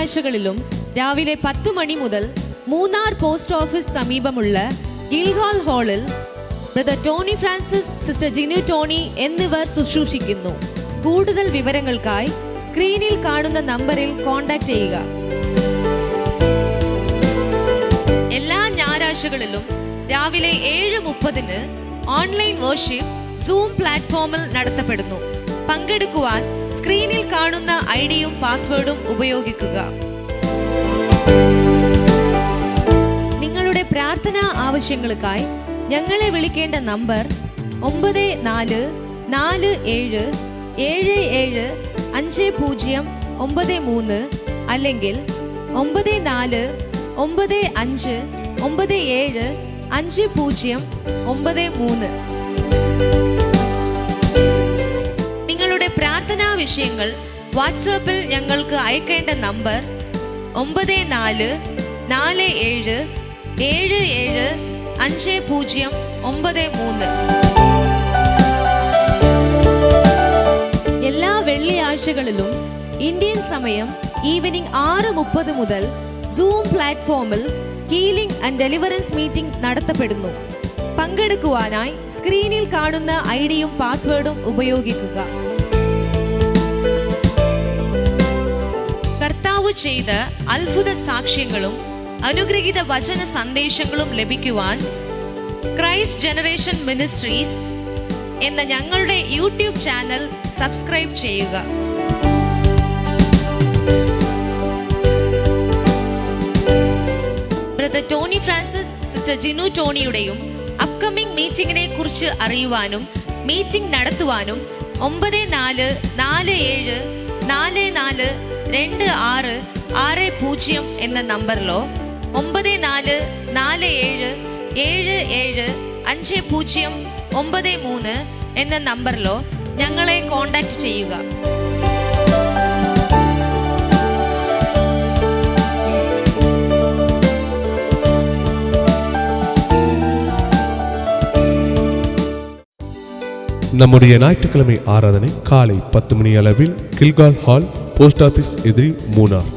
ഞായറാഴ്ചകളിലും രാവിലെ 10 മണി മുതൽ മൂന്നാർ പോസ്റ്റ് ഓഫീസ് സമീപമുള്ള ഗിൽഗാൽ ഹാളിൽ brother Tony Francis, sister Jinu Tony എന്നിവർ ശുശ്രൂഷിക്കുന്നു. കൂടുതൽ വിവരങ്ങൾക്കായി സ്ക്രീനിൽ കാണുന്ന നമ്പറിൽ കോൺടാക്ട് ചെയ്യുക. എല്ലാ ഞായറാഴ്ചകളിലും രാവിലെ 7:30 ഓൺലൈൻ വർഷിപ്പ് സൂം പ്ലാറ്റ്ഫോമിൽ നടത്തപ്പെടുന്നു. പങ്കെടുക്കുവാൻ സ്ക്രീനിൽ കാണുന്ന ഐഡിയും പാസ്വേഡും ഉപയോഗിക്കുക. നിങ്ങളുടെ പ്രാർത്ഥനാ ആവശ്യങ്ങൾക്കായി ഞങ്ങളെ വിളിക്കേണ്ട നമ്പർ 9447775093 അല്ലെങ്കിൽ 9495975093. നിങ്ങളുടെ പ്രാർത്ഥനാ വിഷയങ്ങൾ വാട്സാപ്പിൽ ഞങ്ങൾക്ക് അയക്കേണ്ട നമ്പർ 9447775093. എല്ലാ വെള്ളിയാഴ്ചകളിലും ഇന്ത്യൻ സമയം ഈവനിംഗ് 6:30 മുതൽ സൂം പ്ലാറ്റ്ഫോമിൽ ഹീലിംഗ് ആൻഡ് ഡെലിവറൻസ് മീറ്റിംഗ് നടത്തപ്പെടുന്നു. പങ്കെടുക്കുവാനായി സ്ക്രീനിൽ കാണുന്ന ഐഡിയും പാസ്വേഡും ഉപയോഗിക്കുക. കർത്താവ് ചെയ്ത അത്ഭുത സാക്ഷ്യങ്ങളും അനുഗ്രഹീത വചന സന്ദേശങ്ങളും ലഭിക്കുവാൻ ക്രൈസ്റ്റ് ജനറേഷൻ മിനിസ്ട്രീസ് എന്ന ഞങ്ങളുടെ യൂട്യൂബ് ചാനൽ സബ്സ്ക്രൈബ് ചെയ്യുക. Brother Tony Francis, sister Jinu ടോണിയുടെയും അപ്കമിംഗ് മീറ്റിംഗിനെ കുറിച്ച് അറിയുവാനും മീറ്റിംഗ് നടത്തുവാനും 9447442660 എന്ന നമ്പറിലോ 9447775093 എന്ന നമ്പറിലോ ഞങ്ങളെ കോൺടാക്ട് ചെയ്യുക. நம்முடைய ஞாயிற்றுக்கிழமை ஆராதனை காலை 10 மணி அளவில் கில்கால் ஹால், போஸ்ட் ஆபீஸ் எதிரி, மூனார்.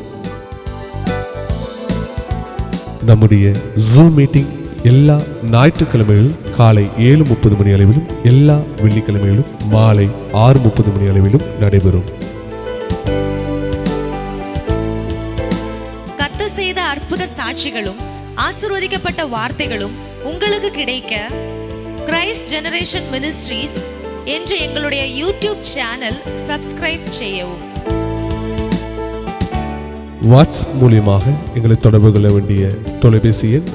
நம்முடைய ஜூம் மீட்டிங் எல்லா ஞாயிற்றுக்கிழமைகளும் காலை 7:30 மணி அளவிலும் எல்லா வெள்ளிக்கிழமைகளும் மாலை 6:30 மணி அளவிலும் நடைபெறும். கர்த்தர் செய்த அற்புத சாட்சிகளும் ஆசீர்வதிக்கப்பட்ட வார்த்தைகளும் உங்களுக்கு கிடைக்க கிரைஸ்ட் ஜெனரேஷன் மினிஸ்ட்ரீஸ் என்று எங்களுடைய யூடியூப் சேனல் சப்ஸ்கிரைப் செய்யவும். வாட்ஸ்அப் மூலியமாக எங்களை தொடர்பு கொள்ள வேண்டிய தொலைபேசி எண்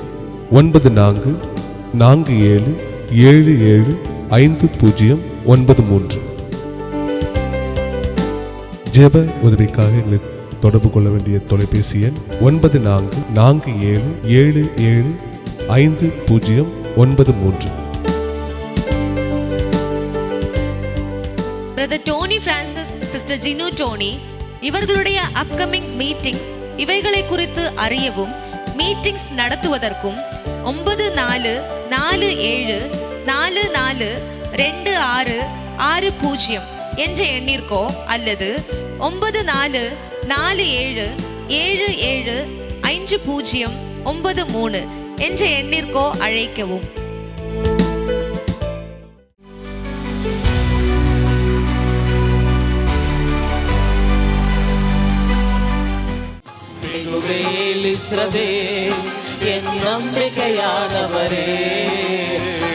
9447775093. ஜெப உதவிக்காக எங்களை தொடர்பு கொள்ள வேண்டிய தொலைபேசி எண் 9447775093. Brother Dhoni Francis, sister Jinu Dhoni இவர்களுடைய அப்கமிங் மீட்டிங்ஸ் இவைகளை குறித்து அறியவும் மீட்டிங்ஸ் நடத்துவதற்கும் 9447442660 என்ற எண்ணிற்கோ அல்லது 9447775093 என்ற எண்ணிற்கோ அழைக்கவும். என் நம்பிக்கையானவரே,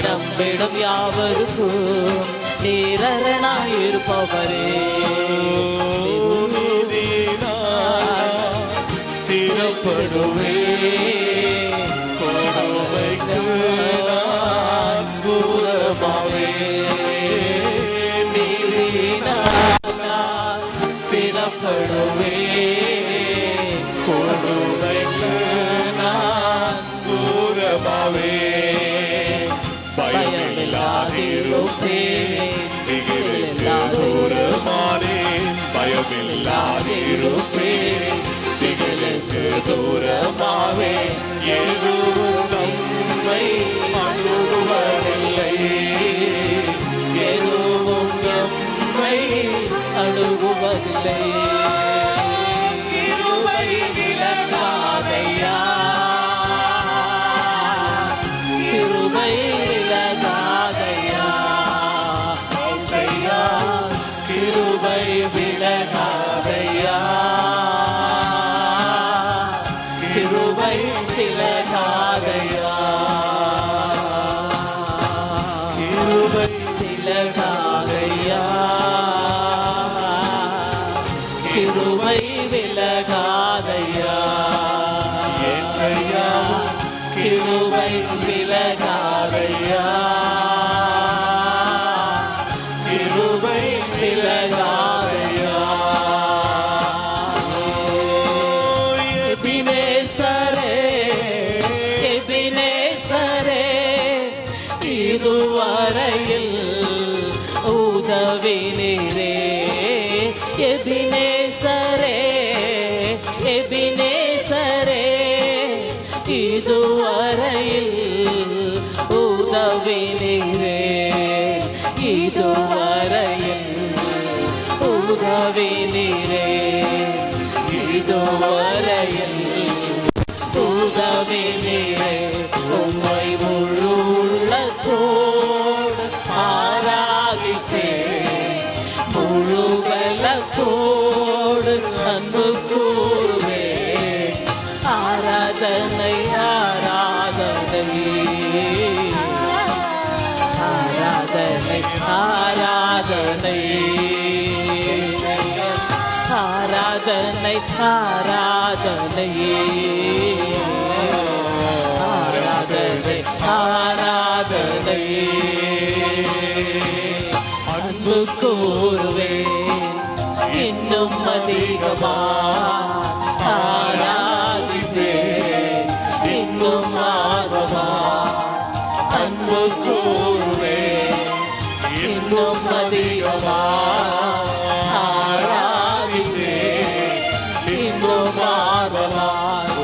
நம்பிடும் யாவருக்கும் நீரரணாயிருப்பவரே, ஸ்திரப்படுவே தூரமாவே ஸ்திரப்படுவே தூரமாவே எதுவும் நம்மை அணுகுவதில்லை, எதுவும் நம்மை அணுகுவதில்லை. கிருபை விலகாதையா, கிருபை விலகாதையா, ஏசையா கிருபை விலகாதையா, கிருபை விலகாதையா. எபினேசரே எபினேசரே இதுவரையில் உதவினீரே, எபினேசரே எபினேசரே இதுவரையில் உதவினீரே, இதுவரையில் உதவினீரே, இதுவரையில் உதவினீரே. உம்மை முழு உள்ளத்தோடு ஆராதித்தேன், முழு பலத்தோடு அன்பு கூறுவேன். ஆராதனை ஆராதனை ஆராதனை ஆராதனை ஆராதனை ஆராதனை ஆராதனை ஆராதனை. அன்பு கூறுவேன் இன்னும் அதிகமா, ஆராதிப்பேன் இன்னும் ஆர்வமா. அன்பு கூறுவேன் இன்னும் அதிகமா, ஆராதிப்பேன் இன்னும் ஆர்வமா.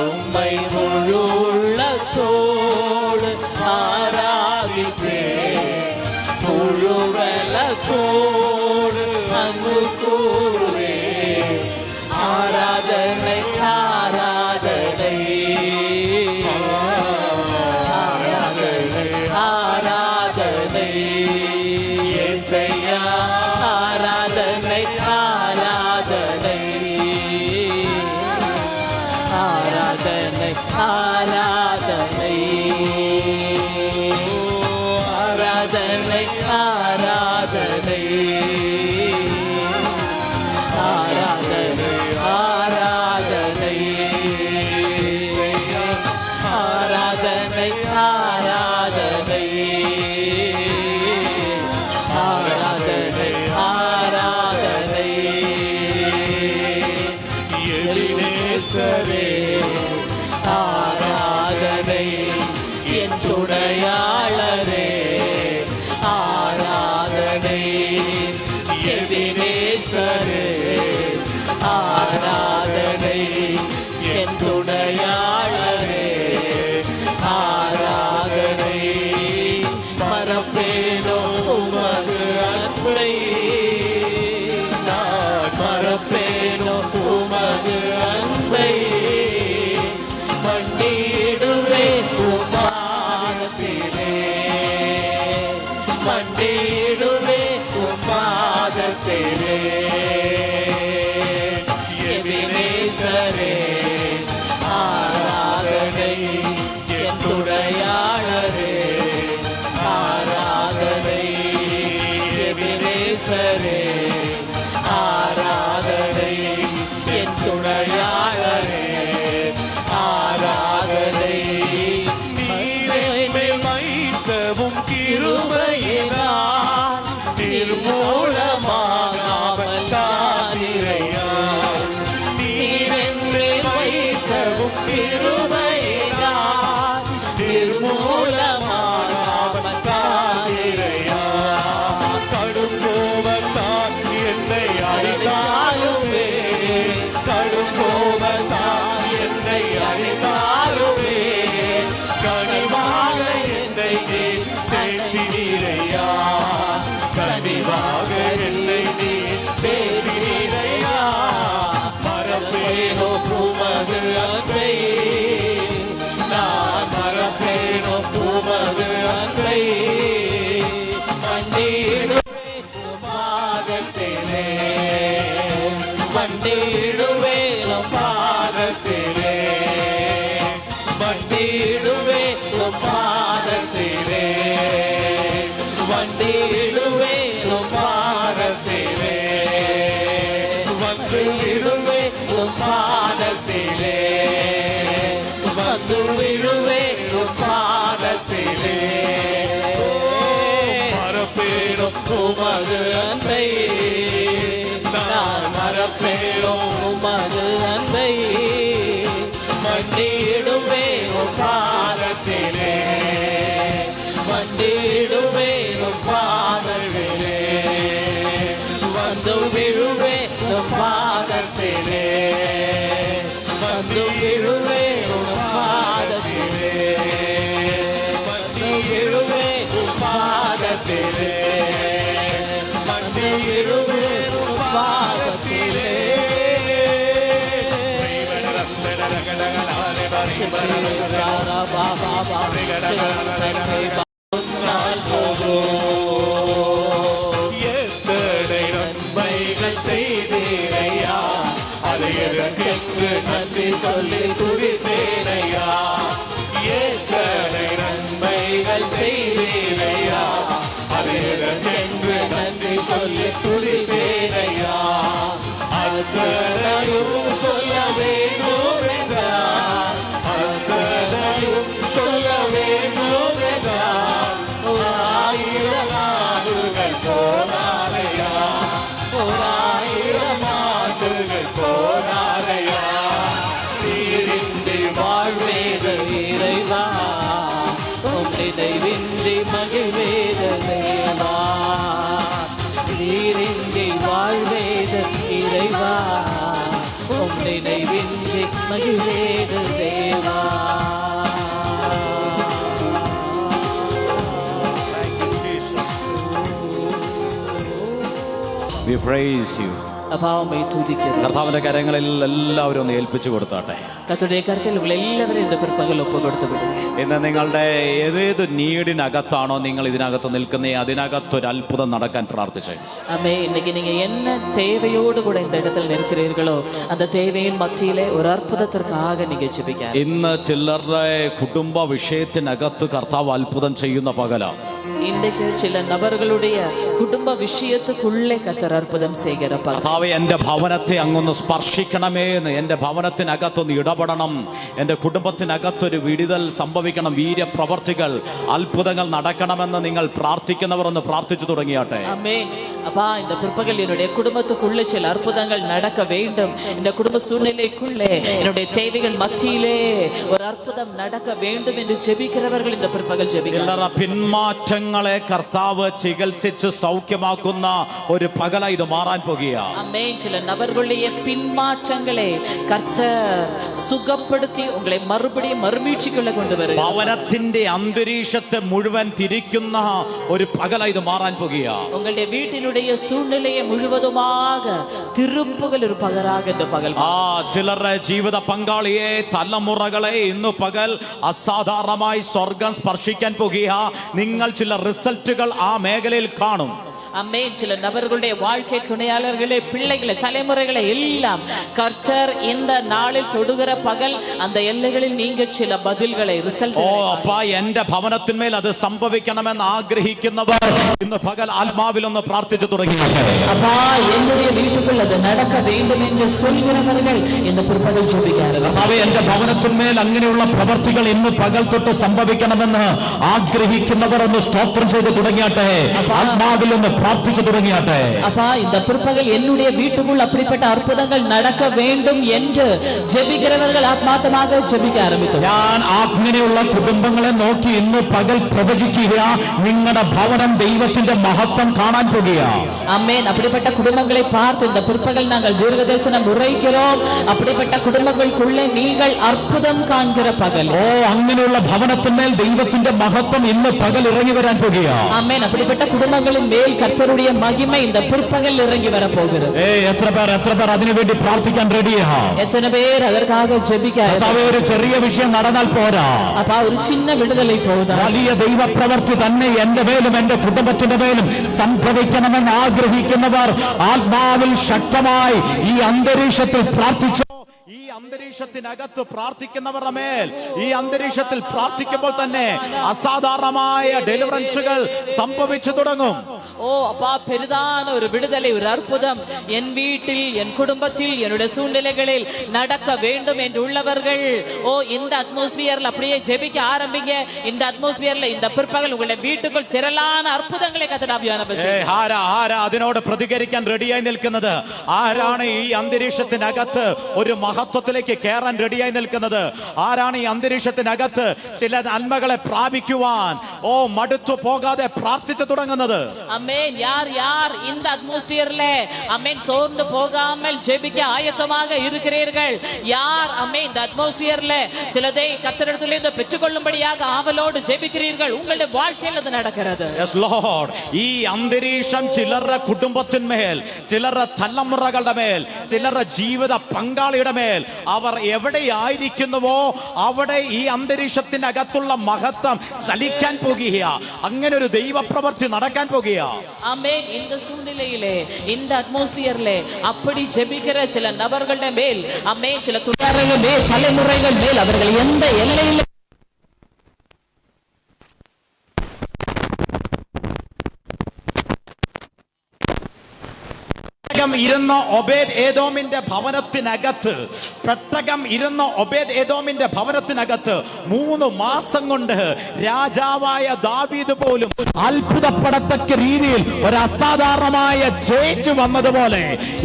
உம்மை முழு உள்ளத்தோடு ஆராதிப்பேன், முழு பலத்தோடு அன்பு கூறுவேன். ஆராதனை ஆராதனை ஆராதனை ஆராதனை ஏசையா, ஆராதனை ஆராதனை ஆராதனை ஆராதனை ஆராதனை ஆராதனை ஆராதனை ஆராதனை ஆராதனை ஆராதனை ஆராதனை ஆராதனை. எபினேசரே ஆராதனை, என் துணையாளரே ஆராதனை. எபினேசரே ஆராதனை, என் துணையாளரே ஆராதனை. மறப்பேனோ உமது அன்பை, நான் மறப்பேனோ உமது அன்பை. மண்டியிடுவேன் உம்பாதத்திலே, மண்டியிடுவேன் உம்பாதத்திலே. எபினேசரே ஆராதனை, என் துணையாளரே ஆராதனை. எபினேசரே ஆராதனை, என் துணையாளரே ஆராதனை. நீர் வைத்தவும் கிருபையினால் நிர்மூலமாகாமல் காதிரையா. நீரென்று வைத்தவும் கிருபையினால் நிர்மூலமாகாமல் காதிரையா. கடும் கோபத்தால் என்னை அழித்தாலுமே, கடும் கோபத்தால் என்னை அழித்தாலுமே, கனிவாக என்னை நீ தேற்றினீரையா, கனிவாக என்னை நீ தேற்றினீரையா. மறப்பேனோ உமது அன்பை, நான் மறப்பேனோ உமது அன்பை. மண்டியிடுவேன் பாதத்திலே, மண்டியிடுவேன் பாதத்திலே, மண்டியிடுவேன் பாதத்திலே. மண்டியிடுவேன் உம் பாதத்திலே விழுவேன் உம் பாதத்திலே வந்து விழுவேன் உம் பாதத்திலே மறப்பேனும் உமது அன்பை நான் மறப்பேனும் உமது அன்பை மண்டியிடுவேன் உம் பாதத்திலே மண்டியிடுவேன் உம் பாதத்திலே வந்து விழுவேன் உம் பாதத்திலே வந்து விழுவேன் உம் பாதத்திலே வந்து விழுவேன் உம் பாதத்திலே வந்து விழுவேன் உம் பாதத்திலே எத்தனை நன்மைகள் செய்தேனையா அது எனக்கு நன்றி சொல்லி துதித்தேனையா எத்தனை நன்மைகள் செய்தேனையா அது எனக்கு நன்றி சொல்லி துதித்தேனையா அத்தனையும் சொல்ல வேண்டும் என்றார் அத்தனையும் சொல்ல வேண்டும் என்றார் ஆயிரம் ஆண்டுகள் போனாரையா ஆயிரம் ஆண்டுகள் போனாரையா நீரின்றி வாழ்வேத இறைவா உம் நினைவின்றி மகிழ்வேத தேவா நீரின்றி வாழ்வேத இறைவா உம் நினைவின்றி மகிழ்வேத தேவா We praise you. அப்பா உம்மை துதிக்கிறோம் കർത്താവിന്റെ കരങ്ങളിൽ എല്ലാവരും ഒന്ന് ഏൽപ്പിച്ചു കൊടുത്താട്ടെ. കർത്താവിന്റെ കരത്തിൽ ഉള്ള എല്ലാവരെയും இந்த பிற்பகல் ഒപ്പ് കൊടുത്തു വിടുங்க. ഇന്ന് നിങ്ങളുടെ ഏതേത് നീഡിനകത്താണോ നിങ്ങൾ ഇതിനകത്ത് നിൽക്കുന്നേ അതിനകത്തൊരു അത്ഭുതം നടക്കാൻ പ്രാർത്ഥിച്ചേ. ஆமே இன்னைக்கு நீங்க என்ன தேவையோடு கூட இந்த இடத்துல நிற்கிறீர்களோ அந்த தேவையின் மத்தியிலே ஒரு அற்புதத்திற்காக நீங்க ஜெபிக்க. ഇന്ന് ചിലരുടെ കുടുംബ വിഷയത്തിനകത്ത് കർത്താവ് അത്ഭുതം ചെയ്യുന്ന പകലാണ്. இன்றைக்கு சில நபர்களுடைய குடும்ப விஷயத்துக்குள்ளே கர்த்தர் அற்புதம் செய்கிறப்ப കർത്താവേ എൻ്റെ ഭവനത്തെ അങ്ങൊന്ന് സ്പർശിക്കണമേ എന്ന് എൻ്റെ ഭവനത്തിനകത്തൊന്ന് ഇടപെടണം എൻ്റെ കുടുംബത്തിനകത്തൊരു വിടുതൽ സംഭവിക്കണം വീര്യപ്രവർത്തികൾ അത്ഭുതങ്ങൾ നടക്കണമെന്ന് നിങ്ങൾ പ്രാർത്ഥിക്കുന്നവർ ഒന്ന് പ്രാർത്ഥിച്ചു തുടങ്ങിയാട്ടെ. ஆமென். அப்பா இந்த பிற்பகல் என்னுடைய குடும்பத்துக்குள்ளே சில அற்புதங்கள் நடக்க வேண்டும் இந்த குடும்ப சூழ்நிலைக்குள்ளே என்னுடைய தேவைகள் மத்தியிலே ஒரு அற்புதம் நடக்க வேண்டும் என்று ஜெபிக்கிறவர்கள் இந்த பிற்பகல் ஜெபிக்கலாம். ചിലർ പിന്മാറ്റങ്ങളെ കർത്താവ് ചികിത്സിച്ച് സൗഖ്യമാക്കുന്ന ഒരു പകല ഇത് മാറാൻ പോകുകയാണ്. ஆமென். சில நபர்களுடைய பின்மாற்றங்களை கர்த்தர் சுகப்படுத்தி உங்களை மறுபடியும் மறுமீட்சிக்குள்ள கொண்டு வருகிறார். ഭവനത്തിന്റെ അന്തരീക്ഷത്തെ മുഴുവൻ തിരിക്കുന്ന ഒരു പകല ഇത് മാറാൻ പോകുകയാണ്. உங்களுடைய வீட்டினுடைய சூழ்நிலையை முழுவதுமாக திருப்புகள் ஒரு பகலாக இந்த பகல் ചിലരുടെ ജീവിത പങ്കാളിയെ തലമുറകളെ ഇന്നു പകൽ അസാധാരണമായി സ്വർഗം സ്പർശിക്കാൻ പോകുക. നിങ്ങൾ ചില റിസൾട്ടുകൾ ആ മേഖലയിൽ കാണും. அமேன். சில நபர்களுடைய வாழ்க்கை துணையாளர்களே பிள்ளைகளை தலைமுறைகளை எல்லாம் கர்த்தர் இந்த நாளில் தொடுகிற பகல் அந்த எல்லைகளில் நீங்க சில பதில்களை ரிசல்ட் അപ്പാ എന്റെ ഭവനത്തിന്മേൽ അത് സംഭവിക്കണമെന്ന് ആഗ്രഹിക്കുന്നവർ ഇന്ന് പകൽ ആത്മാവിൽ ഒന്ന് പ്രാർത്ഥിച്ചു തുടങ്ങി. அப்பா என்னுடைய வீட்டுக்குள் அது நடக்க வேண்டும் என்று சொல்கிறவர்கள் இந்த பிற்பகல் ஜெபிக்கிறார்கள். എന്റെ ഭവനത്തിന്മേൽ അങ്ങനെയുള്ള പ്രവർത്തികൾ ഇന്ന് പകൽ തൊട്ട് സംഭവിക്കണമെന്ന് ആഗ്രഹിക്കുന്നവർ ഒന്ന് സ്തോത്രം ചെയ്ത് തുടങ്ങിയാട്ടെ. ആത്മാവിൽ ഒന്ന് പ്രാർത്ഥിച്ചു തുടങ്ങിയാട്ടെ. அப்பா இந்த பிற்பகல் என்னுடைய வீட்டுக்குள் அப்படிப்பட்ட அற்புதங்கள் நடக்க வேண்டும் என்று ஜெபிக்கிறவர்கள் ஆத்மார்த்தமாக ஜெபிக்க ஆரம்பித்தோம். ഞാൻ അങ്ങനെയുള്ള കുടുംബങ്ങളെ നോക്കി ഇന്ന് പകൽ പ്രവചിക്കുക. നിങ്ങളുടെ ഭവനം ദൈവത്തിന്റെ മഹത്വം കാണാൻ പോകുകയാണ്. ஆமென். அப்படிப்பட்ட குடும்பங்களை பார்த்து இந்த பிற்பகல் நாங்கள் தீர்க்கதரிசனம் உரைக்கிறோம். அப்படிப்பட்ட குடும்பங்களுக்குள்ளே நீங்கள் அற்புதம் காண்கிற பகல். അങ്ങനെയുള്ള ഭവനത്തിന്മേൽ ദൈവത്തിന്റെ മഹത്വം ഇന്ന് പകൽ ഇറങ്ങി വരാൻ പോകുകയാണ്. ஆமென். அப்படிப்பட்ட குடும்பங்களின் மேல் கர்த்தருடைய மகிமை இந்த பிற்பகல் இறங்கி வர போகிறது. എത്ര പേർ അതിനുവേണ്ടി പ്രാർത്ഥിക്കാൻ റെഡിയാ? எத்தனை பேர் அதற்காக ஜெபிக்க? ഒരു ചെറിയ വിഷയം നടന്നാൽ പോരാ. அப்பா ഒരു சின்ன விடுதலை போதும். വലിയ ദൈവപ്രവൃത്തി തന്നെ എന്റെ മേലും എന്റെ കുടുംബത്തിന്റെ മേലും സംഭവിക്കണമെന്ന് ആഗ്രഹിക്കുന്നവർ ആത്മാവിൽ ശക്തമായി ഈ അന്തരീക്ഷത്തിൽ പ്രാർത്ഥിച്ചു. ഈ അന്തരീക്ഷത്തിനകത്ത് പ്രാർത്ഥിക്കുന്നവരുടെ മേൽ ഈ അന്തരീക്ഷത്തിൽ പ്രാർത്ഥിക്കുമ്പോൾ തന്നെ അസാധാരണമായ ഡെലിവറൻസുകൾ സംഭവിച്ചു തുടങ്ങും. ஓ அப்பா, பெரிதான ஒரு விடுதலை, ஒரு அற்புதம் என் வீட்டில், என் குடும்பத்தில், என்னுடைய சூழ்நிலைகளில் நடக்க வேண்டும் என்று உள்ளவர்கள், ஓ இந்த அட்மாஸ்பியர்ல அப்படியே ஜெபிக்க ஆரம்பிங்க. இந்த அட்மாஸ்பியர்ல இந்த பிற்பகல் உங்களுடைய വീട്ടുക്കുள் തിരലാന അത്ഭുതങ്ങളെ ആരാ അതിനോട് പ്രതികരിക്കാൻ റെഡിയായി നിൽക്കുന്നത്? ആരാണ് ഈ അന്തരീക്ഷത്തിനകത്ത് ഒരു മഹത്വത്തിലേക്ക് കയറാൻ റെഡിയായി നിൽക്കുന്നത്? ആരാണ് ഈ അന്തരീക്ഷത്തിനകത്ത് ചില നന്മകളെ പ്രാപിക്കുവാൻ മടുത്തു പോകാതെ പ്രാർത്ഥിച്ചു തുടങ്ങുന്നത്? അമേൻ. யார் இந்த அட்மாஸ்பியர்ல அமேன் சோர்ந்து போகாமல் ஜெபிக்க ஆயத்தமாக இருக்கிறீர்கள்? யார் அமேன் இந்த அட்மாஸ்பியர்ல சிலதை கர்த்தரிடத்திலிருந்து பெற்றுக்கொள்ளும்படியாக ஆவலோடு ஜெபிக்கிறீர்கள்? உங்களுடைய வாழ்க்கையில் அது நடக்கிறது. Yes Lord. ഈ അന്തരീക്ഷം ചിലരുടെ കുടുംബത്തിന്മേൽ, ചിലരുടെ തലമുറകളുടെ മേൽ, ചിലരുടെ ജീവിത പങ്കാളിയുടെ മേൽ അവർ എവിടെയായിരിക്കുന്നുവോ അവിടെ ഈ അന്തരീക്ഷത്തിനകത്തുള്ള മഹത്വം ചലിക്കാൻ പോകുക. അങ്ങനെ ഒരു ദൈവപ്രവൃത്തി നടക്കാൻ പോകുക. ആമേൻ. இந்த சூழ்நிலையிலே, இந்த அட்மாஸ்பியர்ல அப்படி ஜெபிக்கிற சில நபர்களுடைய மேல், ஆமென், சில துணர்கள் மேல், தலைமுறைகள் மேல் அவர்கள் எந்த எல்லையில் ഇരുന്ന ഒബേദ് ഏദോമിന്റെ ഭവനത്തിനകത്ത്, പെട്ടകം ഇരുന്ന ഒബേദ് ഏദോമിന്റെ ഭവനത്തിനകത്ത് 3 മാസം കൊണ്ട് രാജാവായ ദാവീദ് പോലും അത്ഭുതപ്പെടത്തക്ക രീതിയിൽ ഒരു അസാധാരണമായ ചേഞ്ച് വന്നതുപോലെ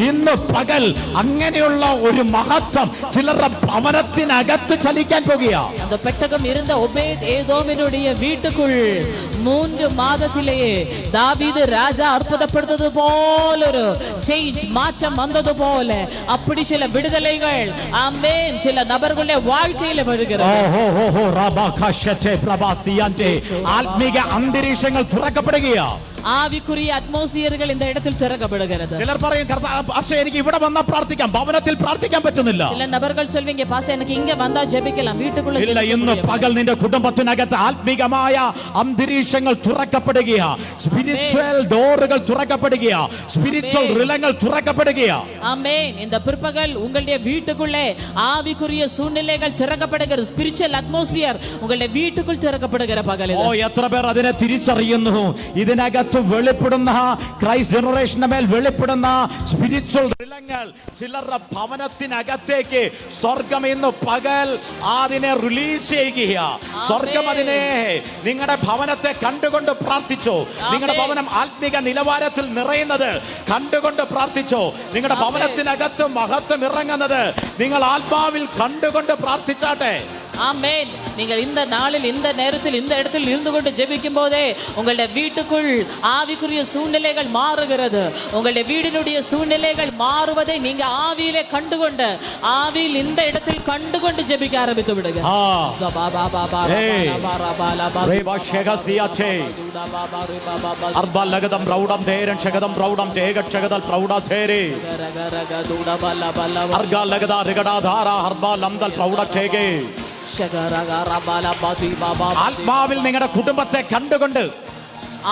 ഇന്ന് പകൽ അങ്ങനെയുള്ള ഒരു മഹത്വം ചിലരുടെ ഭവനത്തിനകത്ത് ചലിക്കാൻ പോകുകയാണ്. அந்த பெட்டகம் இருந்த ஒபேத் ஏதோமினுடைய வீட்டுக்குள் 3 மாதத்திலேயே தாவீது ராஜா அற்புதப்படுத்தது போல ஒரு மாற்றம் வந்தது போல அப்படி சில விடுதலைகள் ஆமென் சில நபர்களுடைய வாழ்க்கையில வருகிறது. ആത്മീക അന്തരീക്ഷങ്ങൾ തുറക്കപ്പെടുകയാണ്. ആവിക്കുറിയ അറ്റ്മോസ്ഫിയറുകൾ இந்த இடத்தில் திறக்கப்படுகிறது. ചിലർ പറയും, പാസ്റ്റർ എനിക്ക് ഇവിടെ വന്നാൽ പ്രാർത്ഥിക്കാം, ഭവനത്തിൽ പ്രാർത്ഥിക്കാൻ പറ്റുന്നില്ല. ചില നബർകൾ சொல்வீங்க, பாஸ்டர் எனக்கு இங்க வந்தா ஜெபிக்கலாம், വീട്ടുക്കുള്ള ഇല്ല, ഇന്ന് പകൽ നിന്റെ കുടുംബത്തിനകത്ത് ആത്മീകമായ അന്തരീക്ഷങ്ങൾ തുറക്കപ്പെടുകയാണ്. സ്പിരിച്വൽ ഡോറുകൾ തുറക്കപ്പെടുകയാണ്. സ്പിരിച്വൽ റിലങ്ങൾ തുറക്കപ്പെടുകയാണ്. ആമേൻ. இந்த பிற்பகல் உங்களுடைய வீட்டுக்குள்ளே ஆவிக்குரிய சூழ்நிலைகள் திறக்கப்படுகிறது. ஸ்பிரிச்சுவல் அட்மாஸ்பியர் உங்களுடைய வீட்டுக்குள் திறக்கப்படுகிற പകൽ ഇത്. എത്ര പേർ അതിനെ തിരിച്ചറിയുന്നു? ഇതിനകത്ത് വെളിപ്പെടുന്ന ക്രൈസ്റ്റ് ജനറേഷന്റെ മേൽ വെളിപ്പെടുന്ന സ്പിരിച്വൽ റിലങ്ങൾ ചിലരുടെ ഭവനത്തിനകത്തേക്ക് സ്വർഗം ഇന്ന് പകൽ അതിനെ റിലീസ് ചെയ്യുകയാണ്. സ്വർഗം അതിനെ നിങ്ങളുടെ ഭവനത്തെ കണ്ടുകൊണ്ട് പ്രാർത്ഥിച്ചോ. നിങ്ങളുടെ ഭവനം ആത്മീക നിലവാരത്തിൽ നിറയുന്നത് കണ്ടുകൊണ്ട് പ്രാർത്ഥിച്ചോ. നിങ്ങളുടെ ഭവനത്തിനകത്ത് മഹത്വം ഇറങ്ങുന്നത് നിങ്ങൾ ആത്മാവിൽ കണ്ടുകൊണ്ട് പ്രാർത്ഥിച്ചാട്ടെ. ஆமென். நீங்கள் இந்த நாளில், இந்த நேரத்தில், இந்த இடத்தில் இருந்து கொண்டு ஜெபிக்கும் போதே உங்களுடைய வீட்டுக்குள் ஆவிக்குரிய சூழ்நிலைகள் மாறுகிறது. உங்களுடைய வீடினுடைய சூழ்நிலைகள் மாறுவதை நீங்க ஆவியிலே கண்டுகொண்டு, ஆவியில் இந்த இடத்தில் கண்டுகொண்டு ஜெபிக்க ஆரம்பித்து விடுங்க. ആത്മാവിൽ നിങ്ങളുടെ കുടുംബത്തെ കണ്ടുകൊണ്ട്,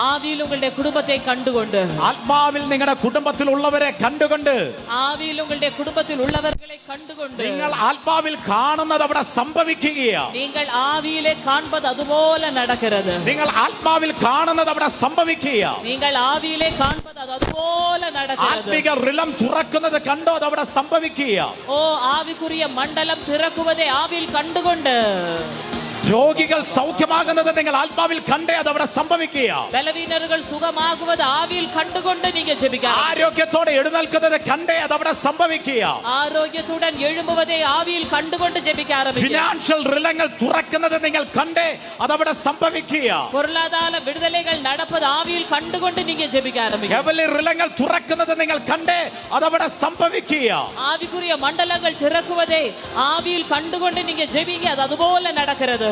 ആവിയിൽ ഉങ്ങളുടെ കുടുംബത്തെ കണ്ടുകൊണ്ട്, ആത്മാവിൽ നിങ്ങളുടെ കുടുംബത്തിൽ ഉള്ളവരെ കണ്ടുകൊണ്ട്, ആവിയിൽ ഉങ്ങളുടെ കുടുംബത്തിൽ ഉള്ളവരെ കണ്ടുകൊണ്ട് നിങ്ങൾ ആത്മാവിൽ കാണുന്നത് അവിടെ സംഭവിക്കുകയാണ്. നിങ്ങൾ ആവിയിലെ കാൺപത് അതുപോലെ നടക്കരുത്. നിങ്ങൾ ആത്മാവിൽ കാണുന്നത് അവിടെ സംഭവിക്കുകയാണ്. നിങ്ങൾ ആവിയിലെ കാൺപത് അതുപോലെ നടക്കരുത്. ആത്മിക റിലം തുറക്കുന്നത് കണ്ടോ അത് അവിടെ സംഭവിക്കുകയാണ്. ഓ ആവിക്കുറിയ മണ്ഡലം തുറക്കുവതെ ആവിയിൽ കണ്ടുകൊണ്ട്, രോഗികൾ സൗഖ്യമാകുന്നത് നിങ്ങൾ ആത്മാവിൽ കണ്ടേ അത് അവിടെ സംഭവിക്കുക. ബലഹീനരുകൾ സുഖമാകുന്നത് ആവിയിൽ കണ്ടുകൊണ്ട് നിങ്ങൾ ജപിക്കുക. ആരോഗ്യത്തോടെ എഴുന്നേൽക്കുന്നത് കണ്ടേ അത് അവിടെ സംഭവിക്കുക. ആരോഗ്യത്തോടെ എഴുമ്പുവതേ ആവിയിൽ കണ്ടുകൊണ്ട് ജപിക്കുക ആരംഭിക്കുക. ഫിനാൻഷ്യൽ റിലങ്ങൾ തുറക്കുന്നത് നിങ്ങൾ കണ്ടേ അത് അവിടെ സംഭവിക്കുക. പൊരുളാധാര വിടുതലകൾ നടപ്പത് ആവിയിൽ കണ്ടുകൊണ്ട് നിങ്ങൾ ജപിക്കുക ആരംഭിക്കുക. ഹെവൻലി റിലങ്ങൾ തുറക്കുന്നത് നിങ്ങൾ കണ്ടേ അത് അവിടെ സംഭവിക്കുക. ആവിക്കുറിയ മണ്ഡലങ്ങൾ തുറക്കുവതേ ആവിയിൽ കണ്ടുകൊണ്ട് നിങ്ങൾ ജപിക്കുക. അത് അതുപോലെ നടക്കരുത്.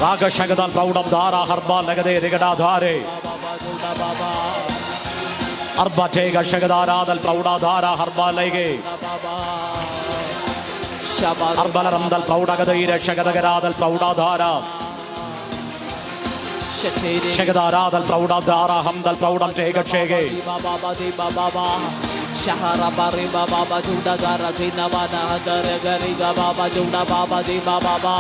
രാഗശകദാൽ പ്രൗഢം ധാര ഹർബാൽ ലഗദേ രിഗടാധാരേ അർബാറ്റേഗ ശകദാരാദൽ പ്രൗഢാധാര ഹർബാൽ ലൈഗേ അർബലറംദൽ പ്രൗഢഗദൈര ശകദഗരാദൽ പ്രൗഢാധാര ഷഗദാരാദൽ പ്രൗഢാദാരാഹം ദൽ പ്രൗഢം തേകക്ഷേകേ Shahara bari baba bajuda gara jina bana dare gari ga baba juda baba di baba.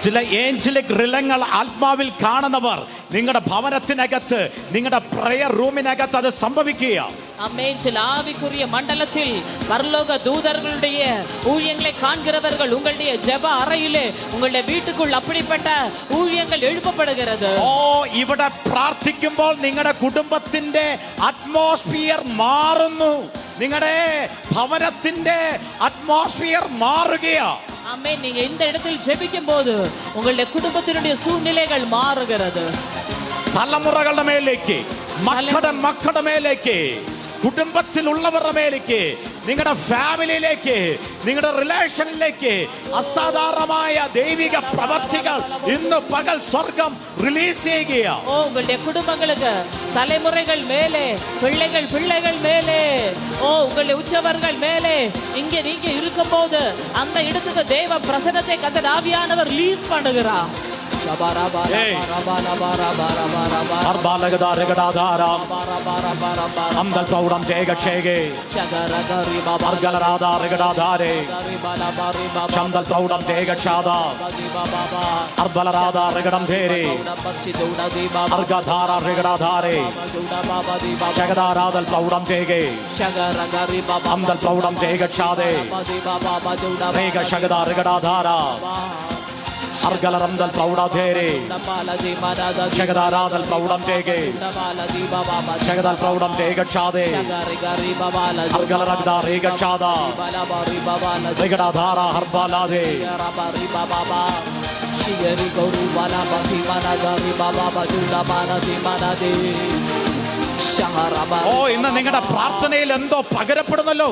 ചില ഏഞ്ചലിക് റിലങ്ങൾ ആത്മാവിൽ കാണുന്നവർ നിങ്ങളുടെ ഭവനത്തിനകത്ത് നിങ്ങളുടെ പ്രയർ റൂമിനകത്ത് അത് സംഭവിക്കുക. அமேன். சில ஆவிக்குரிய மண்டலத்தில் பரலோக தூதர்களுடைய ஊழியங்களை காண்கிறவர்கள் உங்களுடைய ஜெப அறையிலே உங்களுடைய வீட்டுக்குள் அப்படிப்பட்ட ஊழியங்கள் எழுப்பப்படுகிறது. ഓ, ഇവിടെ പ്രാർത്ഥിക്കുമ്പോൾ നിങ്ങളുടെ കുടുംബത്തിന്റെ അറ്റ്മോസ്ഫിയർ മാറുന്നു. നിങ്ങളുടെ ഭവനത്തിന്റെ അറ്റ്മോസ്ഫിയർ മാറുകയാ. ஆமென். நீங்க இந்த இடத்தில் ஜெபிக்கும் போது உங்களுடைய குடும்பத்தினுடைய சூழ்நிலைகள் மாறுகிறது. തലമുറകളുടെ മേലേക്ക്, മക്കളുടെ മേലേക്ക്, കുടുംബത്തിലുള്ളവരുടെ മേലേക്ക്, നിങ്ങളുടെ ഫാമിലിയിലേക്ക്, നിങ്ങളുടെ റിലേഷനിലേക്ക് അസാധാരണമായ ദൈവിക പ്രവർത്തികൾ ഇന്ന് പകൽ സ്വർഗം റിലീസ് ചെയ്യുകയാണ്. ஓ, உங்களுடைய குடும்பங்களுக்கு, தலைமுறைகள் மேலே, பிள்ளைகள் மேலே, ஓ உங்களுடைய உச்சவர்கள் மேலே இங்கே நீங்க இருக்கும்போது அந்த இடத்துக்கு தேவ பிரசன்னத்தை கர்த்தர் ஆவியானவர் ரிலீஸ் பண்ணுகிறார். അർഗലറംദൽ പ്രൗഢാധേരേ ശഗദാരാദൽ പ്രൗഢം തേകേ ശഗദൽ പ്രൗഢം തേകക്ഷാദേ അർഗലറഗ്ദാ രേകക്ഷാദാ രേകടാധാര ഹർബാലാദേ. ഓ, ഇന്ന് നിങ്ങളുടെ പ്രാർത്ഥനയിൽ എന്തോ പകരപ്പെടുന്നല്ലോ.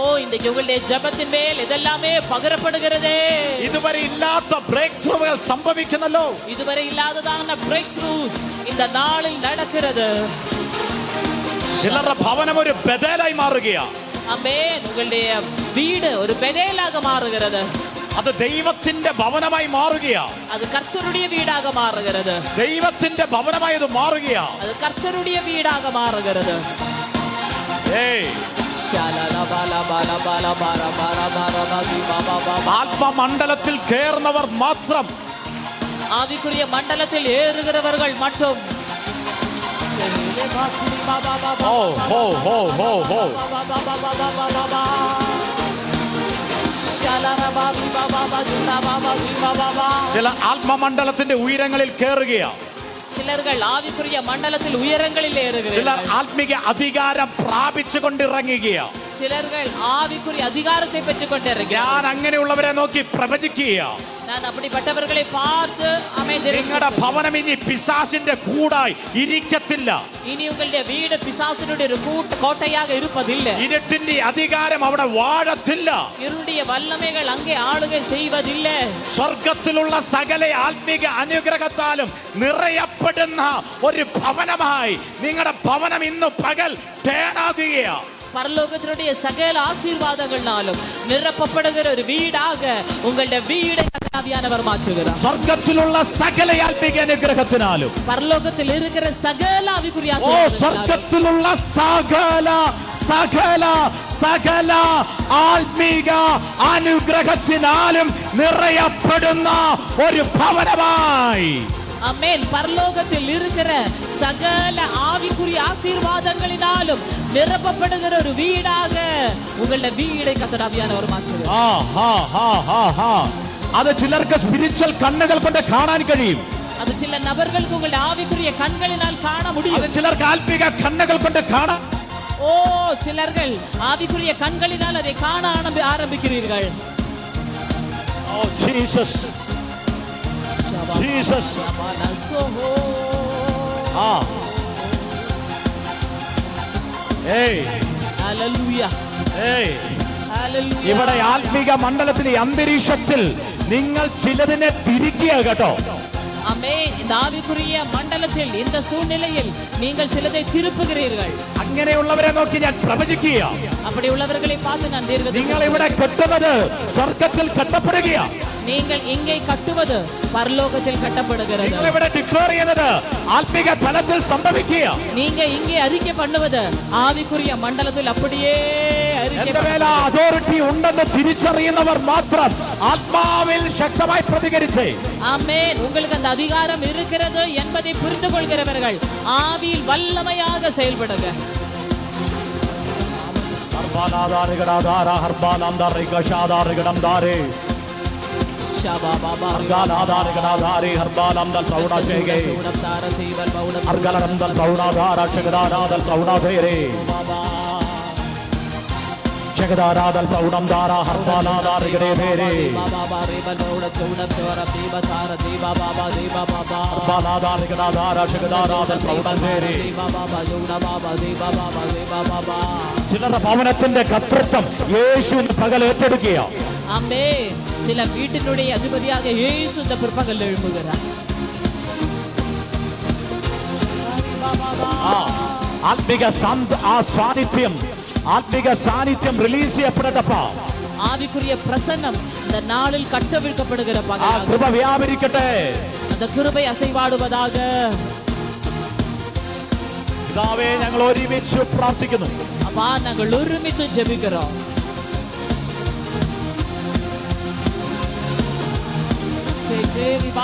ஓ, இன்றைக்கு உங்களுடைய ஜெபத்தின் மேல் இதெல்லாமே பகரப்படுகிறதே. ഇതുവരെ ഇല്ലാത്ത ബ്രേക്ക് ത്രൂകൾ സംഭവിക്കുന്നല്ലോ. இதுவரை இல்லாததான பிரேக் த்ரூஸ் இந்த நாளில் நடக்கிறது. ചിലരുടെ ഭവനം ഒരു ബദലായി മാറുകയാ. ആമേൻ. உங்களுடைய வீடு ஒரு பெதேலாக மாறுகிறது. അത് ദൈവത്തിന്റെ ഭവനമായി മാറുകയാ. அது கர்த்தருடைய வீடாக மாறுகிறது. ദൈവത്തിന്റെ ഭവനമായി അത് മാറുകയാ. அது கர்த்தருடைய வீடாக மாறுகிறது. ഏയ്, ആത്മമണ്ഡലത്തിൽ കയറുന്നവർ മാത്രം, ஆவிக்குரிய மண்டலத்தில் ஏறுகிறவர்கள் மட்டும். ഓ ഹോ ഹോ ഹോ ഹോ ചില ആത്മമണ്ഡലത്തിന്റെ ഉയരങ്ങളിൽ കയറുകയാ. ചിലர்கள் ആവിക്കുரிய മണ്ഡലത്തിൽ ഉയരങ്ങളിൽ ഏറുകയാണ്. ചിലർ ആത്മീക അധികാരം പ്രാപിച്ചുകൊണ്ടിറങ്ങുകയാ. ചിലர்கள் ആവിക്കുரிய അധികാരത്തെ പെറ്റുകൊണ്ടിറങ്ങി. ഞാൻ അങ്ങനെയുള്ളവരെ നോക്കി പ്രവചിക്കുക. ഞാൻ அப்படிப்பட்டவர்களை பார்த்து നിങ്ങളുടെ ഭവനം ഇനി പിശാചിന്റെ കൂടായി ഇരിക്കത്തില്ല. ഇനി ഉങ്ങളുടെ വീട് പിശാചിനുடைய ഒരു കോട്ടയാக இருப்பதில்லை. ഇരുട്ടിന്റെ അധികാരം അവിടെ വാഴത്തില്ല. ഇരുളുடைய വല്ലമകൾ അങ്ങേ ആളുകை செய்வதில்லை. സ്വർഗത്തിലുള്ള സകല ആത്മീക അനുഗ്രഹത്താലും നിറയപ്പെടുന്ന ഒരു ഭവനമായി നിങ്ങളുടെ ഭവനം ഇന്ന് പകൽ തേടാകുകയാ. பரலோகத்தினுடைய சகல ஆசீர்வாதங்களாலும் நிரப்பப்படுகிற ஒரு வீடாக உங்களுடைய வீடை ஆவியானவர் மாற்றுகிறார். സ്വർഗത്തിലുള്ള സകല ആത്മീക അനുഗ്രഹത്തിനാലും, பரலோகத்தில் இருக்கிற சகல ஆவிக்குரிய സ്വർഗത്തിലുള്ള സകല സകല സകല ആത്മീക അനുഗ്രഹത്തിനാലും നിറയപ്പെടുന്ന ഒരു ഭവനമായി. ஆமென். பரலோகத்தில் இருக்கிற சகல ஆவிக்குரிய ஆசீர்வாதங்களினாலும் நிரப்பப்படுகிற ஒரு வீடாக உங்களுடைய வீடை கர்த்தர் ஆவியானவர் மாற்றுகிறார். അത് ചിലർക്ക് സ്പിരിച്വൽ കണ്ണുകൾ കൊണ്ട് കാണാൻ കഴിയും. അത് ചില നബர்களுக்கு உங்களுடைய ஆவிக்குரிய கண்களினால் காண முடியும். അത് ചിലർക്ക് ആത്മീക കണ്ണുകൾ കൊണ്ട് കാണാം. ஓ, சிலர்கள் ஆவிக்குரிய கண்களினால் அதை காண ஆரம்பிக்கிறீர்கள். Oh Jesus Jesus. ഇവിടെ ആത്മീക മണ്ഡലത്തിലെ അന്തരീക്ഷത്തിൽ നിങ്ങൾ ചിലതിനെ തിരിക്കുക കേട്ടോ. ആമേൻ. இந்த ஆவிக்குரிய மண்டலத்தில் இந்த சூழ்நிலையில் நீங்கள் சிலதை திருப்புகிறீர்கள். അങ്ങനെയുള്ളവരെ നോക്കി ഞാൻ പ്രവചിക്കുക. அப்படி உள்ளவர்களை பார்த்து நான் നിങ്ങൾ ഇവിടെ കെട്ടുന്നത് സ്വർഗ്ഗത്തിൽ കെട്ടപ്പെടുകയാണ്. നിങ്ങൾ ഇങ്ങേ കട്ടുവത് പരലോകത്തിൽ കട്ടപ്പെടുகிறது. നിങ്ങൾ ഇവിടെ ഡിക്ലെയർ ചെയ്യുന്നത് ആത്മിക തലത്തിൽ സംഭവിക്കുക. நீங்க இங்கே அறிக்கை பண்ணுவது ஆவிக்குரிய மண்டலத்தில் அப்படியே എന്റെ മേൽ അതോറിറ്റി ഉണ്ടെന്ന് തിരിച്ചറിയുന്നവർ മാത്രം ആത്മാവിൽ ശക്തമായി പ്രതികരിച്ചേ. ஆமென். உங்களுக்கு அந்த அதிகாரம் இருக்கிறது என்பதை புரிந்து கொள்கிறவர்கள் ஆவியில் வல்லமையாக செயல்படுங்க. ഹർബാലാദാരികടാദാര ഹർബാലാംദാരികശാദാരികടംദാരേ ഹർബാലാദാരികടാദാരി ഹർബാലാംദൽ പ്രൗഢാശേഗേ ഹർഗലടംദൽ പ്രൗഢാദാര ശഗദാരാദൽ പ്രൗഢാധേരേ ശഗദാരാദൽ പ്രൗഢംദാര ഹർബാലാദാരികടേരേ ഹർബാലാദാരികടാദാര ശഗദാരാദൽ പ്രൗഢാധേരേ. ചിലരുടെ ഭവനത്തിന്റെ കർത്തൃത്വം യേശുവിന്റെ പകൽ ഏറ്റെടുക്കുക. ஆமென். சில வீட்டினுடைய அதிபதியாக இயேசு இந்த பிற்பகல் எழும்புகிறார். ആത്മിക സാന്നിധ്യം റിലീസ് ചെയ്യപ്പെടട്ടപ്പാ. ஆவிக்குரிய பிரசன்னம் இந்த நாளில் கட்டவிழ்க்கப்படுகிற ആ பகல் കൃപ വ്യാപരിക്കട്ടെ. அந்த கிருபை அசைவாடுவதாக. പിതാവേ, ഞങ്ങൾ ഒരുമിച്ച് പ്രാർത്ഥിക്കുന്നു. அப்பா நாங்கள் ஒருமித்து ஜெபிக்கிறோம்.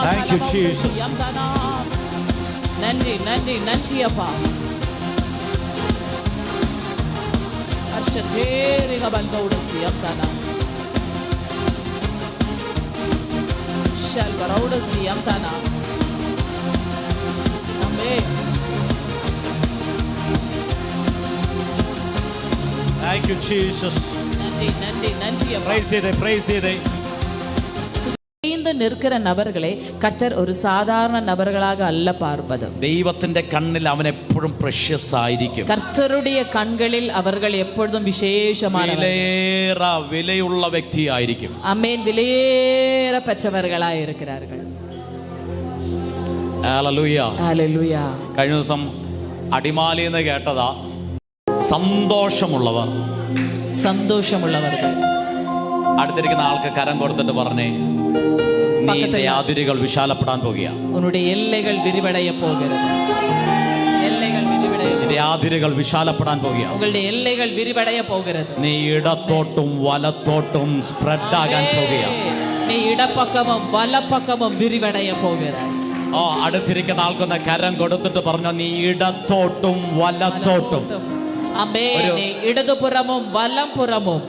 Thank you, Jesus. நன்றி நன்றி நன்றி அப்பா. அர்ஷதேரிக பல்கௌடசி அம்தனா ஷல்பரௌடசி அம்தனா. ஆமென். Thank you, Jesus. நன்றி நன்றி நன்றி அப்பா. Praise ചെയ്തേ. நிற்கிற நபர்களை கர்த்தர் ஒரு சாதாரண நபர்களாக அல்ல பார்ப்பது. ദൈവത്തിന്റെ കണ്ണിൽ അവൻ എപ്പോഴും പ്രഷ്യസ് ആയിരിക്കും. கர்த்தருடைய கண்களில் அவர்கள் எப்பொழுதும் விசேஷமானவர்கள், വിലയുള്ള വ്യക്തിയായിരിക്കും. ஆமென். விலையேற பெற்றவர்களாய் இருக்கிறார்கள். ഹല്ലേലൂയ. ഹല്ലേലൂയ. കഴിഞ്ഞ ദിവസം അടിമാലി എന്ന് കേട്ടതാ സന്തോഷമുള്ളവർ. അടുത്തിരിക്കുന്ന ആൾക്ക് കരം കൊടുത്തിട്ട് പറഞ്ഞേ, നിന്റെ അതിരുകൾ വിശാലപ്പെടാൻ പോകുക. உன்னுடைய எல்லைகள் விரிவடைய போகிறது. எல்லைகள் விரிவடைய. നിന്റെ അതിരുകൾ വിശാലപ്പെടാൻ പോകുക. உங்களுடைய எல்லைகள் விரிவடைய போகிறது. നീ ഇടത്തോട്ടും വലത്തോട്ടും സ്പ്രെഡ് ആകാൻ പോകുക. நீ இடப்பக்கமும் வலப்பக்கமும் விரிவடைய போகிறாய். അടുത്തിരിക്കുന്ന ആൾക്കൊന്ന് കരം കൊടുത്തിട്ട് പറഞ്ഞു, നീ ഇടത്തോട്ടും വലത്തോട്ടും. ഇടതുപുറമും വലംപുറമും.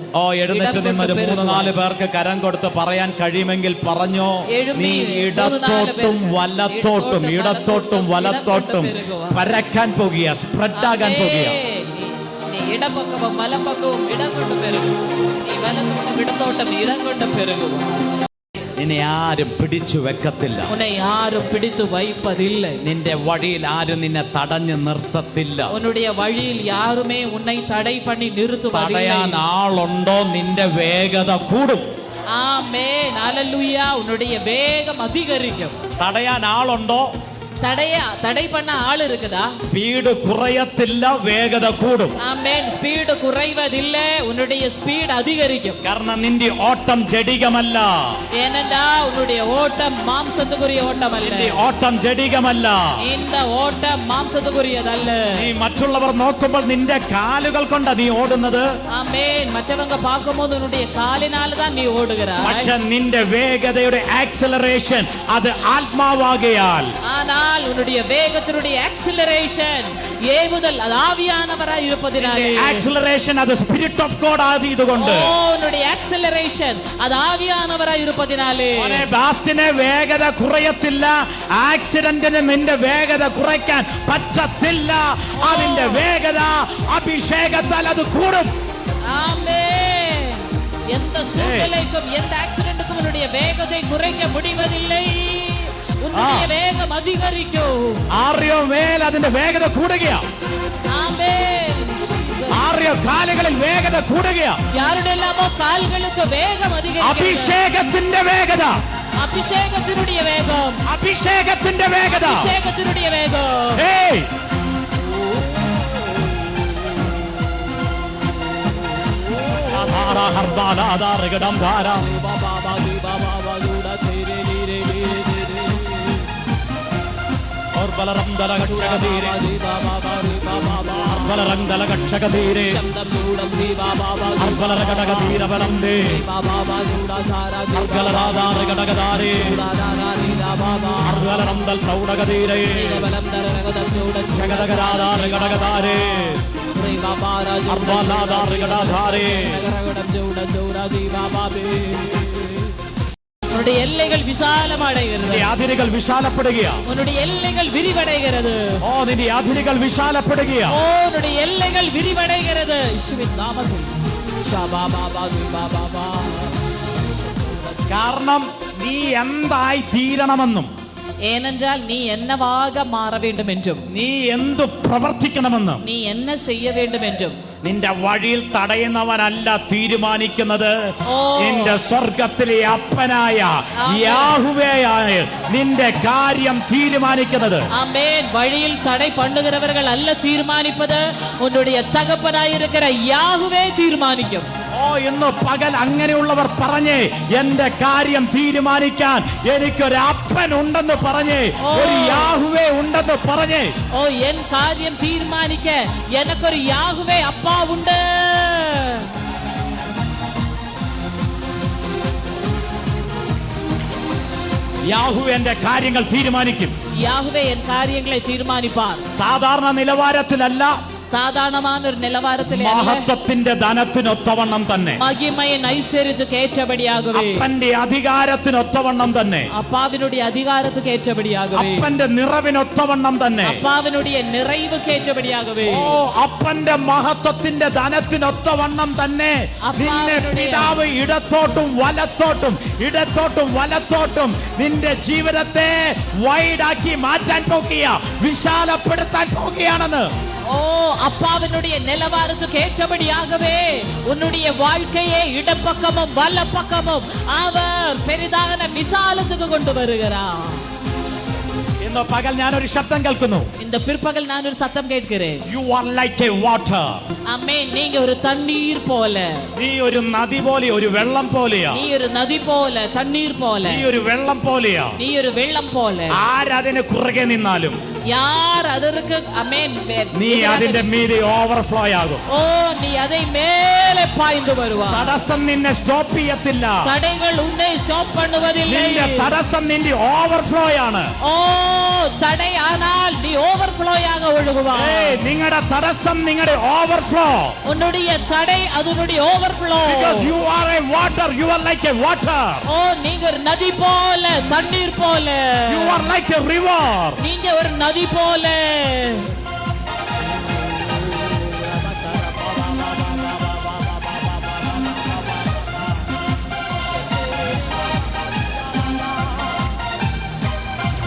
എഴുന്നേറ്റ് നിന്നൊരു 3-4 പേർക്ക് കരം കൊടുത്ത് പറയാൻ കഴിയുമെങ്കിൽ പറഞ്ഞോ, നീ ഇടത്തോട്ടും വലത്തോട്ടും പരക്കാൻ പോകുക, സ്പ്രെഡ് ആകാൻ പോകുക. നീ ഇടപക്കവും വലപ്പക്കവും ഇടം കൊണ്ട് പെരുകും. നീ വലത്തോട്ടും ഇടത്തോട്ടും ഇടം കൊണ്ട് പെരുകും. നിന്നെ ആരും പിടിച്ചു വെക്കത്തില്ല. ഉന്നെ ആരും പിടിച്ചു വയ്പതില്ല. നിന്റെ വഴിയിൽ ആരും നിന്നെ തടഞ്ഞു നിർത്തത്തില്ല. ഉன்னுடைய വഴിയിൽ யாருமே உன்னை தடை பண்ணி நிறுத்துவதில்லை. തടയാൻ ആളുണ്ടോ, നിന്റെ വേഗത കൂടും. ആമേൻ. ഹല്ലേലൂയ. உன்னுடைய வேகம் அதிகரிக்கும். തടയാൻ ആളുണ്ടോ? தடை பண்ண ஆள் இருக்குதா? സ്പീഡ് കുറയത്തില്ല, വേഗത കൂടും. ആമേൻ. സ്പീഡ് കുറയുവതില്ല, உன்னுடைய സ്പീഡ് அதிகரிக்கும். കാരണം നിന്റെ ഓട്ടം ജഡികമല്ല. ஏனென்றா உன்னுடைய ஓட்டம் மாம்சத்துக்குரிய ஓட்டமல்ல. നിന്റെ ഓട്ടം ജഡികമല്ല. இந்த ஓட்டம் மாம்சத்துக்குரியதல்ல. നീ മറ്റുള്ളവർ നോക്കുമ്പോൾ നിന്റെ കാലുകൾ കൊണ്ടാ നീ ഓടുന്നത്. ആമേൻ. മറ്റവங்க പാക്കുമ്പോൾ உன்னுடைய കാലിനാல தான் നീ ഓടുகிறாய். പക്ഷേ നിന്റെ വേഗതയുടെ ആക്സിലറേഷൻ അത് ആത്മാവാകയാൽ. ஆனால் உன்னுடைய வேகத்தினுடைய ஆக்സിലറേഷൻ ஏவுதல் அது ஆவியானவராய் இருப்பதினாலே. ആക്സിലറേഷൻ അത് സ്പിരിറ്റ് ഓഫ് ഗോഡ് ആയതുകൊണ്ട്. உன்னுடைய ஆக்സിലറേഷൻ അത് ആവിയാനവരായി இருப்பதினாலே. ബാസ്റ്റിനെ വേഗത കുറയത്തില്ല, ആക്സിഡന്റിന് നിന്റെ വേഗത കുറയ്ക്കാൻ പറ്റത്തില്ല. അതിന്റെ വേഗത അഭിഷേകത്താൽ അത് കൂടും. ആമേൻ. எந்த சூழ்நிலைக்கும் எந்த ஆக்சிடென்ட்க்கும் உன்னுடைய வேகத்தை குறைக்க முடிவதில்லை. உன்னுடைய வேகம் அதிகரிக்கும். ആറിയോ മേൽ അതിന്റെ വേഗത കൂടുകയാ. ആമേൻ. ആറിയോ കാലുകളിൽ വേഗത കൂടുകയാ. யாருടെல்லாமோ கால்களுக்கு வேகம் அதிகரிக்கும். അഭിഷേകത്തിന്റെ വേഗത. അഭിഷേകത്തിനുடைய വേഗം. അഭിഷേകത്തിന്റെ വേഗത. അഭിഷേകത്തിനുடைய വേഗം. ഏയ് ആധാര ഹർബാല ആധാരഗടം ധാര உன்னுடைய எல்லைகள் விசாலமடைகிறது. അതിരുകൾ വിശാലപ്പെടുകയാ. உன்னுடைய எல்லைகள் விரிவடைகிறது. ഓ നിന്റെ അതിരുകൾ വിശാലപ്പെടുകയാ. ஓ உன்னுடைய எல்லைகள் விரிவடைகிறது. യേശുവിൻ നാമത്തിൽ. കാരണം നീ എന്തായി തീരണമെന്നും ஏனென்றால் நீ என்னவாக மாற வேண்டும் என்றும் നീ എന്തു പ്രവർത്തിക്കണമെന്നും நீ என்ன செய்ய வேண்டும் என்றும் നിന്റെ വഴിയിൽ തടയുന്നവനല്ല തീരുമാനിക്കുന്നത്. നിന്റെ സ്വർഗത്തിലെ അപ്പനായ യാഹുവേയാണ് നിന്റെ കാര്യം തീരുമാനിക്കുന്നത്. ആമേൻ. വഴിയിൽ തടை பண்ணுகிறவர்கள் அல்ல தீர்மானிப்பது, உன்னுடைய தகப்பனாய் இருக்கிற യാഹുവേ തീരുമാനിക്കും. ഓ ഇന്ന് പകൽ അങ്ങനെയുള്ളവർ പറഞ്ഞേ, എന്റെ കാര്യം തീരുമാനിക്കാൻ എനിക്കൊരു അപ്പൻ ഉണ്ടെന്ന് പറഞ്ഞേ, ഒരു യാഹുവേ ഉണ്ടെന്ന് പറഞ്ഞേ. ഓ എൻ കാര്യം തീരുമാനിക്ക എനിക്കൊരു യാഹുവേ അപ്പാ ഉണ്ട്. യാഹുവേ എന്റെ കാര്യങ്ങൾ തീരുമാനിക്കും. യാഹുവേ എൻ കാര്യങ്ങളെ തീരുമാനിപ്പാർ. സാധാരണ നിലവാരത്തിലല്ല, സാധാരണമായ ഒരു നിലവാരത്തിലെ മഹത്വത്തിന്റെ ധനത്തിനൊത്തവണ്ണം തന്നെ, മഹിമയിൻ ഐശ്വര്യத்துக்கு ஏற்றபடியாகவே, അപ്പന്റെ അധികാരത്തിനൊത്തവണ്ണം തന്നെ, അപ്പാവിനുடைய அதிகாரத்துக்கு ஏற்றபடியாகவே, അപ്പന്റെ നിറവിനൊത്തവണ്ണം തന്നെ, അപ്പാവിനുடைய நிறைவுக்கு ஏற்றபடியாகவே, ഓ അപ്പന്റെ മഹത്വത്തിന്റെ ധനത്തിനൊത്തവണ്ണം തന്നെ നിന്നെ പിതാവ് ഇടത്തോട്ടും വലത്തോട്ടും നിന്റെ ജീവിതത്തെ വൈഡാക്കി മാറ്റാൻ പോകുക, വിശാലപ്പെടുത്താൻ പോകുകയാണെന്ന്. ஓ அப்பாவினுடைய நிலவாரத்துக்கு ஏற்றபடியாகவே உன்னுடைய வாழ்க்கையை இடப்பக்கமும் வலப்பக்கமும் அவர் பெரிதான விசாலத்துக்கு கொண்டு வருகிறார். ഇന്ന് പകൽ ഞാനൊരു ശബ്ദം കേൾക്കുന്നു. இந்த பிற்பகல் நான் ஒரு சத்தம் கேட்கிறேன். You are like a water. ആമേൻ. നീங்க ഒരു തണ്ണീർ പോലെ, നീ ഒരു നദി പോലെ, ഒരു വെള്ളം പോലെയാ. നീ ഒരു നദി പോലെ, തണ്ണീർ പോലെ, നീ ഒരു വെള്ളം പോലെയാ. നീ ഒരു വെള്ളം പോലെ. ആരതിന് കുറുകെ നിന്നാലും யார் அதற்கு ஆமென் നീ അതിന്റെ മീതെ ഓവർഫ്ലോ ആകും. ഓ നീ அதை மேலே பாய்ந்து வருவாய். തടസ്സം നിന്നെ സ്റ്റോപ്പ് ചെയ്യത്തില്ല. தடைகள் உன்னை ஸ்டாப் பண்ணுவதில்லை. നിന്റെ തടസ്സം നിന്റെ ഓവർഫ്ലോ ആണ്. ഓ തടை ஆனால் നീ ഓവർഫ്ലോ ആക ഒഴുകുവാய். നിങ്ങളുടെ തടസ്സം നിങ്ങളുടെ ഓവർഫ്ലോ. ഉன்னுடைய தடை அதனுடைய overflow. Because you are a water, you are like a water. ஓ நீங்க ஒரு நதி போல, தண்ணீர் போல. You are like a river. நீங்க ஒரு நதி போல.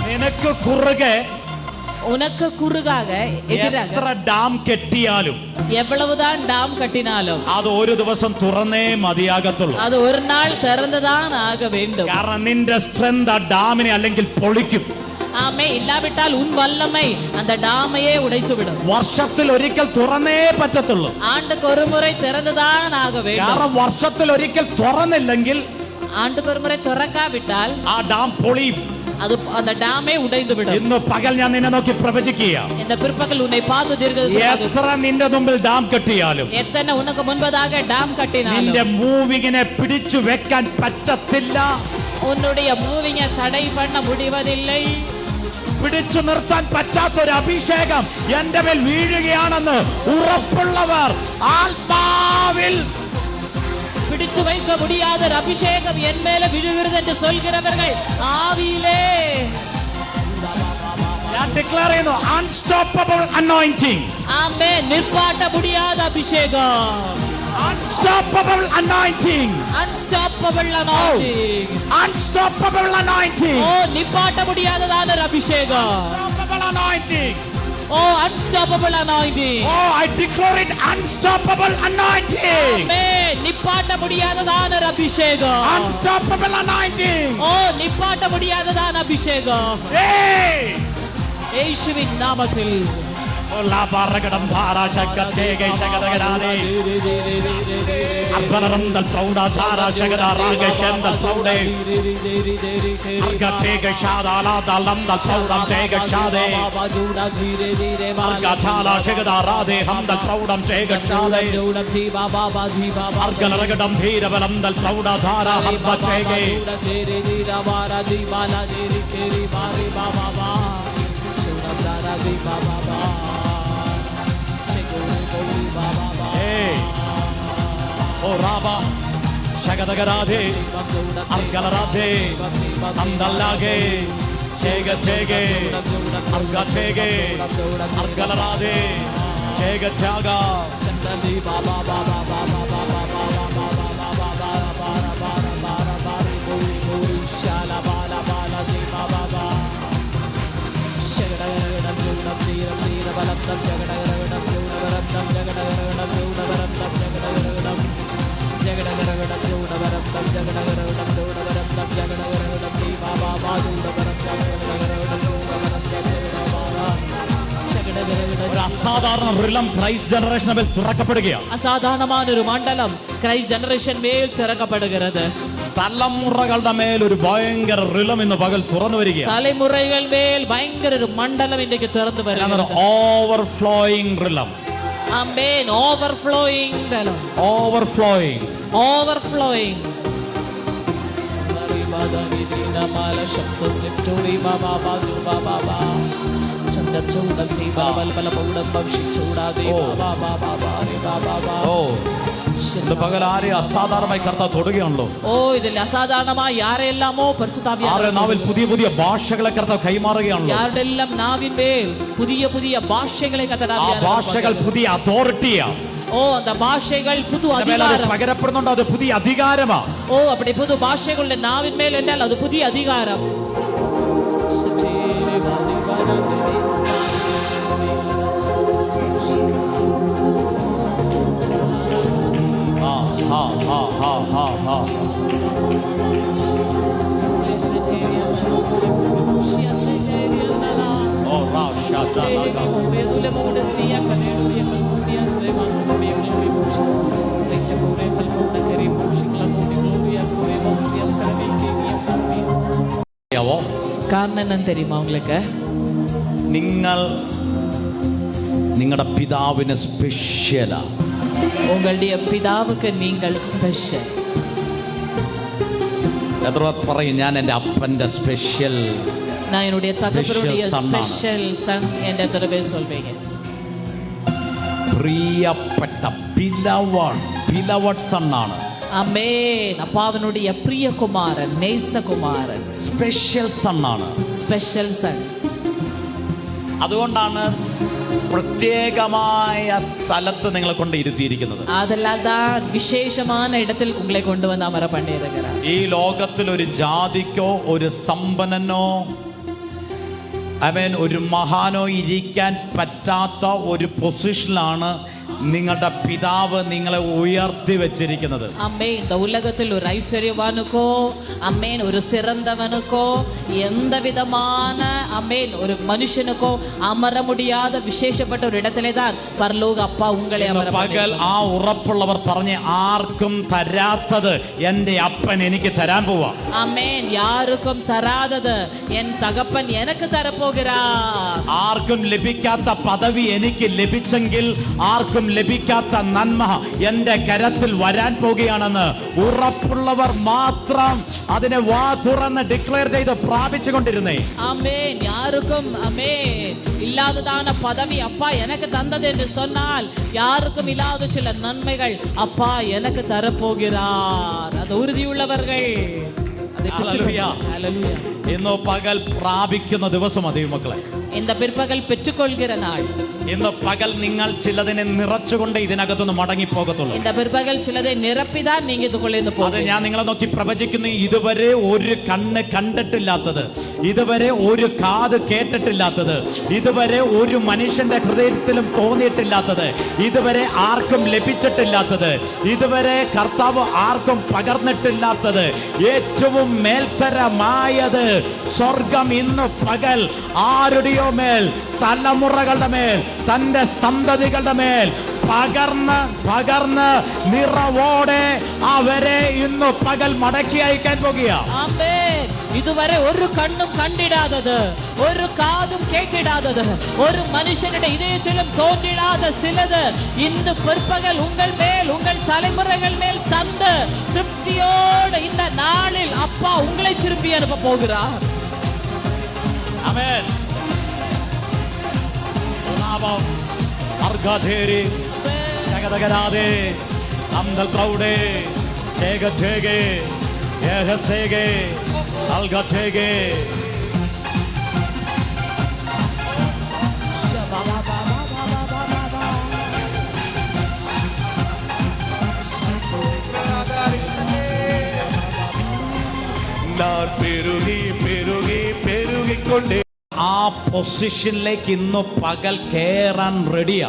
നിനക്ക് കുറുകെ, உனக்கு குறுகாக எதிராக എത്ര ഡാം കെട്ടിയാലും, எவ்வளவுதான் டாம் கட்டினாலும் അത് ഒരു ദിവസം തുറന്നേ മതിയാകത്തുള്ളൂ. அது ஒரு நாள் திறந்துதான் ஆக வேண்டும். കാരണം നിന്റെ സ്ട്രെങ്ത് ആ ഡാമിനെ അല്ലെങ്കിൽ പൊളിക്കും. ஆமே. இல்லாவிட்டால் உன் வல்லமை அந்த டாமையே உடைத்துவிடும். വർഷത്തിൽ ഒരിക്കൽ തുറന്നേ പറ്റത്തുള്ളൂ. ஆண்டுக்கு ஒரு முறை திறந்துதான் ஆக வேண்டும். കാരണം വർഷത്തിൽ ഒരിക്കൽ തുറന്നില്ലെങ്കിൽ ஆண்டுக்கு ஒரு முறை திறக்காவிட்டால் ആ ഡാം പൊളിയും. அது அந்த டாமே உடைந்து விடும். ഇന്ന് പകൽ ഞാൻ നിന്നെ നോക്കി പ്രവചിക്കുക. இந்த பிற்பகல் உன்னை பார்த்து தீர்க்கதரிசனம். എത്ര നിന്റെ മുമ്പിൽ ഡാം കെട്ടിയാലും, எத்தனை உனக்கு முன்பதாக டாம் கட்டினாலும் നിന്റെ മൂവിങ്ങിനെ പിടിച്ചു വെക്കാൻ പറ്റത്തില്ല. உன்னுடைய மூவிங்கை தடை பண்ண முடிவதில்லை. പിടിച്ചു നിർത്താൻ പറ്റാത്തൊരു അഭിഷേകം എന്റെ മേൽ വീഴുകയാണെന്ന് ഉറപ്പുള്ളവർ, ആത്മാവിൽ பிடித்து வைக்க முடியாத ஒரு அபிஷேகம் என் மேல விழுகிறது என்று சொல்கிறவர்கள் ஆவியிலே ഞാൻ ഡിക്ലെയർ ചെയ്യുന്നു, അൺസ്റ്റോപ്പബിൾ അനോയിന്റിംഗ്. ஆமென். நிற்பாட்ட முடியாத அபிஷேகம். Unstoppable anointing. Unstoppable anointing. Unstoppable anointing. ஓ நிப்பாட்ட முடியாததான ஒரு அபிஷேகம். Unstoppable anointing. O unstoppable anointing. Oh, I declare it unstoppable anointing. ஆமென். நிப்பாட்ட முடியாததான ஒரு அபிஷேகம். Unstoppable anointing. ஓ நிப்பாட்ட முடியாததான அபிஷேகம். Hey! இயேசுவின் நாமத்தில் Labaragam Para Shakatege Shakadagade Arbanaram the Prouda Zara Shakadaraga Shem the Proude Argatega Shadala Dalam the Proudam Tega Shade Argatala Shakadarade Ham the Proudam Tega Shade Argalagadam Hirabalam the Prouda Zara Hamba Tege Hey, oh Raba, Shagadagarade, Argalarade, Andalage, Chegatege, Argatege, Argalarade, Chegataga, അസാധാരണ റിലം Christ generation മേൽ തുറക്കപ്പെടുകയാണ്. അസാധാരണമായ ഒരു മണ്ഡലം Christ generation മേൽ തുറക്കപ്പെടുகிறது. തലമുറകളുടെ മേൽ ഒരു ഭയങ്കര റിലം ഇന്ന് പകൽ തുറന്നു വരികയാണ്. തലമുറകൾ മേൽ ഭയങ്കര ഒരു മണ്ഡലം ഇന്നേക്ക് തുറന്നു വരുന്നു. Overflowing realm. ആമേൻ. Overflowing realm. ഓവർഫ്ലോയിങ്. ഓവർഫ്ലോയിങ്. പകൽ ആരെ അസാധാരണമായി കർത്താവ് തൊടുകയാണല്ലോ. ഓ ഇതിൽ അസാധാരണമായി ആരെല്ലാമോ പരിശുദ്ധാത്മാവിൽ പുതിയ പുതിയ ഭാഷകളെ കർത്താവ് കൈമാറുകയാണല്ലോ. ആരുടെല്ലാം നാവിന്മേൽ പുതിയ പുതിയ ഭാഷകളെ കർത്താവ്, ഭാഷകൾ പുതിയ അതോറിറ്റിയാണ്. ഓ அந்த ഭാഷകൾ പുതു അധികാരം പകരപ്പെടുന്നുണ്ട്. അത് പുതിയ അധികാരമാണ്. ഓ அப்படி പുതു ഭാഷകളുടെ നാവിന്മേൽ എന്നാൽ അത് പുതിയ അധികാരം. കാരണം എന്താ தெரியுமா உங்களுக்கு? നിങ്ങൾ നിങ്ങളുടെ പിതാവിന് സ്പെഷ്യലാ. உங்களுடைய பிதாவுக்கு நீங்கள் ஸ்பெஷல். എത്ര പറയും ഞാൻ എൻ്റെ അപ്പൻ്റെ സ്പെഷ്യൽ. நான் என்னுடைய தகப்பனுடைய ஸ்பெஷல் சன் என்ற தடவை சொல்வீங்க. പ്രിയപ്പെട്ട ബിലവഡ് സൺ ആണ്. ആമേൻ. അപ്പാവനുடைய പ്രിയ കുമാരൻ, നേസകുമാരൻ, സ്പെഷ്യൽ സൺ ആണ്. Special son. അതുകൊണ്ടാണ് പ്രത്യേകമായ സ്ഥലത്ത് നിങ്ങളെ കൊണ്ട് ഇരുത്തിയിരിക്കുന്നത്. அதெல்லாம் விசேஷமான இடத்தில் உங்களை கொண்டு வந்து அமர பண்ணியிருக்கிறார். ഈ ലോകത്തിൽ ഒരു ജാതിക്കോ ഒരു സമ്പന്നനോ ഒരു മഹാനോ ഇരിക്കാൻ പറ്റാത്ത ഒരു പൊസിഷനിലാണ് നിങ്ങളുടെ പിതാവ് നിങ്ങളെ ഉയർത്തി വെച്ചിരിക്കുന്നത്. അമ്മേ இந்த உலகத்தில் ஒரு ஐஸ்வர்யவானுக்கோ அம்மேன் ஒரு சிறந்தவனுக்கோ எந்த விதமான அம்மேன் ஒரு மனுஷனுக்கோ அமர முடியாத விசேஷப்பட்ட ஒரு இடத்திலே தான் பரலோக அப்பா உங்களை அமர പകൽ ആ ഉറപ്പുള്ളവർ പറഞ്ഞ് ആർക്കും തരാത്തത് എൻ്റെ അപ്പൻ എനിക്ക് തരാൻ പോവാ. അമ്മേൻ. யாருக்கும் തരാത്തത് എൻ തകപ്പൻ എനിക്ക് തരപ്പോகிறாർ. ആർക്കും ലഭിക്കാത്ത പദവി എനിക്ക് ലഭിച്ചെങ്കിൽ ആർക്കും ലഭിക്കാത്ത നന്മ എന്റെ കരത്തിൽ വരാൻ പോകുകയാണെന്ന് ഉറപ്പുള്ളവർ മാത്രം അതിനെ വാ തുറന്ന് ഡിക്ലെയർ ചെയ്ത് പ്രാപിച്ചുകൊണ്ടിരുന്നേ. ആമേൻ. யாருக்கும் ஆமென் இல்லாததான பதவி அப்பா எனக்கு தந்தது என்று சொன்னால் யாருக்கும் இல்லாத சில நன்மைகள் அப்பா எனக்கு தரப்போகிறார். அது உறுதியுள்ளவர்கள். ഇന്ന് പകൽ പ്രാപിക്കുന്ന ദിവസം ദൈവമക്കളെ. இந்த பிற்பகல் பெற்றுக்கொள்கிற நாள். ഇന്ന് പകൽ നിങ്ങൾ ചിലതിനെ നിറച്ചുകൊണ്ട് ഇതിനകത്തുനിന്ന് മടങ്ങി പോകത്തുള്ളൂ. இந்த பிற்பகல் ചിലதை നിറപ്പിതാൻ നീங்க ഇതുകൊള്ളിന്ന് പോകും. അത് ഞാൻ നിങ്ങളെ നോക്കി പ്രവചിക്കുന്നു. ഇതുവരെ ഒരു കണ്ണ് കണ്ടിട്ടില്ലാത്തത്, ഇതുവരെ ഒരു കാത് കേട്ടിട്ടില്ലാത്തത്, ഇതുവരെ ഒരു മനുഷ്യന്റെ ഹൃദയത്തിലും തോന്നിയിട്ടില്ലാത്തത്, ഇതുവരെ ആർക്കും ലഭിച്ചിട്ടില്ലാത്തത്, ഇതുവരെ കർത്താവ് ആർക്കും പകർന്നിട്ടില്ലാത്തത്, ഏറ്റവും മേൽത്തരമായത് സ്വർഗം ഇന്ന് പകൽ ആരുടെയോ ഓരോ മേൽ, തലമുറകളുടെ മേൽ, തന്റെ സന്തതികളുടെ മേൽ പകർന്ന് നിറവോടെ അവരെ ഇന്ന് പകൽ മടക്കി അയക്കാൻ പോകുക. ഇതുവരെ ഒരു കണ്ണും കണ്ടിടാത്തത്, ഒരു കാതും കേട്ടിടാത്തത്, ഒരു മനുഷ്യനുടെ இதயத்திலும் தோன்றிடாத சிலது இந்த பிற்பகல் உங்கள் மேல், உங்கள் தலைமுறைகள் மேல் தந்து திருப்தியோடு இந்த நாளில் அப்பா உங்களை திருப்பி அனுப்ப போகிறார். ஆமென். நாமம் அர்கதேரி ஜகதகராதே அம்தல் ப்ரௌடே ஜெகதேகே யஹசேகே அல்கதேகே. நான் பெருகி பெருகி பெருகிக்கொண்டே ആ പൊസിഷനിലേക്ക് ഇന്ന് പകൽ കേറാൻ റെഡിയാ.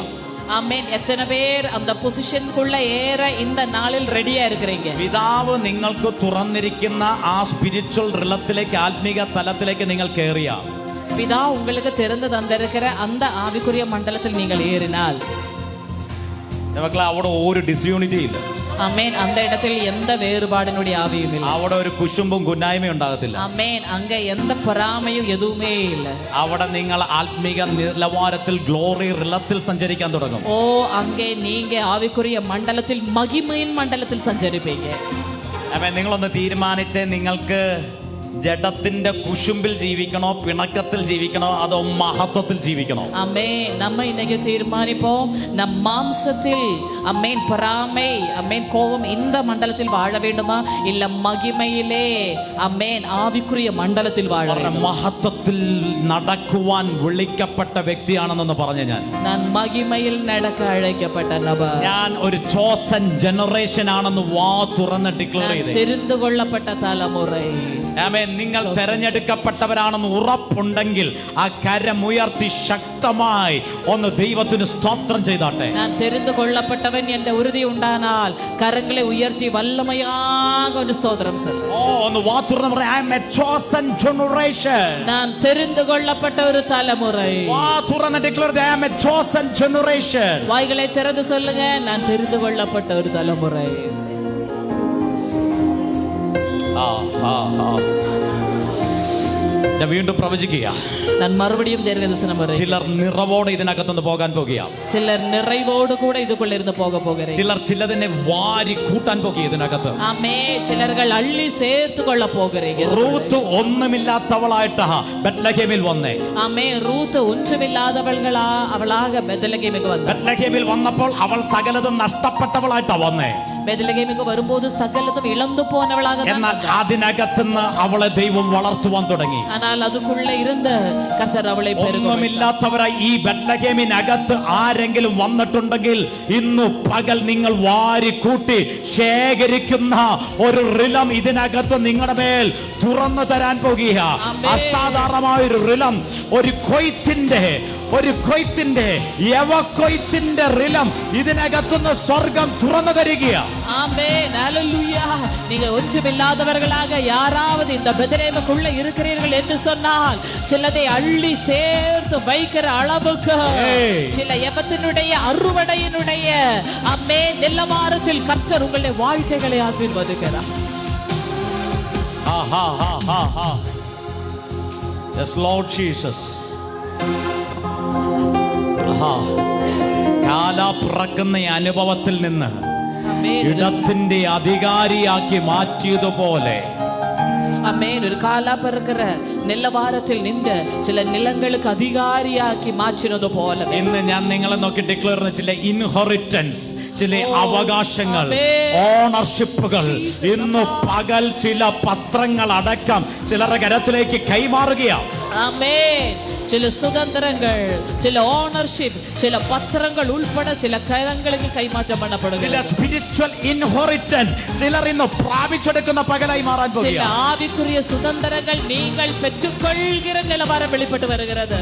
ஆமென். எத்தனை பேர் அந்த பொசிஷனுக்குள்ள ஏற இந்த நாளில் ரெடியா இருக்கிறீங்க? പിതാവ് നിങ്ങൾക്ക് തുറന്നിരിക്കുന്ന ആ സ്പിരിച്വൽ റിലത്തിലേക്ക്, ആത്മീക തലത്തിലേക്ക് നിങ്ങൾ കേറിയ, பிதா உங்களுக்கு திறந்து தந்திருக்கிற அந்த ஆவிக்குரிய மண்டலத்தில் நீங்கள் ஏறினால் നമുക്ക് അവിടെ ഒരു ഡിസ്യൂണിറ്റി ഇല്ല. ஆமென். அந்த இடத்தில் எந்த வேறுபாடினுடைய ஆவியும் இல்லை. അവിടെ ഒരു കുശുമ്പും കുന്നായ്മയും ഉണ്ടാകത്തില്ല. ஆமென். அங்க எந்த பொறாமையும் எதுவுமே இல்லை. അവിടെ നിങ്ങൾ ആത്മീക നിലവാരത്തിൽ, ഗ്ലോറി റിലത്തിൽ സഞ്ചരിക്കാൻ തുടങ്ങും. ஓ, அங்கே நீங்க ஆவிக்குரிய மண்டலத்தில், மகிமையின் மண்டலத்தில் சஞ்சரிப்பீங்க. അപ്പൊ നിങ്ങളൊന്ന് തീരുമാനിച്ചേ, നിങ്ങൾക്ക് ജഡത്തിന്റെ കുശുമ്പിൽ ജീവിക്കണോ, പിണക്കത്തിൽ ജീവിക്കണോ, അതോ മഹത്വത്തിൽ ജീവിക്കണോ? ஆமென். நம்ம இன்னைக்கு தீர்மானிப்போம், நம் மாம்சத்தில் ஆமென் பொறாமை, ஆமென் கோபம் இந்த மண்டலத்தில் வாழ வேண்டுமா, இல்ல மகிமையிலே ஆமென் ஆவிக்குரிய மண்டலத்தில் வாழ வேண்டுமா? മഹത്വത്തിൽ നടക്കുവാൻ വിളിക്കപ്പെട്ട വ്യക്തിയാണെന്ന് പറഞ്ഞ நான் மகிமையில் நடக்க அழைக்கப்பட்ட நபர், ഞാൻ ഒരു ചോസൻ ജനറേഷൻ ആണെന്ന് വാ തുറന്ന് ഡിക്ലെയർ ചെയ്തു. தெரிந்து கொள்ளப்பட்ட தலைமுறை. ആമേൻ. നിങ്ങൾ തെരഞ്ഞെടുക്കപ്പെട്ടവരാണെന്ന് ഉറപ്പുണ്ടെങ്കിൽ ആ കരമുയർത്തി ശക്തമായി ഒന്ന് ദൈവത്തിന് സ്തോത്രം ചെയ്താട്ടെ. நான் தெரிந்து கொள்ளப்பட்டவன் என்ற உறுதி உண்டானால் கரங்களை உயர்த்தி வல்லமையாக ஒரு ஸ்தோத்திரம் சொல். ഓ, ഒന്ന് വാ തുറന്ന് പറ, I am a chosen generation. நான் தெரிந்து கொள்ளப்பட்ட ஒரு தலைமுறை. വാ തുറന്ന് ഡിക്ലെയർ ചെയ്ത്, I am a chosen generation. வாய்களை திறந்து சொல்லுங்க, நான் தெரிந்து கொள்ளப்பட்ட ஒரு தலைமுறை. ഞാൻ വീണ്ടും പ്രവചിക്കുക, நான் மறுபடியும் தீர்க்கதரிசனம் പറയുന്നു. ചിലർ നിറവോടെ ഇതിനകത്തുനിന്ന് പോകാൻ പോകുക. சிலர் நிறைவோடு கூட இதுக்குள்ள இருந்து போக போகிறேன். ചിലർ ചിലതിനെ വാരി കൂട്ടാൻ പോകുക ഇതിനകത്ത്. ஆமே, சிலர்கள் அள்ளி சேர்த்து கொள்ள போகிறீங்க. റൂത്ത് ഒന്നുമില്ലാത്തവളായിട്ട് ബെത്ലഹേമിൽ വന്നേ. ஆமே, ரூத் ஒன்றுமில்லாதவர்களா அவளாக பெத்லகேமுக்கு வந்தாள். ബെത്ലഹേമിൽ വന്നപ്പോൾ അവൾ സകലതും നഷ്ടപ്പെട്ടവളായിട്ടാ വന്നേ. பெத்லகேமுக்கு வரும்போது சகலதும் இழந்து போனவளாக தான் എന്നാൽ வந்தாள். അതിനകത്തുനിന്ന് അവളെ ദൈവം വളർത്തുവാൻ തുടങ്ങി. ஆனால் அதுக்குள்ள இருந்த கர்த்தர் அவளை பெருக ഒന്നുമില്ലാത്തവരായി ഈ ബെത്ലഹേമിനകത്ത് ആരെങ്കിലും വന്നിട്ടുണ്ടെങ്കിൽ ഇന്നു പകൽ നിങ്ങൾ വാരി കൂട്ടി ശേഖരിക്കുന്ന ഒരു റിലം ഇതിനകത്ത് നിങ്ങളുടെ മേൽ തുറന്നു തരാൻ പോകുക. അസാധാരണമായ ഒരു റിലം, ഒരു കൊയ്ത്തിന്റെ യവക്കൊയ്ത്തിന്റെ റിലം ഇതിനകത്തുനിന്ന് സ്വർഗം തുറന്നു തരിക. ஆமென். ஹல்லேலூயா. நீங்க ஒன்றுமில்லாதவர்களாக யாராவது இந்த பெத்லகேமுக்குள்ள இருக்கிறீர்கள் என்று சொன்னால், சிலதை அள்ளி சேர்த்து வைக்கிற அளவுக்கு சில எபத்தினுடைய அறுவடையினுடைய ஆமென் நிலவாரத்தில் கர்த்தர் உங்களுடைய வாழ்க்கைகளை ஆசீர்வதிக்கிறார். Yes, Lord Jesus. കാലാപ്പിറക്കുന്ന അനുഭവത്തിൽ നിന്ന് ഇടത്തിന്റെ അധികാരിയാക്കി മാറ്റിയതുപോലെ ஆமென். ஒரு காலா பிறக்கிற நிலவாரத்தில் நின்று சில நிலங்களுக்கு அதிகாரியாக்கி மாற்றினது போல ഇന്ന് ഞാൻ നിങ്ങളെ നോക്കി ഡിക്ലെയർ ചെയ്യുന്ന ചില ഇൻഹെറിറ്റൻസ്, ചില അവകാശങ്ങൾ, ഓണർഷിപ്പുകൾ ഇന്ന് പകൽ ചില പത്രങ്ങൾ അടക്കം ചിലരുടെ കരത്തിലേക്ക് കൈമാറുകയാണ്. ஆமென். சில சுதந்திரங்கள், சில ஓனர்ஷிப், சில பத்திரங்கள் உൾപ്പെടെ ചില കരങ്ങൾക്ക് കൈമാറ്റം ചില பண்ணப்படுகிறது. സ്പിരിച്വൽ ഇൻഹെറിറ്റൻസ് ചിലർ ഇന്ന് പ്രാപിച്ചെടുക്കുന്ന പകലായി മാറാൻ சில പോകുകയാണ്. ஆவிக்குரிய சுதந்திரங்கள் நீங்கள் பெற்றுக்கொள்கிற நிலவரம் வெளிப்பட்டு வருகிறது.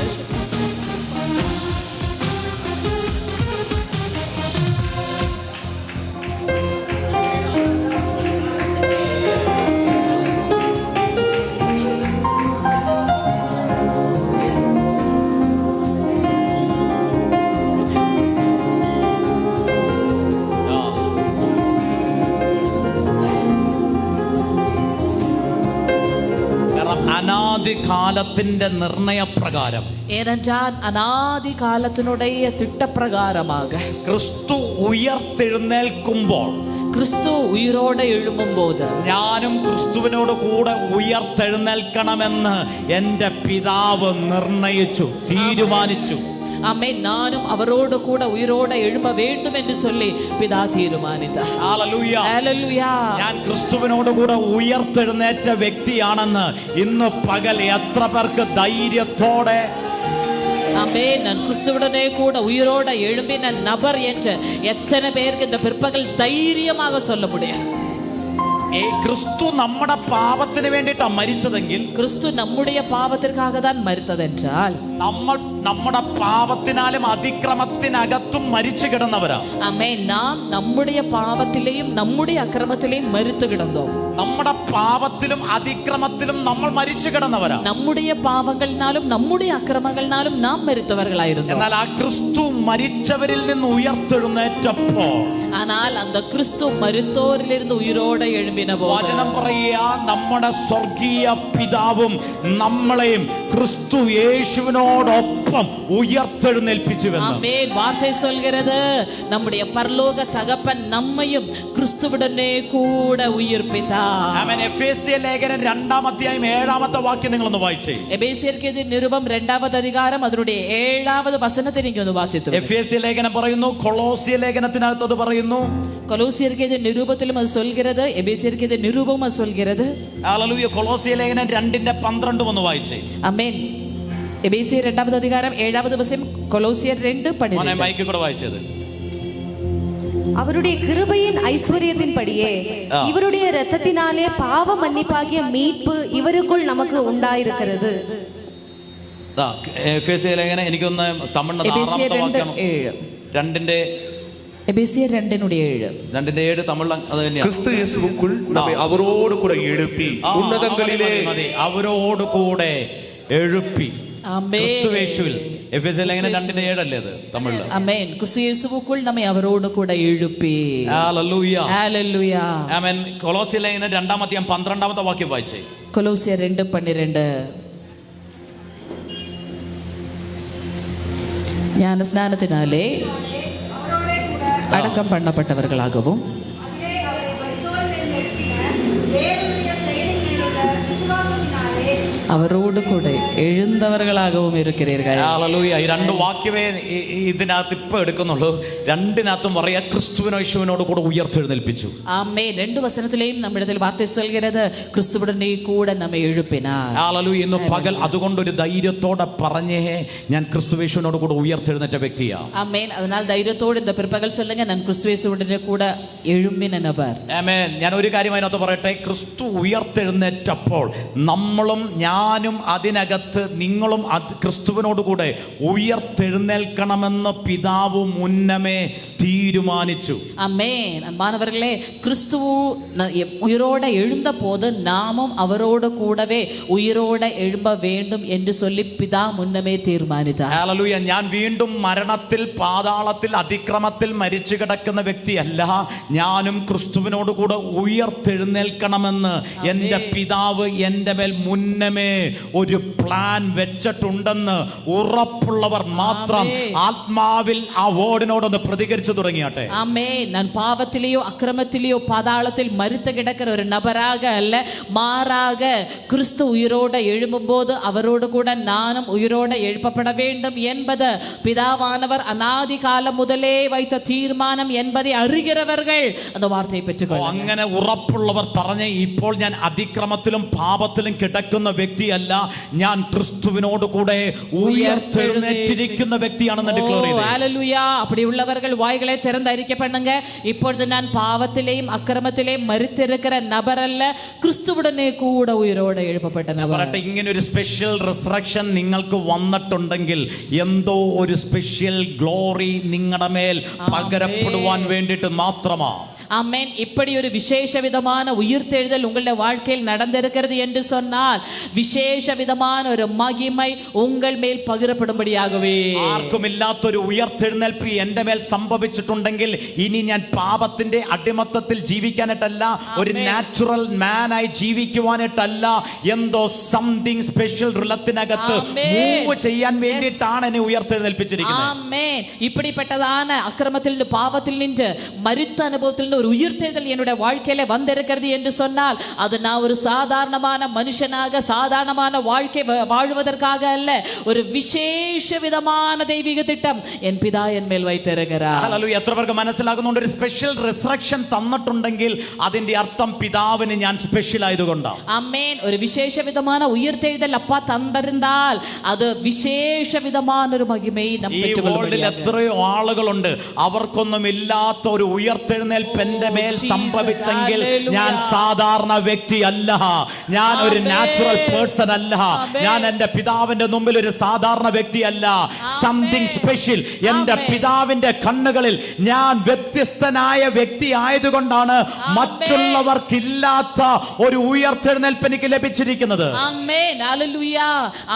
ആദികാലത്തിന്റെ നിർണയപ്രകാരം, ஏனென்றால் அநாதி காலத்தினுடைய திட்டப்பிரகாரமாக ക്രിസ്തു ഉയർത്തെഴുന്നേൽക്കുമ്പോൾ, கிறிஸ்து உயிரோட எழும்பும்போது ഞാനും ക്രിസ്തുവിനോട് കൂടെ ഉയർത്തെഴുന്നേൽക്കണമെന്ന് എൻ്റെ പിതാവ് നിർണയിച്ചു, തീരുമാനിച്ചു. ஆமென். நானும் அவரோடு கூட உயிரோட எழும்ப வேண்டும் என்று சொல்லி பிதா தீர்மானித்தார். ഹല്ലേലൂയ. ഹല്ലേലൂയ. ഞാൻ ക്രിസ്തുവിനോട് കൂടെ ഉയർത്തെഴുന്നേറ്റ വ്യക്തിയാണെന്ന് ഇന്ന് പകൽ എത്ര പേർക്ക് ധൈര്യത്തോടെ, ஆமென், நான் கிறிஸ்துவுடனே கூட உயிரோட எழும்பின நபர் என்று எத்தனை பேருக்கு இந்த பிற்பகல் தைரியமாக சொல்ல முடியும்? ക്രിസ്തു നമ്മുടെ പാപത്തിന് വേണ്ടിയിട്ടാണ് മരിച്ചതെങ്കിൽ, கிறிஸ்து நம்முடைய பாவத்திற்காக தான் மரித்ததென்றால், നമ്മൾ നമ്മുടെ പാപത്തിനാലും അതിക്രമത്തിനകത്തും മരിച്ചു കിടന്നവരാ. ஆமென், நாம் நம்முடைய பாவத்திலேயும் நம்முடைய அக்கிரமத்திலேயும் மரித்து கிடந்தோம். നമ്മുടെ പാപത്തിലും അതിക്രമത്തിലും നമ്മൾ മരിച്ചു കിടന്നവരാ. நம்முடைய பாவங்களினாலும் நம்முடைய அக்கிரமங்களினாலும் நாம் மரித்தவர்களாயிருந்தோம். എന്നാൽ ആ ക്രിസ്തു മരിച്ചവരിൽ നിന്ന് ഉയർത്തെഴുന്നേറ്റപ്പോൾ, ஆனால் அந்த கிறிஸ்து மரித்தோரிலிருந்து உயிரோட எழும்பின போது, വചനം പറയുക, നമ്മുടെ സ്വർഗീയ പിതാവും നമ്മളെയും ക്രിസ്തു യേശുവിനോടൊപ്പം ഉയർത്തെഴുന്നേൽപ്പിച്ചുവെന്ന്. ஆமென். வார்த்தை சொல்கிறது, நம்முடைய பரலோக தகப்பன் நம்மையும் கிறிஸ்துவுடனே கூட உயிர்ப்பித்தார். ആമേൻ. എഫേസ്യ ലേഖനം 2-ാം അധ്യായം 7-ാമത്തെ വാക്യം നിങ്ങളൊന്ന് വായിച്ചേ. എബേസ്യർക്കെതിരെ നിരുപം 2-ാമത് അധികാരം അതിന്റെ 7-ാമത് വചനത്തെ എനിക്കൊന്ന് വാസിച്ചു. എഫേസ്യ ലേഖനം പറയുന്നു, കൊളോസ്യ ലേഖനത്തിനകത്ത് അത് പറയുന്നു. കൊലോസിയർക്കെതിരെ നിരൂപത്തിലും അത് சொல்கிறது, എബേസ്യർക്കെതിരെ നിരൂപം അത് சொல்கிறது. ഹല്ലേലൂയ. കൊളോസ്യ ലേഖനം 2:12 ഒന്ന് വായിച്ചേ. ആമേൻ. എബേസ്യർ 2-ാമത് അധികാരം 7-ാമത് വചനം, കൊലോസിയർ 2:12. മൈക്ക് കൂടെ വായിച്ചത്. அவருடைய கிருபையின் ஐஸ்வர்யத்தின்படியே இவருடைய இரத்தத்தினாலே பாவ மன்னிப்பாகிய மீட்பு இவருக்குள் நமக்கு உண்டாயிருக்கிறது. എഫേസ്യ ലേഖനം എനിക്കൊന്ന് തമിഴിന്റെ 6-ാമത്തെ വാക്യം, 2-ന്റെ എബേസ്യർ 2:7. 2:7 തമിഴിൽ അത് തന്നെയാണ്. கிறிஸ்து இயேசுவுக்குள் நம்மை அவரோடு கூட எழுப்பி ഉന്നതങ്ങളിലെ, അവരോട് കൂടെ എഴുപ്പി. ആമേൻ. ക്രിസ്തുയേശുവിൽ. എഫേസ്യ ലേഖനം 2:7 അല്ലേ അത് തമിഴില്? ആമേൻ. ക്രിസ്തു യേശുവുക്കുൾ നമ്മെ അവരോട് കൂടെ എഴുപ്പി. ഹല്ലേലൂയ. ഹല്ലേലൂയ. ആമേൻ. കൊലോസ്യ ലേഖനം 2-ാം അധ്യായം 12-ാമത്തെ വാക്യം വായിച്ചേ. കൊലോസ്യർ 2:12. ஞானஸ்நானத்தினாலே அடக்கம் பண்ணப்பட்டவர்களாகவும் അവരോട് കൂടെ എഴുന്നവர்களாகவும் இருக்கிறீர்கள். ഹല്ലേലൂയ. ഈ രണ്ട് വാക്യമേ ഇതിനകത്ത് ഇപ്പൊ എടുക്കുന്നുള്ളൂ. രണ്ടിനകത്തും പറയാ, ക്രിസ്തുവിനോ യേശുവിനോട് കൂടെ ഉയർത്തെഴുന്നേൽപ്പിച്ചു. ആമേൻ. രണ്ട് വചനത്തിലെയും നമ്മിടത്തിൽ വാർത്ത சொல்கிறது, ക്രിസ്തുവുടനെ കൂടെ നമ്മെ എഴുപ്പിനാർ. ഹല്ലേലൂയ. ഇന്ന് പകൽ അതുകൊണ്ട് ഒരു ധൈര്യത്തോടെ പറഞ്ഞേ, ഞാൻ ക്രിസ്തുയേശുവിനോട് കൂടെ ഉയർത്തെഴുന്നേറ്റ വ്യക്തിയാ. ആമേൻ. അതിനാൽ ധൈര്യത്തോടെ இந்த பிற்பகல் சொல்லுங்க, நான் கிறிஸ்து இயேசுவுடனே கூட எழும்பின நபர். ആമേൻ. ഞാൻ ഒരു കാര്യം അതിനകത്ത് പറയട്ടെ, ക്രിസ്തു ഉയർത്തെഴുന്നേറ്റപ്പോൾ നമ്മളും ഞാനും അതിനകത്ത്, നിങ്ങളും ക്രിസ്തുവിനോട് കൂടെ ഉയർത്തെഴുന്നേൽക്കണമെന്ന് പിതാവ് മുന്നമേ തീരുമാനിച്ചു. ആമേൻ. അൻപാனவர்களே, கிறிஸ்து உயிரோட எழுந்த போது நாமும் அவரோடு கூடவே உயிரோட எழும்ப வேண்டும் என்று சொல்லி பிதா முன்னமே தீர்மானித்தார். ഹല്ലേലൂയ. ഞാൻ വീണ്ടും മരണത്തിൽ, പാതാളത്തിൽ, അതിക്രമത്തിൽ മരിച്ചു കിടക്കുന്ന വ്യക്തിയല്ല. ഞാനും ക്രിസ്തുവിനോട് കൂടെ ഉയർത്തെഴുന്നേൽക്കണമെന്ന് എൻ്റെ പിതാവ് എൻ്റെ മേൽ മുന്നമേ ഒരു പ്ലാൻ വെച്ചിട്ടുണ്ടെന്ന് ഉറപ്പുള്ളവർ മാത്രം ആത്മാവിൽ ആ വേർഡിനോടൊന്ന് പ്രതികരിച്ചു തുടങ്ങിയാട്ടെ. ആമേൻ. நான் பாவத்திலேயோ அக்கிரமத்திலேயோ பாதாளத்தில் மரித்து கிடக்கிற ஒரு நபராக அல்ல, மாறாக கிறிஸ்து உயிரோட எழும்பும்போது அவரோடு கூட நானும் உயிரோட எழுப்பப்பட வேண்டும் என்பது பிதாவானவர் அநாதி காலம் முதலே வைத்த தீர்மானம் என்பதை அறிகிறவர்கள் அந்த வார்த்தையை பெற்றுக்கொள்ளும். അങ്ങനെ ഉറപ്പുള്ളവർ പറഞ്ഞ്, ഇപ്പോൾ ഞാൻ അതിക്രമത്തിലും പാപത്തിലും കിടക്കുന്ന വ്യക്തിയല്ല, ഞാൻ ക്രിസ്തുവിനോട് കൂടെ ഉയർത്തെഴുന്നേറ്റിരിക്കുന്ന വ്യക്തിയാണെന്ന് ഡിക്ലെയർ ചെയ്തു. ഹല്ലേലൂയ. அப்படி உள்ளவர்கள் வாய்களை திறந்து அறிக்கை பண்ணுங்க, இப்பொழுது நான் பாவத்திலேயும் அக்கிரமத்திலேயும் மரித்திருக்கிற நபர் அல்ல, கிறிஸ்துவுடனே கூட உயிரோடு எழுப்பப்பட்ட நபர். പറയട്ടെ, ഇങ്ങനെ ഒരു സ്പെഷ്യൽ റിസറക്ഷൻ നിങ്ങൾക്ക് വന്നിട്ടുണ്ടെങ്കിൽ എന്തോ ഒരു സ്പെഷ്യൽ ഗ്ലോറി നിങ്ങളുടെ മേൽ പകരപ്പെടുവാൻ വേണ്ടിയിട്ട് മാത്രമാ. ஆமென். இப்படி ஒரு விசேஷ விதமான உயிர்த்தெழுதல் உங்களுடைய வாழ்க்கையில் நடந்திருக்கிறது என்று சொன்னால் விசேஷ விதமான ஒரு மகிமை உங்கள் மேல் പകരപ്പെടുമ്പടിയാകവേ. ആർക്കും ഇല്ലാത്തൊരു ഉയർത്തെഴുന്നേൽപ്പ് എന്റെ മേൽ സംഭവിച്ചിട്ടുണ്ടെങ്കിൽ ഇനി ഞാൻ പാപത്തിന്റെ അടിമത്തത്തിൽ ജീവിക്കാനായിട്ടല്ല, ഒരു നാച്ചുറൽ മാനായി ജീവിക്കുവാനായിട്ടല്ല, എന്തോ സംതിങ് സ്പെഷ്യൽ റിലത്തിനകത്ത് മൂവ് ചെയ്യാൻ വേണ്ടിയിട്ടാണ് എന്നെ ഉയർത്തെഴുന്നേൽപ്പിച്ചിരിക്കുന്നത്. ആമേൻ. இப்படிப்பட்டதான அக்கிரமத்தில் நின்று பாவத்தில் நின்று மரித்த அனுபவத்தில் நின்று ஒரு உயிர்த்தெழுதல் என்னுடைய வாழ்க்கையில வந்திருக்கிறது என்று சொன்னால் அது நான் ஒரு சாதாரணமான மனுஷனாக சாதாரணமான வாழ்க்கை வாழ்வதற்காக அல்ல, ഒരു വിശേഷ വിധமான ദൈവിക திட்டம் എൻ പിതാ എൻ മേൽ வைத்திருக்கிறார். ഹല്ലേലൂയ. എത്ര പേർക്ക് മനസ്സിലാകുന്നുണ്ട്? ഒരു സ്പെഷ്യൽ റിസറക്ഷൻ തന്നിട്ടുണ്ടെങ്കിൽ അതിന്റെ അർത്ഥം പിതാവിന് ഞാൻ സ്പെഷ്യൽ ആയതുകൊണ്ടാണ്. ആമേൻ. ഒരു വിശേഷ വിധமான ഉയർത്തെഴുതൽ അപ്പാ തന്നിരുന്നാൽ അത് വിശേഷ വിധமான ഒരു മഹിമയെ നാം പെറ്റുകൊള്ളും. എത്രയോ ആളുകളുണ്ട് അവർക്കൊന്നും ഇല്ലാത്ത ഒരു ഉയർത്തെഴുന്നേൽപ്പ് എന്റെ മേൽ സംഭവിച്ചെങ്കിൽ ഞാൻ സാധാരണ വ്യക്തി അല്ല, ഞാൻ ഒരു നാച്ചുറൽ പേഴ്സൺ അല്ല, ഞാൻ എന്റെ പിതാവിന്റെ മുമ്പിൽ ഒരു സാധാരണ വ്യക്തിയല്ല, സംതിങ് സ്പെഷ്യൽ. എന്റെ പിതാവിന്റെ കണ്ണുകളിൽ ഞാൻ വ്യത്യസ്തനായ വ്യക്തി ആയതുകൊണ്ടാണ് മറ്റുള്ളവർക്കില്ലാത്ത ഒരു ഉയർത്തെഴുന്നേൽപ്പ് എനിക്ക് ലഭിച്ചിരിക്കുന്നത്. ആമേൻ. ഹല്ലേലൂയ.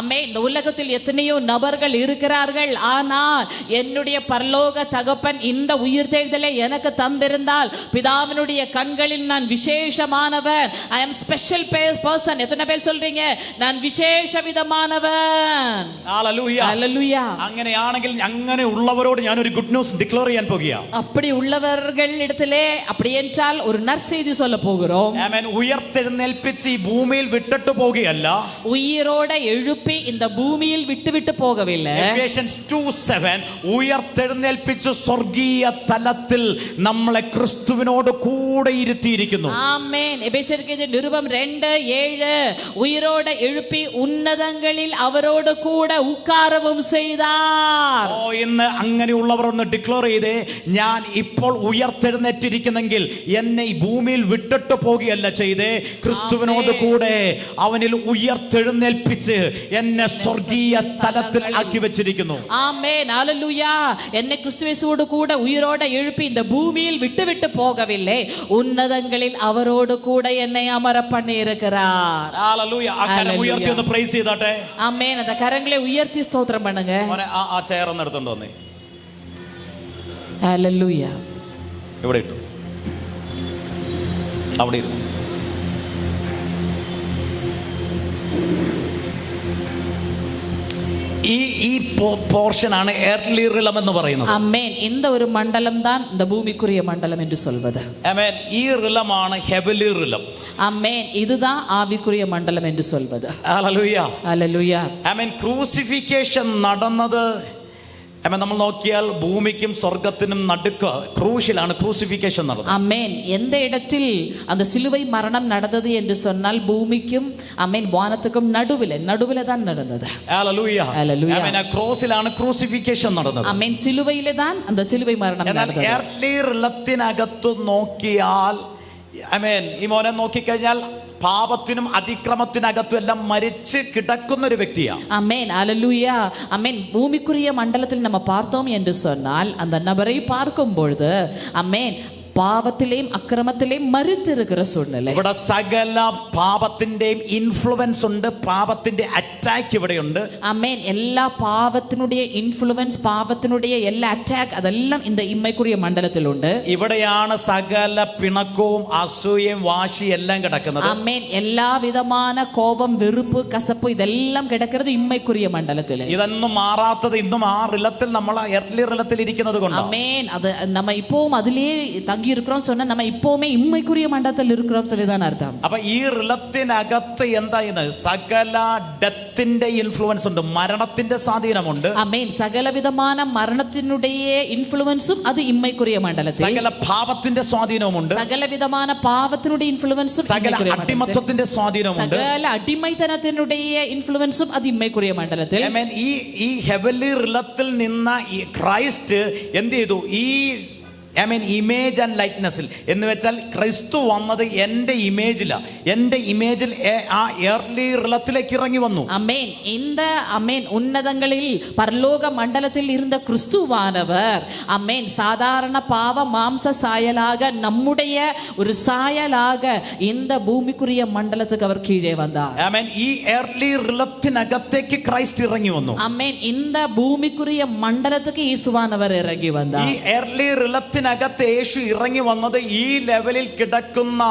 ആമേൻ. இந்த உலகத்தில் எத்தனையோ நபர்கள் இருக்கிறார்கள், ஆனால் என்னுடைய பரலோக தகப்பன் இந்த உயிர்த்தெழுதலை எனக்கு தந்திருந்தால் பிதாவினுடைய கண்களில் நான் விசேஷமானவன். I am special person. எத்தனை பேர் சொல்றீங்க நான் விசேஷ விதமானவன்? ഹല്ലേലൂയ. ഹല്ലേലൂയ. അങ്ങനെയാണെങ്കിൽ അങ്ങനെ ഉള്ളവരോട് ഞാൻ ഒരു ഗുഡ് ന്യൂസ് ഡിക്ലെയർ ചെയ്യാൻ പോകുകയാണ്. அப்படி உள்ளவர்கள் இடத்திலே அப்படி என்றால் ஒரு நற்செய்தி சொல்ல போகிறோம். ആമേൻ. ഉയർത്തെഴുന്നേൽപ്പിച്ച് ഈ ഭൂമിയിൽ വിട്ടിട്ട് പോകുകയല്ല, ഉയിരോടെ എഴുപ്പി இந்த பூமியில் விட்டு போகவில்லை. എഫേഷ്യൻസ് 2:7 ഉയർത്തെഴുന്നേൽപ്പിച്ച് സ്വർഗീയ തലത്തിൽ നമ്മളെ ക്രിസ്തുവിനോട് കൂടെ ഇരുത്തിയിരിക്കുന്നു. ആമേൻ. എഫേസ്യർക്ക് നിരുപം 2:7 ഉയിരോടെ എഴുപ്പി ഉന്നതങ്ങളിൽ അവരോട് കൂടെ ഉക്കാരവും ചെയ്താർ. ഓ, ഇന്ന് അങ്ങനെയുള്ളവർ ഒന്ന് ഡിക്ലെയർ ചെയ്തേ, ഞാൻ ഇപ്പോൾ ഉയർത്തെഴുന്നേറ്റിരിക്കുന്നെങ്കിൽ എന്നെ ഈ ഭൂമിയിൽ വിട്ടിട്ട് പോകുകയല്ല ചെയ്തേ, ക്രിസ്തുവിനോട് കൂടെ അവനിൽ ഉയർത്തെഴുന്നേൽപ്പിച്ച് എന്നെ സ്വർഗീയ സ്ഥലത്തിൽ ആക്കി വെച്ചിരിക്കുന്നു. ആമേൻ. ഹല്ലേലൂയ. എന്നെ ക്രിസ്തുവേശുവോട് കൂടെ ഉയിരോടെ എഴുപ്പി இந்த பூமியில் விட்டு போகவில்லை, ഉന്നതങ്ങളിൽ അവരോട് കൂടെ എന്നെ അമര பண்ணியிருக்கிறார். ഹല്ലേലൂയ. ആ കരം ഉയർത്തി ഒന്ന് പ്രൈസ് ചെയ്താട്ടെ. ആമേൻ. அந்த കരങ്ങളെ ഉയർത്തി സ്തോത്രം பண்ணுங்க. ആ ചെയർ ഒന്ന് എടുത്തോണ്ട് വന്നേ. ഹല്ലേലൂയ. ഇവിടെ ഇട്ടു, അവിടെ ഇരുന്നു. ഈ പോർഷനാണ് എർലി റിലം എന്ന് പറയുന്നത്. ആമേൻ. இந்த ஒரு மண்டலம் தான் இந்த பூமிக்குரிய மண்டலம் என்று சொல்வது. ആമേൻ. ഈ റിലമാണ് ഹെവൻലി റിലം. ஆமென். இதுதான் ஆவிக்குரிய மண்டலம் என்று சொல்வது. ഹല്ലേലൂയ. ഹല്ലേലൂയ. ആമേൻ. ക്രൂസിഫിക്കേഷൻ നടന്നത് നമ്മൾ നോക്കിയാൽ ഭൂമിക്കും സ്വർഗത്തിനും നടുക്ക് ക്രൂശിലാണ് ക്രൂസിഫിക്കേഷൻ നടന്നത്. ആമേൻ. எந்த இடத்தில் அந்த சிலுவை மரணம் நடந்தது என்று சொன்னால் பூமிக்கும் ஆமென் வானத்துக்கும் நடுவிலே தான் நடந்தது. ഹല്ലേലൂയ. ഹല്ലേലൂയ. ആമേൻ. ക്രോസിലാണ് ക്രൂസിഫിക്കേഷൻ നടന്നത്. ആമേൻ. സിലുവയിലെ தான் அந்த சிலுவை மரணம் நடந்தது. എർലി റിലത്തിനകത്ത് നോക്കിയാൽ ആമേൻ, ഈ മോനെ നോക്കിക്കഴിഞ്ഞാൽ പാപത്തിനും അതിക്രമത്തിനകത്തും എല്ലാം മരിച്ച് കിടക്കുന്ന ഒരു വ്യക്തിയാണ്. ஆமென். ஹல்லேலூயா. ஆமென். பூமிக்குரிய மண்டலத்தில் நம்ம பார்த்தோம் என்று சொன்னால் அந்த நபரை பார்க்கும் பொழுது ஆமென் പാപത്തിലെയും അക്രമത്തിലെയും മരിച്ചിരിക്കുന്ന സൂഴ്நிலை. ഇവിടെ സകല പാപത്തിന്റെയും ഇൻഫ്ലുവൻസ് ഉണ്ട്, പാപത്തിന്റെ അറ്റാക്ക് ഇവിടെയുണ്ട്. ആമേൻ. എല്ലാ പാപത്തിനുடைய ഇൻഫ്ലുവൻസ്, പാപത്തിനുடைய എല്ലാ അറ്റാക്ക് അതെല്ലാം இந்த ഇമ്മയ്ക്കുரிய മണ്ഡലത്തിലുണ്ട്. ഇവിടെയാണ് സകല പിണക്കവും അസൂയയും വാശി എല്ലാം കിടക്കുന്നത്. ആമേൻ. എല്ലാ വിധமான കോപം, വെറുപ്പ്, കസപ്പ് ഇതെല്ലാം കിടക്കുന്നത് ഇമ്മയ്ക്കുரிய മണ്ഡലത്തിൽ. ഇതൊന്നും മാറാത്തത് ഇന്നും ആ റിലത്തിൽ, നമ്മൾ എർലി റിലത്തിൽ ഇരിക്കുന്നത് കൊണ്ട്. ആമേൻ. അത് നമ്മ ഇപ്പോഴും അതിലേ തങ്ങി இருக்கிறோம் சொன்னா நம்ம இப்போமே இம்மைக்குரிய மண்டலத்தில் இருக்கிறோம் சொல்லிதான் அர்த்தம். അപ്പൊ ഈ റിലത്തിനകത്ത് എന്താ സകല ഡെത്തിന്റെ ഇൻഫ്ലുവൻസ് ഉണ്ട്, മരണത്തിന്റെ സ്വാധീനമുണ്ട്. ആമേൻ. സകല വിധமான മരണത്തിനുடைய ഇൻഫ്ലുവൻസും അത് ഇമ്മയ്ക്കുரிய മണ്ഡലത്തിൽ. സകല പാപത്തിന്റെ സ്വാധീനവുമുണ്ട്, സകല വിധமான പാപത്തിനുடைய ഇൻഫ്ലുവൻസും, സകല അടിമത്തത്തിന്റെ സ്വാധീനമുണ്ട്, സകല അടിമത്തനത്തിനുடைய ഇൻഫ്ലുവൻസും അത് ഇമ്മയ്ക്കുரிய മണ്ഡലത്തിൽ. ആമേൻ. ഈ ഹെവൻലി റിലത്തിൽ നിന്ന ഈ ക്രൈസ്റ്റ് എന്ത് ചെയ്തു? ഈ ഇമേജ് ആൻഡ് ലൈക്നെസ്സിൽ എന്ന് വെച്ചാൽ ക്രിസ്തു വന്നത് എൻ്റെ ഇമേജിലാണ്. എൻ്റെ ഇമേജിൽ ആ എർലി റിലത്തിലേക്ക് ഇറങ്ങി വന്നു. அமேன். இந்த அமேன் உன்னதங்களில் பரலோக மண்டலத்தில் இருந்த கிறிஸ்துவானவர் அமேன் சாதாரண பாவ மாம்ச சாயலாக நம்முடைய ஒரு சாயலாக இந்த பூமிக்குரிய மண்டலத்துக்கு அவர் கீழே வந்தார். ആമേൻ. ഈ എർലി റിലത്തിനകത്തേക്ക് ക്രൈസ്റ്റ് ഇറങ്ങി വന്നു. அமேன். இந்த பூமிக்குரிய மண்டலத்துக்கு இயேசுவானவர் இறங்கி வந்தார். ഈ എർലി റിലത്തിനകത്ത് യേശു ഇറങ്ങി വന്നത് ഈ ലെവലിൽ കിടക്കുന്ന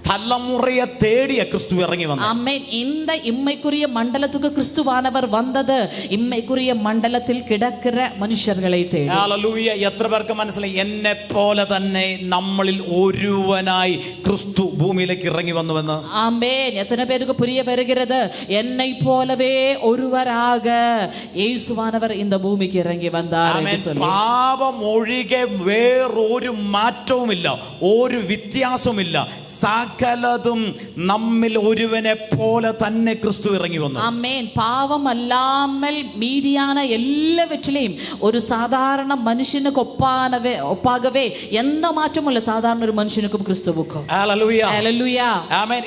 തലമുറയെ തേടിയ ക്രിസ്തു ഇറങ്ങി വന്നു. ആമേൻ. இந்த இம்மைக்குரிய மண்டலத்துக்கு கிறிஸ்துவானவர் வந்தது இம்மைக்குரிய மண்டலத்தில் கிடக்கிற மனுஷர்களை தேடி. ഹല്ലേലൂയ. എത്ര പേർക്ക് മനസ്സിലായി? എന്നെ പോലെ തന്നെ നമ്മളിൽ ഒരുവനായി ക്രിസ്തു ഭൂമിയിലേക്ക് ഇറങ്ങി വന്നുവെന്ന്? ஆமென். எத்தனை பேருக்கு புரிய வருகிறது? என்னை போலவே ஒருவராக இயேசுவானவர் இந்த பூமிக்கு இறங்கி வந்தார் என்று சொல்லி. പാപം ഒഴികെ വേറൊരു മാറ്റവുമില്ല, ഒരു വ്യത്യാസവുമില്ല. സകലതും നമ്മിൽ ഒരുവനെ പോലെ തന്നെ ക്രിസ്തു ഇറങ്ങി വന്നു. ஆமென். பாவம் அல்லாமல் மீதியான எல்லாவற்றிலையும் ஒரு சாதாரண மனுஷனுக்கு ஒப்பாகவே எந்த மாற்றமும் இல்ல சாதாரண ஒரு மனுஷனுக்கும் கிறிஸ்துவுக்கும். ഹല്ലേലൂയ. ஹல்லேலூயா. ആമേൻ.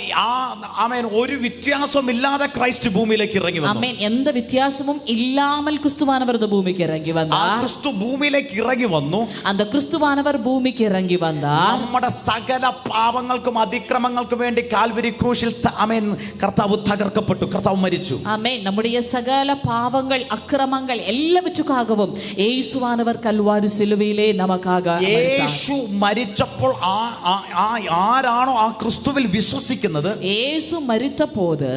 ആമേൻ. ഒരു വ്യത്യാസമില്ലാതെ ക്രൈസ്റ്റ് ഭൂമിയിലേക്ക് ഇറങ്ങി വന്നു. ஆமென். எந்த வித்தியாசமும் இல்லாமல் கிறிஸ்துவானவர் இந்த பூமிக்கு இறங்கி ആ வந்தார். ക്രിസ്തു ഭൂമിയിലേക്ക് ഇറങ്ങി വന്നു. அந்த கிறிஸ்துவானவர் பூமிக்கு இறங்கி வந்தார். നമ്മുടെ സകല പാപങ്ങൾക്കും അതിക്രമങ്ങൾക്കും വേണ്ടി കാൽവരി ക്രൂശിൽ ആമേൻ കർത്താവ് തകർക്കപ്പെട്ടു, കർത്താവ് മരിച്ചു. ஆமென். நம்முடைய சகல பாவங்கள் அக்கிரமங்கள் எல்லாவற்றுக்காகவும் இயேசுவானவர் கல்வாரி சிலுவையிலே நமக்காக യേശു മരിച്ചപ്പോൾ ആരാണോ ആ ക്രിസ്തുവിൽ വിശ്വസിക്കുന്നത്, இயேசு மரித்த போது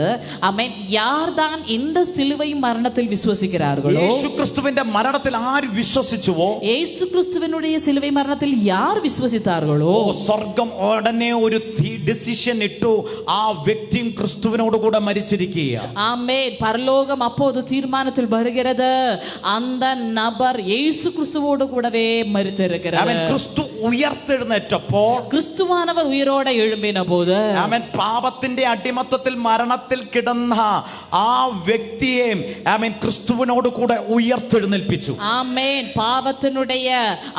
ஆமென் யார்தான் இந்த சிலுவை மரணத்தில் விசுவசிக்கிறார்களோ, യേശു ക്രിസ്തുവിന്റെ മരണത്തിൽ ആര് വിശ്വസിച്ചുവോ, இயேசு கிறிஸ்துவினுடைய சிலுவை மரணத்தில் யார் விசுவசித்தார்களோ, സ്വർഗം ഉടനെ ഒരു ഡിസിഷൻ ഇട്ടു, ആ വ്യക്തിയും ക്രിസ്തുവിനോട് കൂടെ മരിച്ചിരിക്കുക. ஆமென். பரலோகம் அப்போது தீர்மானத்தில் வருகிறது, அந்த நபர் இயேசு கிறிஸ்துவோடு கூடவே மரித்திருக்கிறார். അവൻ ക്രിസ്തു ഉയർത്തെഴുന്നേറ്റപ്പോൾ, கிறிஸ்துவானவர் உயிரோட எழும்பின போது അവൻ പാപത്തിന്റെ അടിമത്തത്തിൽ മരണത്തിൽ കിടന്ന ആ വ്യക്തിയെ അവൻ ക്രിസ്തുവിനോട് കൂടെ ഉയർത്തെഴുന്നേൽപ്പിച്ചു. ஆமென். பாவத்தினுடைய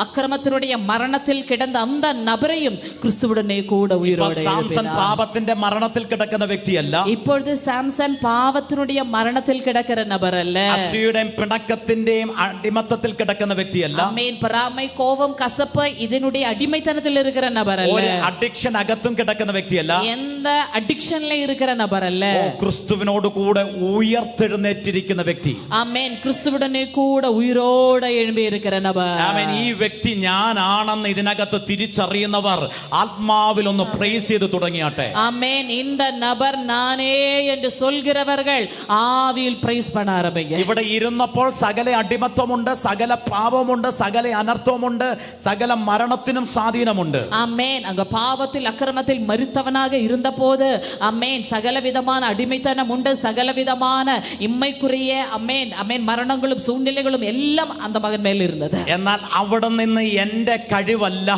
அக்கிரமத்தினுடைய மரணத்தில் கிடந்த அந்த நபரையும் கிறிஸ்துவுடனே கூட உயிரோட സാംസൺ எழுப்பினார். പാപത്തിന്റെ മരണത്തിൽ കിടക്കുന്ന വ്യക്തിയല്ല. இப்பொழுது சாம்சன் பாவத்தினுடைய மரணத்தில் கிடக்கிற நபர் அல்ல. അസൂയയുടെയും പിണക്കത്തിന്റെയും അടിമത്തത്തിൽ കിടക്കുന്ന വ്യക്തിയല്ല. ஆமென். பொறாமை, கோபம், கசப்பு இதனுடைய அடிமைத்தனத்தில் இருக்கிற நபர் அல்ல. ഒരു അഡിക്ഷൻ അകത്തും കിടക്കുന്ന വ്യക്തിയല്ല. எந்த அடிக்ஷன்ல இருக்கிற நபர் அல்ல. ക്രിസ്തുവിനോട് കൂടെ ഉയർത്തെഴുന്നേറ്റിരിക്കുന്ന വ്യക്തി. ஆமென். கிறிஸ்துவுடனே கூட உயிரோட எழும்பி இருக்கிற நபர். ആമേൻ. ഈ വ്യക്തി ഞാനാണെന്ന് ഇതിനകത്ത് തിരിച്ചറിയുന്നവർ ആത്മാവിൽ ഒന്ന് പ്രൈസ് ചെയ്ത് തുടങ്ങിയാട്ടെ. ஆமென். இந்த நபர் நானே என்று சொல்கிறவர்கள் ஆவியில் பிரைஸ் பண்ண ஆரம்பிங்க. ഇവിടെ ഇരുന്നപ്പോൾ സകല അടിമത്വമുണ്ട്, സകല പാപമുണ്ട്, സകല അനർത്ഥമുണ്ട്, സകല മരണത്തിനും സ്വാധീനമുണ്ട്. ஆமென். அங்க பாவத்தில் அக்கிரமத்தில் மரித்தவனாக இருந்த போது ஆமென் சகல விதமான அடிமைத்தனம் உண்டு, சகல விதமான இம்மைக்குரிய ஆமென் ஆமென் மரணங்களும் சூழ்நிலைகளும் எல்லாம் அந்த மகன் மேல் இருந்தது. എന്നാൽ അവിടെ നിന്ന് എന്റെ കഴിവല്ല,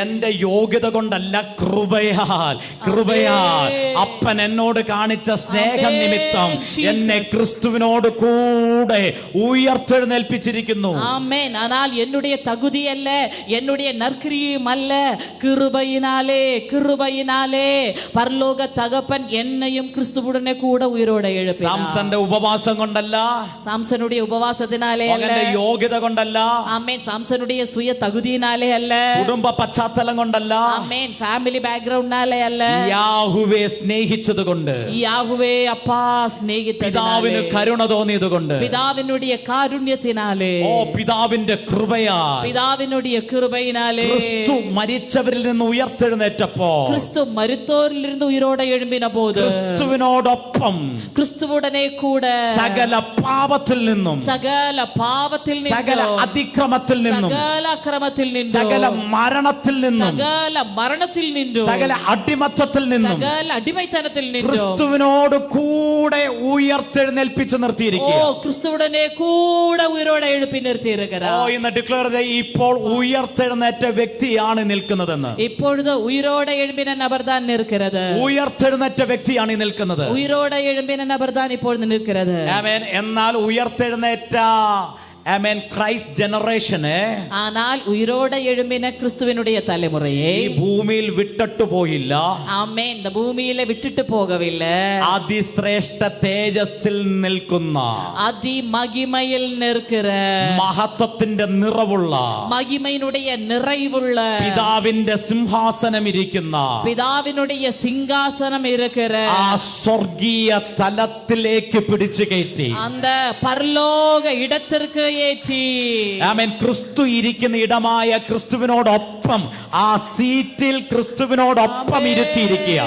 എന്റെ യോഗ്യത കൊണ്ടല്ല, കൃപയാൽ അപ്പൻ എന്നോട് കാണിച്ച സ്നേഹം നിമിത്തം എന്നെ ക്രിസ്തുവിനോട് കൂടെ ഉയർത്തെഴുന്നേൽപ്പിച്ചിരിക്കുന്നു. ஆமென். ஆனால் என்னுடைய தகுதி அல்ல, என்னுடைய நற்கிரியும் அல்ல, கிருபையினாலே பரலோக தகப்பன் என்னையும் கிறிஸ்துவுடனே கூட உயிரோட எழுப்பினார். സാംസന്റെ ഉപവാസം കൊണ്ടല്ല, சாம்சனுடைய உபவாசத்தினாலே அல்ல, മകന്റെ യോഗ്യത കൊണ്ടല്ല, ஆமென் சாம்சனுடைய சுய தகுதியினாலே அல்ல, കുടുംബ പശ്ചാത്തലം കൊണ്ടല്ല, ஆமென் ஃபேமிலி பேக்ரவுண்ட்னாலே அல்ல, യാഹുവേ സ്നേഹിച്ചത് കൊണ്ട്, யாஹ்வே அப்பா പിതാവിന് സ്നേഹിതനാலே, കരുണ തോന്നിയത് കൊണ്ട്, பிதாவினுடைய காருண்யத்தினாலே, ഓ പിതാവിന്റെ കൃപയാൽ பிதாவினுடைய கிருபையினாலே ക്രിസ്തു മരിച്ചവരിൽ നിന്ന് ഉയർത്തെഴുന്നേറ്റപ്പോ, கிறிஸ்து மரித்தோரிலிருந்து உயிரோட எழும்பின போது ക്രിസ്തുവിനോടൊപ്പം கிறிஸ்துவுடனே கூட സകല പാപത്തിൽ നിന്നും, சகல பாவத்தில் സകല நின்றும், അതിക്രമത്തിൽ നിന്നും, சகல அக்கிரமத்தில் സകല நின்றும், മരണത്തിൽ നിന്നും, சகல மரணத்தில் நின்றும், സകല അടിമത്തത്തിൽ നിന്നും சகல அடிமைத்தனத்தில் நின்றும் ക്രിസ്തുവിനോട് കൂടെ ഉയർത്തെഴുന്നേൽപ്പിച്ച് ஓ നിർത്തിയിരിക്കുക. கிறிஸ்துவுடனே கூட உயிரோட எழுப்பி நிறுத்தி ഓ இருக்கிறார். ഇന്ന് ഡിക്ലെയർ ചെയ്ത് ഇപ്പോൾ ഉയർത്തെഴുന്നേറ്റ വ്യക്തിയാണ് നിൽക്കുന്നതെന്ന്. இப்பொழுது உயிரோட எழும்பின நபர் தான் நிற்கிறது. ഉയർത്തെഴുന്നേറ്റ വ്യക്തിയാണ് ഈ നിൽക്കുന്നത്. உயிரோட எழும்பின நபர் தான் இப்பொழுது நிற்கிறது. ആമേൻ. എന്നാൽ ഉയർത്തെഴുന്നേറ്റ ആമേൻ ക്രൈസ്റ്റ് ജനറേഷന് ஆனால் உயிரோட எழும்பின கிறிஸ்துவினுடைய தலைமுறையை ഈ ഭൂമിയിൽ വിട്ടിട്ട് പോയില്ല. ആമേൻ இந்த பூமியில விட்டுட்டு போகவில்லை. അതിശ്രേഷ്ഠ തേജസ്സിൽ നിൽക്കുന്ന அதிமகிமையில் நிற்கிற മഹത്വത്തിന്റെ നിറവുള്ള மகிமையினுடைய நிறைவுள்ள പിതാവിന്റെ സിംഹാസനം ഇരിക്കുന്ന பிதாவினுடைய சிங்காசனம் இருக்கிற ആ സ്വർഗീയ തലത്തിലേക്ക് പിടിച്ചു കയറ്റി அந்த பரலோக இடத்திற்கு ஏற்றி ആമേൻ ക്രിസ്തു ഇരിക്കുന്ന ഇടമായ ക്രിസ്തുവിനോടൊപ്പം ആ സീറ്റിൽ ക്രിസ്തുവിനോടൊപ്പം ഇരുത്തിയിരിക്കുക.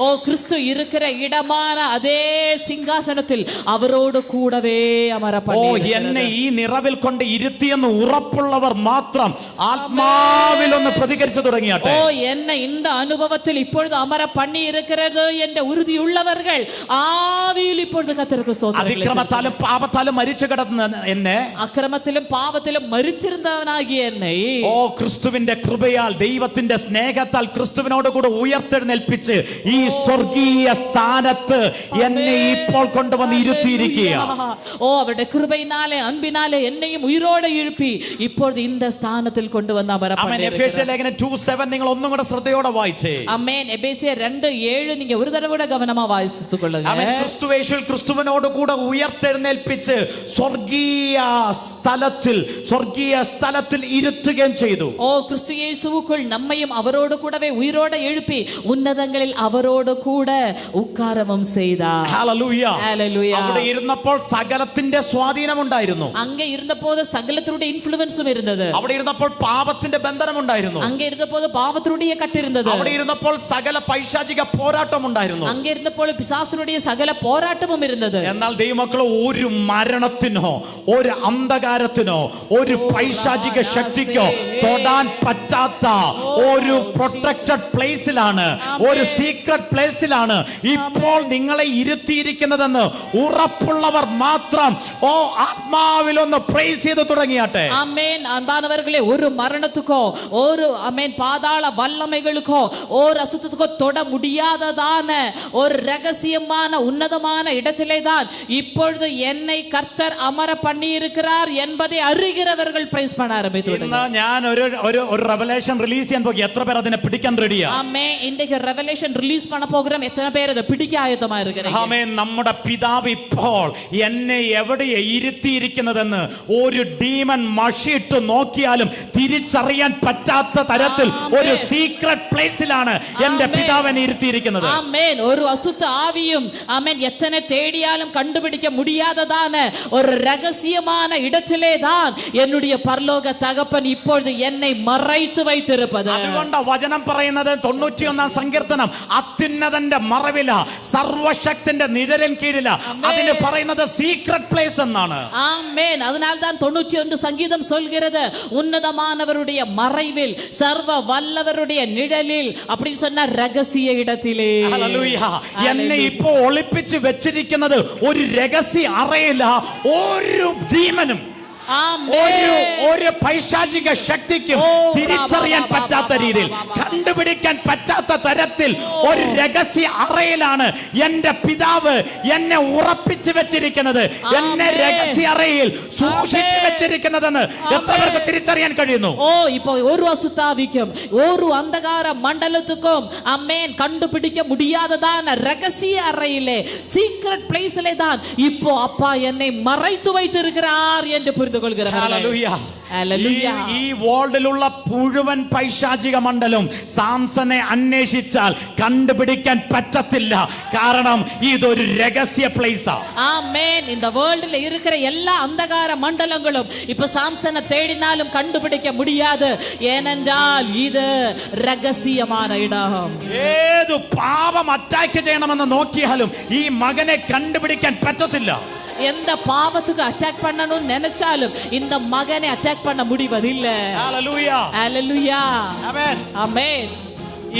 ஓ கிறிஸ்து இருக்கிற இடமான அதே சிங்காசனத்தில் அவரோடு கூடவே அமர ഓ பண்ணி എന്നെ ഈ നിറവിൽ കൊണ്ട് ഇരുത്തിയെന്ന് ഉറപ്പുള്ളവർ മാത്രം ആത്മാവിൽ ഒന്ന് പ്രതികരിച്ചു തുടങ്ങിയാട്ടെ. ஓ என்னை இந்த அனுபவத்தில் இப்பொழுது அமர பண்ணி இருக்கிறது என்ற உறுதியுள்ளவர்கள் ஆவியில் இப்பொழுது கர்த்தருக்கு ஸ்தோத்திரம். അതിക്രമത്താലും പാപത്താലും മരിച്ചു കിടന്ന എന്നെ, அக்கிரமத்திலும் பாவத்திலும் மரித்திருந்தவனாகிய என்னை ഓ ക്രിസ്തുവിന്റെ കൃപയാൽ ദൈവത്തിന്റെ സ്നേഹത്താൽ ക്രിസ്തുവിനോട് കൂടെ ഉയർത്തെഴുന്നേൽപ്പിച്ച് ഈ സ്വർഗീയ സ്ഥാനത്ത് എന്നെ ഇപ്പോൾ കൊണ്ടുവന്ന് ഇരുത്തിയിരിക്കുക. ஓ அவருடைய கிருபையினாலே அன்பினாலே என்னையும் உயிரோடு எழுப்பி இப்பொழுது இந்த ஸ்தானத்தில் கொண்டு வந்து அமர ആമേൻ. എഫേസ്യ ലേഖനം 2:7 നിങ്ങൾ ഒന്നും കൂടെ ശ്രദ്ധയോടെ വായിച്ചേ. ஆமென். எபேசியர் 2:7 நீங்க ஒரு தடவை கூட கவனமா வாசித்துக் கொள்ளுங்க. ആമേൻ. ക്രിസ്തുവേശുവിൽ ക്രിസ്തുവിനോട് കൂടെ ഉയർത്തെഴുന്നേൽപ്പിച്ച് സ്വർഗീയ സ്ഥലത്തിൽ ഇരുത്തുകയും ചെയ്തു. ஓ கிறிஸ்து இயேசுவுக்குள் நம்மையும் அவரோடு கூடவே உயிரோடு எழுப்பி உன்னதங்களில் அவரோடு கூட உட்காரவும் செய்தார். ഹല്ലേലൂയ. ஹalleluya. അവിടെ ഇരുന്നപ്പോൾ സകലത്തിന്റെ സ്വാധീനം ഉണ്ടായിരുന്നു. அங்கே இருந்தபோது சகலத்தினுடைய இன்ஃப்ளூவன்ஸும் இருந்தது. അവിടെ ഇരുന്നപ്പോൾ പാപത്തിന്റെ ബന്ധനം ഉണ്ടായിരുന്നു. அங்கே இருந்தபோது பாவத்தினுடைய கட்டு இருந்தது. അവിടെ ഇരുന്നപ്പോൾ സകല പൈശാചിക പോരാട്ടം ഉണ്ടായിരുന്നു. அங்கே இருந்தபோது பிசாசுனுடைய சகல போராட்டமும் இருந்தது. എന്നാൽ ദൈവമക്കളെ ഒരു മരണത്തിനോ ഒരു അന്ധകാരത്തിനോ ഒരു പൈശാചിക ശക്തിക്കോ തൊടാൻ പറ്റാത്ത ഒരു പ്രൊട്ടക്റ്റഡ് പ്ലേസിലാണ്, ഒരു സീക്രട്ട് പ്ലേസിലാണ് ഇപ്പോൾ നിങ്ങളെ ഇരുത്തിയിരിക്കുന്നതെന്ന് ഉറപ്പുള്ളവർ മാത്രം ഓ ആത്മാവിലൊന്ന് പ്രൈസ് ചെയ്ത് തുടങ്ങിയാട്ടെ. ஆமென். அன்பானவர்களே, ஒரு மரணத்துக்கோ ஒரு ஆமென் பாதாள வல்லமைகளுக்கோ ஒரு அசுத்தத்துக்கோ தொட முடியாததான ஒரு ரகசியமான உன்னதமான இடத்திலே தான் இப்பொழுது என்னை கர்த்தர் அமர பண்ணி இருக்கிறார் என்பதை அறிகிறவர்கள் பிரைஸ் பண்ண ஆரம்பித்து ഇന്ന് ഞാൻ ഒരു റെവലേഷൻ റിലീസ് ചെയ്യാൻ പോകും. എത്ര പേർ അതിനെ പിടിക്കാൻ റെഡിയാ? ஆமென். இன்றைக்கு ரெவலேஷன் ரிலீஸ் பண்ண போகிறோம். எத்தனை பேர் அதை பிடிக்க ஆயத்தமா இருக்கிறீங்க? ആമേൻ. നമ്മുടെ പിതാവ് ഇപ്പോൾ എന്നെ എവിടെയാ ഇരുത്തിയിരിക്കുന്നതെന്ന് ഒരു ഡീമൻ മഷിയിട്ട് നോക്കിയാലും തിരിച്ചറിയാൻ പറ്റാത്ത തരത്തിൽ ഒരു സീക്രട്ട് പ്ലേസിലാണ് എന്റെ പിതാവിനെ ഇരുത്തിയിരിക്കുന്നത്. ஆமென். ஒரு அசுத்த ஆவியும் ஆமென் எத்தனை தேடியாலும் கண்டுபிடிக்க முடியாததான ஒரு ரகசியமான இடத்திலே தான் என்னுடைய பரலோக தகப்பன் இப்பொழுது என்னை மறைத்து வைத்திருப்பது. അതുകൊണ്ട് വചനം പറയുന്നത് 91 സങ്കീർത്തനം അത്യുന്നതന്റെ മറവില സർവശക്തന്റെ നിഴലിൻ കീഴില അതിന് പറയുന്നത് സീക്രട്ട് പ്ലേസ് എന്നാണ്. ஆமென். அதனால தான் 91 சங்கீதம் சொல்கிறது உன்னதமானவருடைய மறைவில் சர்வ வல்லவருடைய நிழலில் அப்படி சொன்ன ரகசிய இடத்திலே. ഹല്ലേലൂയ. എന്നെ ഇപ്പോ ഒളിപ്പിച്ച് വെച്ചിരിക്കുന്നത് ഒരു രഹസ്യ അറയില. ഒരു ഡീമനും ഒരു പൈശാചിക ശക്തിക്കും തിരിച്ചറിയാൻ പറ്റാത്ത രീതിയിൽ, കണ്ടുപിടിക്കാൻ പറ്റാത്ത തരത്തിൽ ഒരു രഹസ്യ അറയിലാണ് എന്റെ പിതാവ് എന്നെ ഉറപ്പിച്ചു വെച്ചിരിക്കുന്നത്, എന്നെ രഹസ്യ അറയിൽ സൂക്ഷിച്ചു വെച്ചിരിക്കുന്നതെന്ന് എത്ര പേർക്ക് തിരിച്ചറിയാൻ കഴിയുന്നു? ഓ இப்போ ஒரு அசுத்தாவிக்கும் ஒரு அந்தகார மண்டலத்துக்கும் அமேன் கண்டுபிடிக்க முடியாததான ரகசிய அறையிலே சீக்ரெட் பிளேஸிலே தான் இப்போ அப்பா என்னை மறைத்து வைத்திருக்கிறார் என்று புரிந்து கொள்கிறார். ഈ വേൾഡിലുള്ള മുഴുവൻ പൈശാചിക മണ്ഡലം സാംസനെ അന്വേഷിച്ചാൽ കണ്ടുപിടിക്കാൻ പറ്റത്തില്ല. കാരണം ഇതൊരു രഹസ്യ പ്ലേസാ. ஆமென். இந்த வேர்ல்ட்ல இருக்கிற எல்லா அந்தகார மண்டலங்களும் இப்ப சாம்சனை தேடினாலும் கண்டுபிடிக்க முடியாது. ஏனென்றால் இது ரகசியமான இடம். ഏതു പാപം അറ്റാക്ക് ചെയ്യണമെന്ന് നോക്കിയാലും ഈ മകനെ കണ്ടുപിടിക്കാൻ പറ്റത്തില്ല. எந்த பாவத்துக்கு அட்டாக் பண்ணணும்னு நினைச்சாலும் இந்த மகனை அட்டாக் பண்ண முடிவதில்லை. ഹല്ലേലൂയ. ஹalleluya. ആമേൻ. ஆமென்.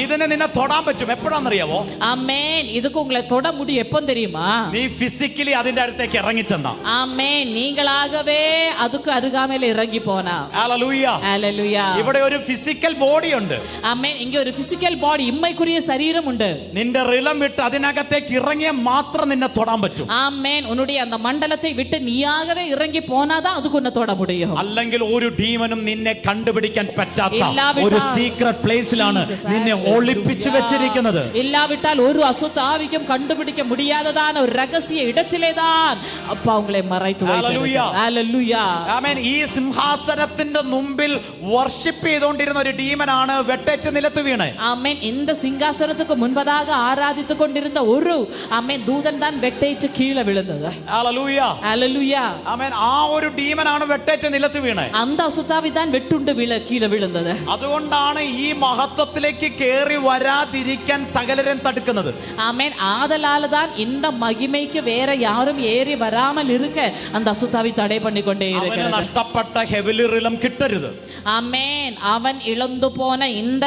ഇതിനെ നിന്നെ തൊടാൻ പറ്റും. എപ്പോഴാണെന്നറിയാവോ? ஆமென். இதுக்கு உங்களை தொட முடியும் எப்போ தெரியுமா? നീ ഫിസിക്കലി അതിന്റെ അടുത്തേക്ക് ഇറങ്ങിച്ചെന്ന. ஆமென். நீங்களாகவே அதுக்கு அருகாமையில இறங்கி போனா. ഹല്ലേലൂയ. ஹalleluya. ഇവിടെ ഒരു ഫിസിക്കൽ ബോഡി ഉണ്ട്. ஆமென். இங்க ஒரு பிசிக்கல் பாடி இம்மைக்குரிய சரீரம் உண்டு. നിന്റെ റിലം വിട്ട് അതിനകത്തേക്ക് ഇറങ്ങിയാൽ മാത്രം നിന്നെ തൊടാൻ പറ്റും. ஆமென். உன்னுடைய அந்த மண்டலத்தை விட்டு நீயாகவே இறங்கி போனாதான் அதுக்கு உன்னை தொட முடியும். അല്ലെങ്കിൽ ഒരു ഡീമനും നിന്നെ കണ്ടുപിടിക്കാൻ പറ്റാത്ത ഇല്ലാവിട്ടാൽ ഒരു സീക്രട്ട് പ്ലേസിലാണ് നിന്നെ ഒളിപ്പിച്ചു വെച്ചിരിക്കുന്നത്. இல்லாவிட்டால் ஒரு அசுத்த ஆவிக்கும் கண்டுபிடிக்க முடியாததான ஒரு ரகசிய இடத்திலேதான் அப்பா உங்களை மறைத்து வைத்திருக்கிறார். ஹalleluya. ആമേൻ. ഈ സിംഹാസനത്തിന്റെ മുമ്പിൽ വർഷിപ്പ് ചെയ്തുകൊണ്ടിരുന്ന ഒരു ഡീമനാണ് വെട്ടേറ്റ് നിലത്ത് വീണ്. ஆமென். இந்த சிங்காசனத்துக்கு முன்பதாக ஆராதித்துக் கொண்டிருந்த ஒரு ஆமென் தூதன் தான் வெட்டேற்று கீழே விழுந்தது. ഹല്ലേലൂയ. ஹalleluya. ആമേൻ. ആ ഒരു ഡീമനാണ് വെട്ടേറ്റ് നിലത്ത് വീണ്. அந்த அசுத்தாவி தான் வெட்டுண்டு கீழே விழுந்தது. അതുകൊണ്ടാണ് ഈ മഹത്വത്തിലേക്ക് കേറി വരാതിരിക്കാൻ സകലരും തടുക്കുന്നത്. ஆமென். ஆதலால தான் இந்த மகிமைக்கு வேற யாரும் ஏறி வராமல் இருக்க அந்த அசுத்தாவி தடை பண்ணி கொண்டே അവന് இருக்கிறது. നഷ്ടപ്പെട്ട ഹെവലി റിലം കിട്ടരുത്. ஆமென். அவன் இழந்து போன இந்த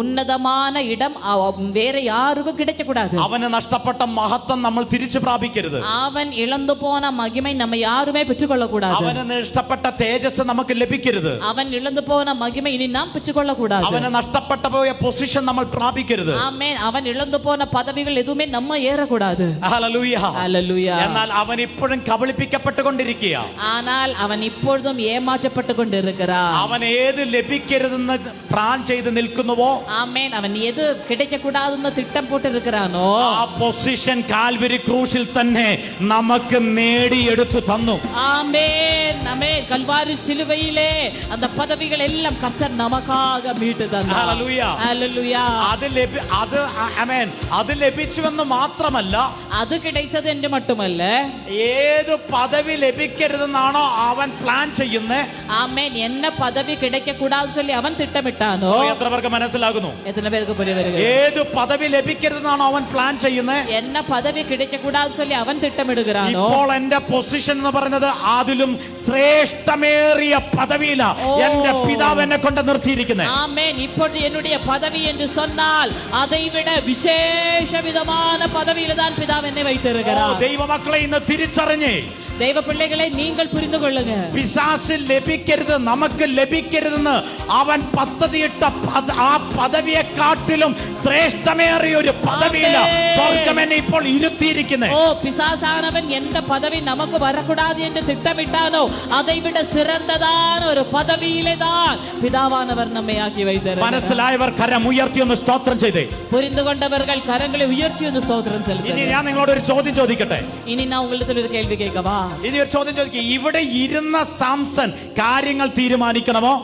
ഉന്നതமான இடம் வேற யாருக்கும் கிடைக்க கூடாது. അവന് നഷ്ടപ്പെട്ട മഹത്വം നമ്മൾ തിരിച്ചു പ്രാപിക്കരുത്. அவன் இழந்து போன மகிமை நம்ம யாருமே பெற்றுக்கொள்ள கூடாது. അവന് നഷ്ടപ്പെട്ട തേജസ് നമുക്ക് ലഭിക്കരുത്. அவன் இழந்து போன மகிமை இனி நாம் பெற்றுக்கொள்ள கூடாது. അവന് നഷ്ടപ്പെട്ട പോയ പൊസിഷൻ നമ്മൾ പ്രാപിക്കരുത്. ஆமென். அவன் இழந்து போன பதவிகள் எதுவுமே நம்ம ஏறக்கூடாது. ഹല്ലേലൂയ. ஹalleluya. എന്നാൽ അവൻ ഇപ്പോഴും കബളിപ്പിക്കപ്പെട്ടുകൊണ്ടിരിക്കുക. ஆனால் அவன் இப்பொழுதும் ஏமாற்றப்பட்டு கொண்டிருக்கிறான். അവൻ ഏത് ലഭിക്കരുതെന്ന് പ്ലാൻ ചെയ്ത് നിൽക്കുന്നുവോ, ஆமென். அவன் எது கிடைக்க கூடாதுன்னு திட்டம் போட்டு இருக்கிறானோ ആ പൊസിഷൻ കാൽവരി ക്രൂശിൽ തന്നെ നമുക്ക് നേടിയെടുത്തു തന്നു. ஆமென். ஆமென். கல்வாரி சிலுவையிலே அந்த பதவிகள் எல்லாம் கர்த்தர் நமக்காக மீட்டு தந்தார். ഹല്ലേലൂയ. ஹalleluya. അത് ലഭിച്ചുവെന്ന് മാത്രമല്ല, அது கிடைத்தது என்று மட்டுமல்ல, ഏത് പദവി ലഭിക്കരുതെന്നാണോ അവൻ പ്ലാൻ ചെയ്യുന്നത്, ஆமென், என்ன பதவி கிடைக்க கூடாது சொல்லி அவன் திட்டமிட்டானோ എത്ര പേർക്ക് മനസ്സിലാകുന്നു? எத்தனை பேருக்கு புரிய வருகிறது? ഏത് പദവി ലഭിക്കരുതെന്നാണോ അവൻ പ്ലാൻ ചെയ്യുന്നത്, என்ன பதவி கிடைக்க கூடாது சொல்லி அவன் திட்டமிடுகிறானோ ഇപ്പോൾ എന്റെ പൊസിഷൻ എന്ന് പറയുന്നത് അതിലും ശ്രേഷ്ഠമേറിയ പദവിയില എന്റെ പിതാവ് എന്നെ കൊണ്ട് നിർത്തിയിരിക്കുന്നത്. ஆமென். இப்பொழுது என்னுடைய பதவி என்று சொன்னால் அதை விட விசேஷ விதமான பதவியில தான் பிதா என்னை வைத்திருக்கிறார். ദൈവമക്കളെ ഇന്ന് തിരിച്ചറിഞ്ഞേ, தெய்வ பிள்ளைகளை நீங்கள் புரிந்து கொள்ளுங்க. പിശാചിൽ ലഭിക്കരുത്, നമുക്ക് ലഭിക്കരുതെന്ന് അവൻ പദ്ധതിയിട്ട ആ പദവിയെക്കാട്ടിലും ശ്രേഷ്ഠമേറിയ ഒരു പദവിയില്ല സ്വർഗ്ഗം എന്നെ ഇപ്പോൾ ഇരുത്തിയിരിക്കുന്നത്. ஓ, பிசாசானவன் எந்த பதவி நமக்கு வரக்கூடாது என்று திட்டமிட்டானோ அதை விட சிறந்ததான ஒரு பதவியிலே தான் பிதாவானவர் நம்மை ஆக்கி வைத்திருக்கிறார். മനസ്സിലായവർ കരം ഉയർത്തി ഒന്ന് സ്തോത്രം ചെയ്തേ. புரிந்து கொண்டவர்கள் கரங்களை உயர்த்தி ഒന്ന് സ്തോത്രം ഇനി செலுத்துங்க. ഞാൻ നിങ്ങളോട് ഒരു ചോദ്യം ചോദിക്കട്ടെ. இனி நான் உங்களிடத்தில் ஒரு கேள்வி கேட்கவா? ഇനി ഒരു ചോദ്യം ചോദിക്കുക. ഇവിടെ ഇരുന്ന സാംസൺ കാര്യങ്ങൾ തീരുമാനിക്കണമോ,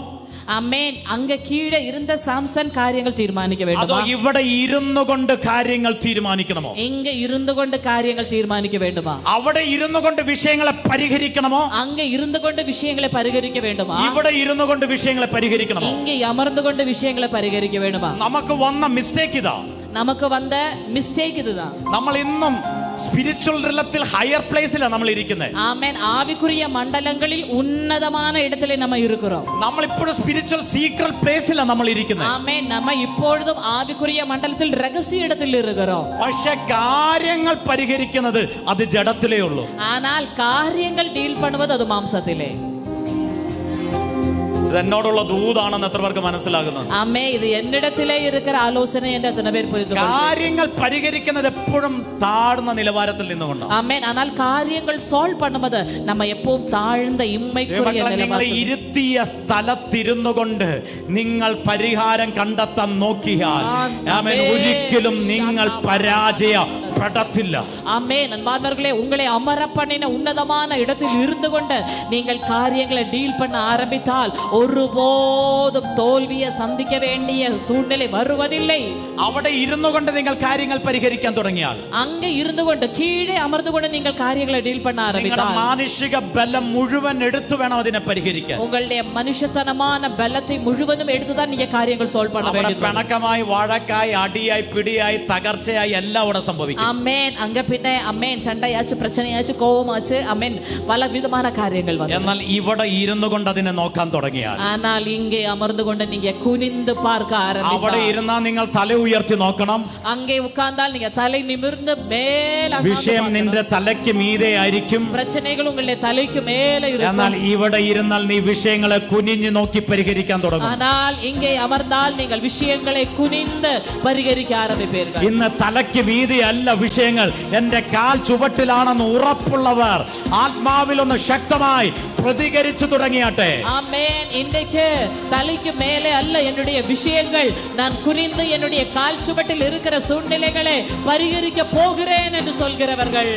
ആമേൻ. അങ്ങ് കീഴെ ഇരുന്ന സാംസൺ കാര്യങ്ങൾ തീരുമാനിக்க അതോ വേണ്ടുமா? ഇവിടെ ഇരുന്നു കൊണ്ട് കാര്യങ്ങൾ തീരുമാനിക്കണമോ? இங்க இருந்து கொண்டு காரியங்கள் தீர்மானிக்க வேண்டுமா? അവിടെ ഇരുന്നു കൊണ്ട് വിഷയങ്ങളെ പരിഹരിക്കണമോ, அங்க இருந்து கொண்டு விஷயங்களை பரிகரிக்க வேண்டுமா? ഇവിടെ ഇരുന്നു കൊണ്ട് വിഷയങ്ങളെ പരിഹരിക്കണമോ? இங்க அமர்ந்து கொண்டு விஷயங்களை பரிகரிக்க வேண்டுமா? നമുക്ക് വന്ന മിസ്റ്റേക്ക് ഇതാ. நமக்கு வந்த மிஸ்டேக் இதுதான். നമ്മൾ ഇന്നും സ്പിരിച്വൽ റിലത്തിൽ ഹയർ പ്ലേസിലാണ് നമ്മൾ ഇരിക്കുന്നത്. ஆமென். ஆவிக்குரிய மண்டலங்களில் உன்னதமான இடத்திலே நம்ம இருக்கிறோம். നമ്മൾ ഇപ്പോഴും സ്പിരിച്വൽ സീക്രട്ട് പ്ലേസിലാണ് നമ്മൾ ഇരിക്കുന്നത്. ஆமென். நம்ம இப்பொழுதும் ஆவிக்குரிய மண்டலத்தில் ரகசிய இடத்தில் இருக்கிறோம். പക്ഷെ കാര്യങ്ങൾ പരിഹരിക്കുന്നത് അത് ജഡത്തിലേ ഉള്ളൂ. ஆனால் காரியங்கள் டீல் பண்ணுவது அது மாம்சத்திலே. ഇത് എന്നോടുള്ള ദൂതാണെന്ന് എത്ര പേർക്ക് മനസ്സിലാകുന്നത്? ஆமே, இது என்னிடத்திலே இருக்கிற ஆலோசனை என்று எத்தனை பேர் புரிந்து கொள்ளுங்கள்? കാര്യങ്ങൾ പരിഹരിക്കുന്നത് എപ്പോഴും താഴ്ന്ന നിലവാരത്തിൽ നിന്നുകൊണ്ടാണ്. ஆமென். ஆனால் காரியங்கள் சால்வ் பண்ணுவது நம்ம எப்பவும் தாழ்ந்த இம்மைக்குரிய നിങ്ങളെ நிலைவாரத்தில். ഇരുത്തിയ സ്ഥലത്തിരുന്നു കൊണ്ട് നിങ്ങൾ പരിഹാരം കണ്ടെത്താൻ നോക്കിയാൽ ആമേൻ, ഒരിക്കലും നിങ്ങൾ പരാജയപ്പെടത്തില്ല. ஆமென். அன்பார்ந்தவர்களே, உங்களை அமர பண்ணின உன்னதமான இடத்தில் இருந்து கொண்டு நீங்கள் காரியங்களை டீல் பண்ண ஆரம்பித்தால் ஒருபோதும் தோல்வியை சந்திக்க வேண்டிய சூழ்நிலை வருவதில்லை. അവിടെ ഇരുന്നു കൊണ്ട് നിങ്ങൾ കാര്യങ്ങൾ പരിഹരിക്കാൻ തുടങ്ങിയാൽ, அங்கே இருந்து கொண்டு கீழே அமர்ந்து கொண்டு நீங்கள் காரியங்களை டீல் பண்ண നിങ്ങളുടെ ஆரம்பித்தால் മാനുഷിക ബലം മുഴുവൻ എടുത്തു വേണം അതിനെ പരിഹരിക്കാൻ. உங்களுடைய மனுஷத்தனமான பலத்தை முழுவதும் எடுத்துதான் நீங்க காரியங்கள் சால்வ் பண்ண അവിടെ வேண்டியது. പിണക്കമായി, വഴക്കായി, അടിയായി, പിടിയായി, തകർച്ചയായി എല്ലാം അവിടെ സംഭവിക്കും. അമ്മേൻ അങ്ക പിന്നെ അമ്മേൻ സണ്ടയാച്ചു പ്രശ്നയാച്ചു കോപമാച്ചു അമ്മേൻ പല വിധமான കാര്യങ്ങൾ വന്നു. എന്നാൽ ഇവിടെ ഇരുന്നു കൊണ്ട് അതിനെ നോക്കാൻ തുടങ്ങിയാൽ, ஆனால் இங்கே அமர்ந்து கொண்டு நீங்க குனிந்து பார்க்க അവിടെ ஆரம்பித்தால், ഇരുന്നാൽ നിങ്ങൾ തല ഉയർത്തി നോക്കണം. அங்கே உட்கார்ந்தால் நீங்க தலை நிமிர்ந்து மேல വിഷയം നിന്റെ തലയ്ക്ക് മീതെ ആയിരിക്കും. பிரச்சனைகள் உங்களுடைய தலைக்கு மேல എന്നാൽ இருக்கும். ഇവിടെ ഇരുന്നാൽ നീ വിഷയങ്ങളെ കുനിഞ്ഞു നോക്കി പരിഹരിക്കാൻ തുടങ്ങും. ஆனால் இங்கே அமர்ந்தால் நீங்கள் விஷயங்களை குனிந்து பரிகரிக்க ஆரம்பிப்பீர்கள். ഇന്ന് തലയ്ക്ക് മീതെ അല്ല വിഷയങ്ങൾ, എന്റെ കാൽ ചുവട്ടിലാണെന്ന് ഉറപ്പുള്ളവർ ആത്മാവിൽ ഒന്ന് ശക്തമായി പ്രതികരിച്ചു തുടങ്ങിയാട്ടെ. ஆமென். இன்றைக்கு தலைக்கு மேலே அல்ல என்னுடைய விஷயங்கள், நான் குனிந்து என்னுடைய கால் சுவட்டில் இருக்கிற சூழ்நிலைகளை பரிகரிக்க போகிறேன் என்று சொல்கிறவர்கள்.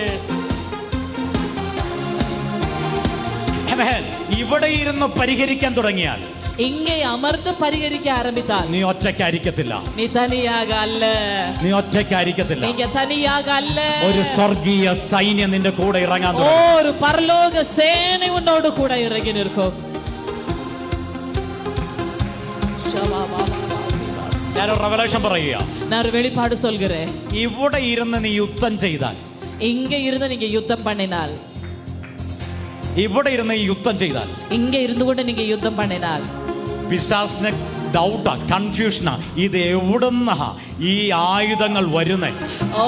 ആമേൻ. ഇവിടെ ഇരുന്ന് പരിഹരിക്കാൻ തുടങ്ങിയാൽ இங்கே அமர்ந்து பரிகரிக்க ஆரம்பித்தால் നീ ഒറ്റയ്ക്കായിരിക്കത്തില്ല. நீ தனியாக அல்ல, നീ ഒറ്റയ്ക്കായിരിക്കത്തില്ല. நீங்க தனியாக அல்ல. ഒരു സ്വർഗീയ സൈന്യം നിന്റെ കൂടെ ഇറങ്ങാൻ തുടങ്ങും. ஒரு பரலோக சேனை உன்னோடு கூட இறங்கி நிற்கும். ഞാനൊരു റെവലേഷൻ പറയുക. நான் ஒரு வெளிப்பாடு சொல்கிறேன். ഇവിടെ ഇരുന്ന് നീ യുദ്ധം ചെയ്താൽ, இங்கே இருந்து நீங்க யுத்தம் பண்ணினால், ഇവിടെ ഇരുന്ന് ഈ യുദ്ധം ചെയ്താൽ, இங்கே இருந்து கொண்டு நீங்க யுத்தம் பண்ணினால், പിശാചിന് ഡൗട്ടാ, കൺഫ്യൂഷനാ, ഇത് എവിടുന്നാ ഈ ആയുധങ്ങൾ വരുന്നേ? ஓ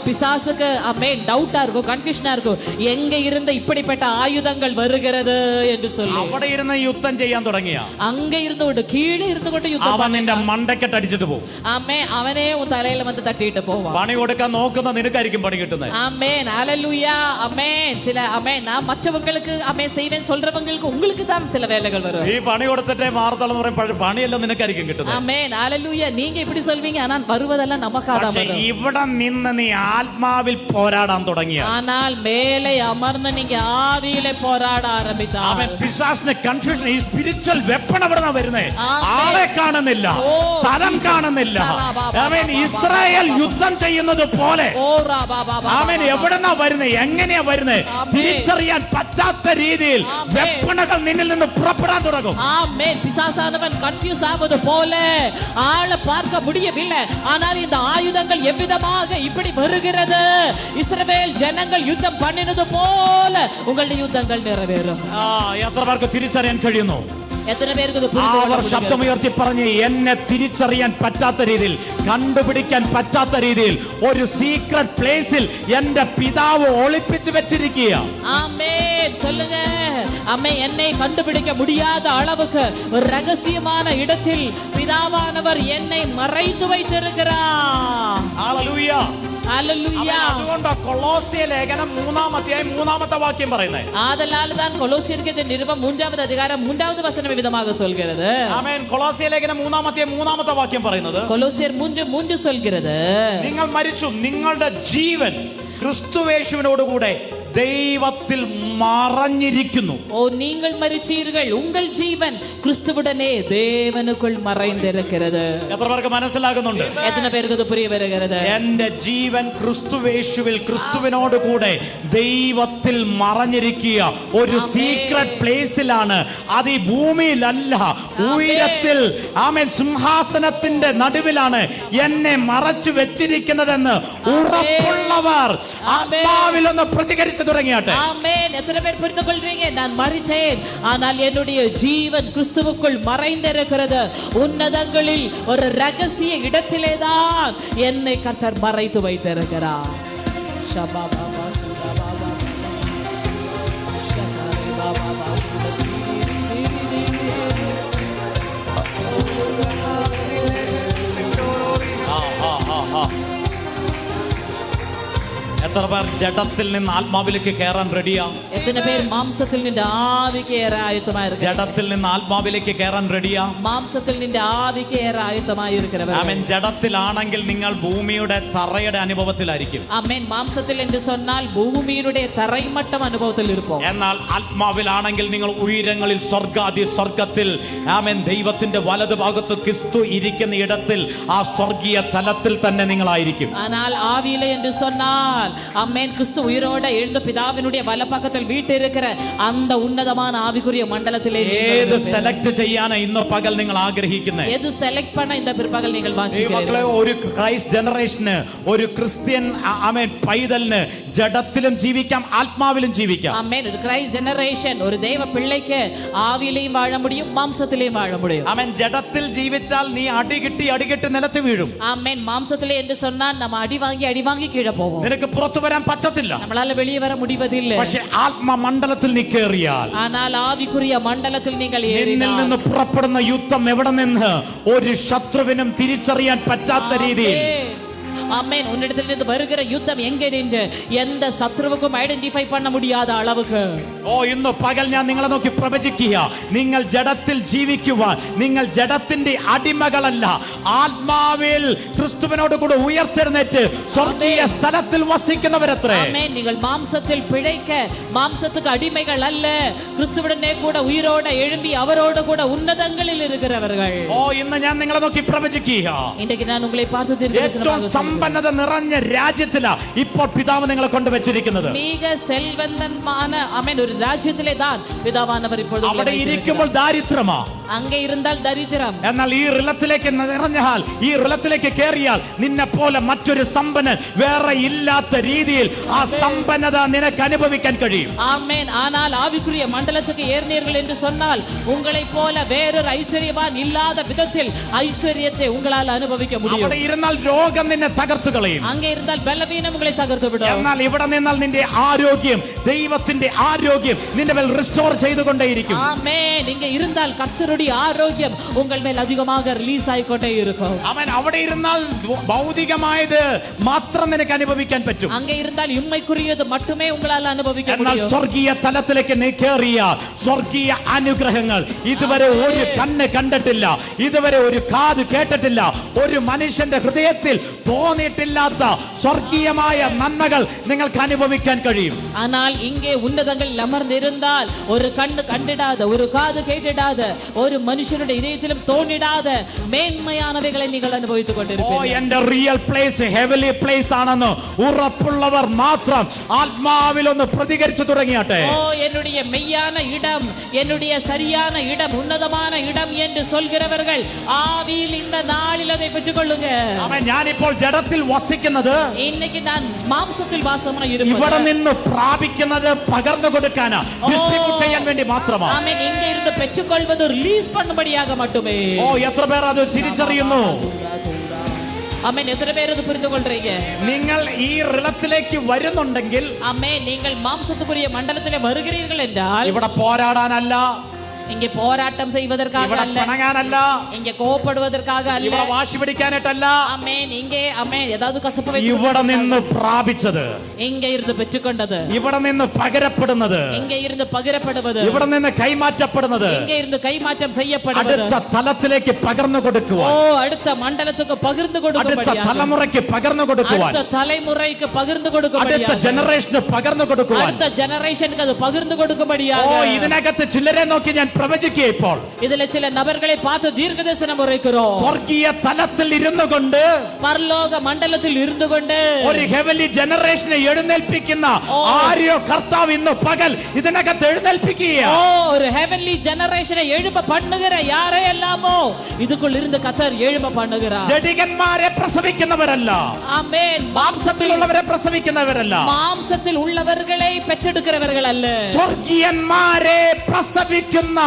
பிசாசுக்கு அமேன் டவுட்டா இருக்கும், கன்ஃபியூஷனா இருக்கும், எங்க இருந்து இப்படிப்பட்ட ஆயுதங்கள் வருகிறது என்று சொல்லி. അവിടെ ഇരുന്ന് യുദ്ധം ചെയ്യാൻ തുടങ്ങിയ அங்க இருந்து கொண்டு கீழே இருந்து கொண்டு யுத்தம் അവൻ നിന്റെ മണ്ടക്കെട്ട് അടിച്ചിട്ട് പോകും. ஆமே, அவனே உன் தலையில வந்து தட்டிட்டு போவான். പണി കൊടുക്കാൻ നോക്കുന്ന നിനക്കായിരിക്കും പണി കിട്ടുന്നത്. ஆமென், ஹalleluya, ஆமென். சில ஆமென், நான் மற்றவங்களுக்கு ஆமென் செய்வேன் சொல்றவங்களுக்கு உங்களுக்கு தான் சில வேலைகள் வரும். ഈ പണി കൊടുത്തിട്ടേ മാറത്തുള്ളൂ പറയും, പണിയെല്ലാം നിനക്കായിരിക്കും കിട്ടുന്നത്. ஆமென், ஹalleluya. நீங்க இப்படி சொல்வீங்க, ஆனா வருவதெல்லாம் நமக்காக പക്ഷേ வரும். ഇവിടെ നിന്ന് നീ ആത്മാവിൽ പോരാടാൻ തുടങ്ങിയ ஆனால் மேலே அமர்ந்து நீங்க ஆவியிலே போராட ஆரம்பித்தால் അവൻ പിശാചിന് കൺഫ്യൂഷൻ, ഈ സ്പിരിച്വൽ വെപ്പൺ എവിടുന്നാ വരുന്നേ? ആമേൻ. ആളെ കാണുന്നില്ല, ഓ, സ്ഥലം ജീസസ്. കാണുന്നില്ല. അവൻ ഇസ്രായേൽ യുദ്ധം ചെയ്യുന്നത് പോലെ ஓ ரா பா பா பா. അവൻ എവിടെന്നാ വരുന്നത്, എങ്ങനെയാ വരുന്നത്, ആമേൻ. തിരിച്ചറിയാൻ പറ്റാത്ത രീതിയിൽ ആമേൻ. വെപ്പണകൾ നിന്നിൽ നിന്ന് പുറപ്പെടാൻ തുടങ്ങും. ஆமென். பிசாசானவன் கன்ஃபியூஸ் ஆவது போல ஆளை பார்க்க முடியவில்லை, ஆனால் இந்த ஆயுதங்கள் எவ்விதமாக இப்படி வருகிறது, இஸ்ரவேல் ஜனங்கள் யுத்தம் பண்ணினது போல உங்களுடைய யுத்தங்கள் நிறைவேறும். എത്ര പേർക്ക് തിരിച്ചറിയാൻ കഴിയുന്നു? எத்தனை பேருக்கு இது புரிந்து கொள்ள അവർ முடிகிறது? ശബ്ദമുയർത്തി പറഞ്ഞ്, എന്നെ തിരിച്ചറിയാൻ പറ്റാത്ത രീതിയിൽ, കണ്ടുപിടിക്കാൻ പറ്റാത്ത രീതിയിൽ ഒരു സീക്രട്ട് പ്ലേസിൽ എന്റെ പിതാവ് ഒളിപ്പിച്ചു വെച്ചിരിക്കുക. ஆமென் சொல்லுங்க. அம்மே, என்னை கண்டுபிடிக்க முடியாத அளவுக்கு ஒரு ரகசியமான இடத்தில் பிதாவானவர் என்னை மறைத்து வைத்திருக்கிறார். ഹല്ലേലൂയ. ஹalleluya. അതുകൊണ്ടാ കൊളോസ്യ ലേഖനം 3-ാം അധ്യായം 3-ാമത്തെ വാക്യം പറയുന്നത്. ஆதலால் தான் கொலோசியருக்கு நிருபம் 3வது அதிகாரம் 3வது வசனம் விதமாக சொல்கிறது. ആമേൻ. കൊളോസ്യ ലേഖനം 3-ാം അധ്യായം 3-ാമത്തെ വാക്യം പറയുന്നത്, கொலோசியர் 3:3 சொல்கிறது, നിങ്ങൾ മരിച്ചു, നിങ്ങളുടെ ജീവൻ ക്രിസ്തുയേശുവിനോടുകൂടെ ദൈവത്തിൽ മറഞ്ഞിരിക്കുന്നു. ஓ நீங்கள் மரித்தீர்கள், உங்கள் ஜீவன் கிறிஸ்துவுடனே தேவனுக்குள் மறைந்திருக்கிறது. എത്ര പേർക്ക് മനസ്സിലാകുന്നുണ്ട്? எத்தனை பேருக்கு இது புரிய வருகிறது? എന്റെ ജീവൻ ക്രിസ്തുയേശുവിൽ, ക്രിസ്തുവിനോട് കൂടെ ദൈവത്തിൽ മറഞ്ഞിരിക്കുക ഒരു സീക്രട്ട് പ്ലേസിലാണ്. അത് ഈ ഭൂമിയിലല്ല, ഉയരത്തിൽ, ആമേൻ, സിംഹാസനത്തിന്റെ നടുവിലാണ് എന്നെ മറച്ചു വെച്ചിരിക്കുന്നതെന്ന് ഉറപ്പുള്ളവർ ആത്മാവിൽ ഒന്ന് പ്രതികരിച്ചു തുടങ്ങിയാട്ടെ. ஆமென். எத்தனை பேர் புரிந்து கொள்றீங்க? நான் மரித்தேன், ஆனால் என்னுடைய ஜீவன் கிறிஸ்துவுக்குள் மறைந்திருக்கிறது. உன்னதங்களில் ஒரு ரகசிய இடத்திலே தான் என்னை கர்த்தர் மறைத்து வைத்திருக்கிறார். ஷபா பாபா சுதா பாபா ஷகரே பாபா பாபா. എത്ര പേർ ജഡത്തിൽ നിന്ന് ആത്മാവിലേക്ക് കയറാൻ റെഡിയാ? எத்தனை பேர் மாம்சத்தில் நின்று ஆவிக்கு ஏற ஆயத்தமா இருக்கு? ജഡത്തിൽ നിന്ന് ആത്മാവിലേക്ക് കയറാൻ റെഡിയാ? மாம்சத்தில் நின்று ஆவிக்கு ஏற ஆயத்தமாய் இருக்கிறவர். ആമേൻ. ജഡത്തിലാണെങ്കിൽ നിങ്ങൾ ഭൂമിയുടെ തറയുടെ അനുഭവത്തിലായിരിക്കും. ஆமென். மாம்சத்தில் என்று சொன்னால் பூமியினுடைய தரைமட்டம் அனுபவத்தில் இருப்போம். എന്നാൽ ആത്മാവിലാണെങ്കിൽ നിങ്ങൾ ഉയരങ്ങളിൽ, സ്വർഗാദി സ്വർഗത്തിൽ, ആമേൻ, ദൈവത്തിന്റെ വലതുഭാഗത്ത് ക്രിസ്തു ഇരിക്കുന്ന ഇടത്തിൽ, ആ സ്വർഗീയ തലത്തിൽ തന്നെ നിങ്ങളായിരിക്കും. ஆனால் ஆவியிலே என்று சொன்னால் அம்மேன் கிறிஸ்து உயிரோட எழுந்த பிதாவினுடைய வலப்பக்கத்தில் வீட்டிருக்கிற அந்த ഉന്നതமான ആവികുറിയ മണ്ഡലത്തിലെ ഏത് സെലക്ട് ചെയ്യാനാ ഇന്ന് പകൽ നിങ്ങൾ ആഗ്രഹിക്കുന്നത്? ഏത് സെലക്ട് பண்ண இந்த பிற்பகல் நீங்கள் മക്കളെ, ഒരു ക്രൈസ്റ്റ് ജനറേഷന്, ഒരു ക്രിസ്ത്യൻ ആമേൻ പൈതലിന് ജഡത്തിലും ജീവിക്കാം, ആത്മാവിലും ജീവിക്കാം. ആമേൻ. ഒരു ക്രൈസ്റ്റ് ജനറേഷൻ, ഒരു ദൈവ പിള്ളയ്ക്ക് ആവിയിലെയും വാഴ മുടിയും മാംസത്തിലെയും വാഴ മുടിയും. ആമേൻ. ജഡത്തിൽ ജീവിച്ചാൽ നീ അടികിട്ടി നിലത്ത് വീഴും. ആമേൻ. മാംസത്തിലെ എന്ന് சொன்னால் நம்ம അടി വാങ്ങി കീഴെ പോകും. നിനക്ക് പുറത്തു വരാൻ പറ്റത്തില്ല. നമ്മളാൽ വെളിയെ വരാൻ മുടിവതില്ല. പക്ഷേ ആത്മമണ്ഡലത്തിൽ നീ കേറിയാൽ, ஆனால் ஆவிக்குரிய മണ്ഡലത്തിൽ നിങ്ങൾ നിന്നിൽ നിന്ന് പുറപ്പെടുന്ന യുദ്ധം എവിടെ നിന്ന് ഒരു ശത്രുവിനും തിരിച്ചറിയാൻ പറ്റാത്ത രീതിയിൽ. ஆமென். உன்னிடத்திலிருந்து வருகிற யுத்தம் எங்கே நின்று எந்த சத்ருவுக்கும் ஐடென்டிஃபை பண்ண முடியாத அளவுக்கு. ഓ, ഇന്ന് പകൽ ഞാൻ നിങ്ങളെ നോക്കി പ്രവചിക്കുക, നിങ്ങൾ ജഡത്തിൽ ജീവിക്കുവാൻ, നിങ്ങൾ ജഡത്തിന്റെ അടിമകളല്ല, ആത്മാവിൽ ക്രിസ്തുവിനോട് കൂടെ ഉയർത്തെഴുന്നേറ്റ് സ്വർഗീയ സ്ഥലത്തിൽ വസിക്കുന്നവരത്രേ. ஆமென். நீங்கள் மாம்சத்தில் பிழைக்க மாம்சத்துக்கு அடிமைகள் அல்ல, கிறிஸ்துவுடனே கூட உயிரோட எழும்பி அவரோடு கூட உன்னதங்களில் இருக்கிறவர்கள். ഓ, ഇന്ന് ഞാൻ നിങ്ങളെ നോക്കി പ്രവചിക്കുക, இன்றைக்கு நான் உங்களை பார்த்து தீர்க்கதரிசனமாக സമ്പന്നത നിറഞ്ഞ രാജ്യത്തിലാ ഇപ്പോൾ പിതാവ് നിങ്ങളെ കൊണ്ടുവച്ചിരിക്കുന്നത്. மிக செல்வந்தமான ஆமென் ஒரு ராஜ்யத்திலே தான் பிதாவானவர் இப்பொழுது അവിടെ ഇരിക്കുമ്പോൾ ദാരിദ്ര്യമാ, அங்கே இருந்தால் தரித்திரம். എന്നാൽ ഈ റിലത്തിലേക്ക് നിറഞ്ഞാൽ, ഈ റിലത്തിലേക്ക് കയറിയാൽ നിന്നെ പോലെ മറ്റൊരു സമ്പന്നൻ വേറെ ഇല്ലാത്ത രീതിയിൽ ആ സമ്പന്നത നിനക്ക് അനുഭവിക്കാൻ കഴിയും. ஆமென். ஆனால் ஆவிக்குரிய மண்டலத்துக்கு ஏறினீர்கள் என்று சொன்னால் உங்களை போல வேறொரு ஐஸ்வர்யவான் இல்லாத விதத்தில் ஐஸ்வர்யத்தை உங்களால் அனுபவிக்க முடியும். അവിടെ ഇരുന്നാൽ രോഗം നിന്നെ തകർത്തു കളയും. அங்கே இருந்தால் பலவீனம் உங்களை தகர்த்து விடும். എന്നാൽ ഇവിടെ നിന്നാൽ നിന്റെ ആരോഗ്യം, ദൈവത്തിന്റെ ആരോഗ്യം നിന്റെ മേൽ റിസ്റ്റോർ ചെയ്തുകൊണ്ടേയിരിക്കും. ஆமென். இங்கே இருந்தால் கர்த்தருடைய ஆரோக்கியம் உங்கள் மேல் அதிகமாக ரிலீஸ் ஆயிக்கொண்டே இருக்கும். അവൻ അവിടെ ഇരുന്നാൽ ഭൗതികമായത് മാത്രം നിനക്ക് അനുഭവിക്കാൻ പറ്റും. அங்கே இருந்தால் இம்மைக்குரியது மட்டுமே உங்களால் அனுபவிக்க എന്നാൽ முடியும். സ്വർഗീയ തലത്തിലേക്ക് നീ കേറിയാൽ സ്വർഗീയ അനുഗ്രഹങ്ങൾ ഇതുവരെ ഒരു കണ്ണ് കണ്ടിട്ടില്ല, ഇതുവരെ ഒരു കാത് കേട്ടിട്ടില്ല, ഒരു മനുഷ്യന്റെ ഹൃദയത്തിൽ തോന്നിയിട്ടില്ലാത്ത സ്വർഗീയമായ നന്മകൾ നിങ്ങൾക്ക് അനുഭവിക്കാൻ കഴിയും. ஆனால் இங்கே உன்னதங்கள் அமர்ந்திருந்தால் ஒரு கண்ணு கண்டிடாத, ஒரு காது கேட்டிடாத, ஒரு மனுஷனுடைய இதயத்திலும் தோன்றிடாத മേന്മയാനവകളെ നിങ്ങൾ അനുഭവിച്ചുകൊണ്ട് ഓ, എന്റെ റിയൽ പ്ലേസ് ഹെവൻലി പ്ലേസ് ആണെന്ന് ഉറപ്പുള്ളവർ മാത്രം ആത്മാവിൽ ഒന്ന് പ്രതികരിച്ചു തുടങ്ങിയാട്ടെ. ஓ, என்னுடைய மெய்யான இடம், என்னுடைய சரியான இடம், உன்னதமான இடம் என்று சொல்கிறவர்கள் ஆவியில் இந்த நாளில் அதை பெற்றுக்கொள்ளுங்க. ഞാനിപ്പോൾ ജഡത്തിൽ വസിക്കുന്നത്, இன்னைக்கு நான் മാംസത്തിൽ വാസമായി ഇവിടെ இருப்பது, നിന്ന് പ്രാപിക്കുന്നത് പകർന്നു കൊടുക്കാനാ, ഡിസ്ട്രിബ്യൂട്ട് ചെയ്യാൻ വേണ്ടി മാത്രമാണ്. ஆமென். இங்கே இருந்து பெற்றுக்கொள்வது ரிலீஸ் பண்ணும்படியாக மட்டுமே. ഓ, എത്ര പേർ അത് തിരിച്ചറിയുന്നു? ஆமென். எத்தனை பேர் அது புரிந்து கொள்றீங்க? നിങ്ങൾ ഈ റിലത്തിലേക്ക് വരുന്നുണ്ടെങ്കിൽ, ஆமென். நீங்கள் மாம்சத்துக்குரிய மண்டலத்திலே வருகிறீர்கள் என்றால் ഇവിടെ പോരാടാനല്ല, இங்கே போராட்டம் செய்வதற்காக ഇവിടെ அல்ல, പിണങ്ങാനല്ല, இங்கே கோபப்படுவதற்காக அல்ல, ഇവിടെ വാശി പിടിക്കാനായിട്ടല്ല, ஆமென். இங்கே ஆமென் ஏதாவது கசப்பு ഇവിടെ നിന്ന് പ്രാപിച്ചത്, இங்கே இருந்து பெற்றுக்கொண்டது, ഇവിടെ നിന്ന് പകരപ്പെടുന്നത്, இங்கே இருந்து பகிரப்படுவது, ഇവിടെ നിന്ന് കൈമാറ്റപ്പെടുന്നത് இங்கே இருந்து கைமாற்றம் செய்யப்படுவது, അടുത്ത തലത്തിലേക്ക് പകർന്നു കൊടുക്കുവാൻ, ஓ அடுத்த மண்டலத்துக்கு பகிர்ந்து അടുത്ത கொடுக்கும்படியாக, തലമുറയ്ക്ക് പകർന്നു കൊടുക്കുവാൻ, அடுத்த தலைமுறைக்கு பகிர்ந்து അടുത്ത கொடுக்கும்படியாக, ജനറേഷന് പകർന്നു കൊടുക്കുവാൻ. அடுத்த ஜெனரேஷனுக்கு அது பகிர்ந்து ഓ, கொடுக்கும்படியாக. ഇതിനകത്ത് ചിലരെ നോക്കി ഞാൻ പ്രവചിക്കുക, ഇപ്പോൾ இதுல சில நபர்களை பார்த்து தீர்க்கதரிசனம் உரைக்கிறோம். സ്വർഗീയ തലത്തിൽ ഇരുന്നു കൊണ്ട് பரலோக மண்டலத்தில் இருந்து கொண்டு ഒരു ഹെവൻലി ജനറേഷനെ എഴുന്നേൽപ്പിക്കുന്ന ആരെയോ കർത്താവ് ഇന്ന് പകൽ ഇതിനകത്ത് എഴുന്നേൽപ്പിക്കുക. ஓ ஒரு ஹெவன்லி ஜெனரேஷனை எழும்ப பண்ணுகிற யாரை எல்லாமோ இதுக்குள் இருந்து கர்த்தர் எழும்ப பண்ணுகிறார். ജഡികന്മാരെ പ്രസവിക്കുന്നവരല്ല, ஆமென். മാംസത്തിലുള്ളവരെ പ്രസവിക്കുന്നവരല്ല, மாம்சத்தில் உள்ளவர்களை பெற்றெடுக்கிறவர்கள் அல்ல, സ്വർഗീയന്മാരെ പ്രസവിക്കുന്ന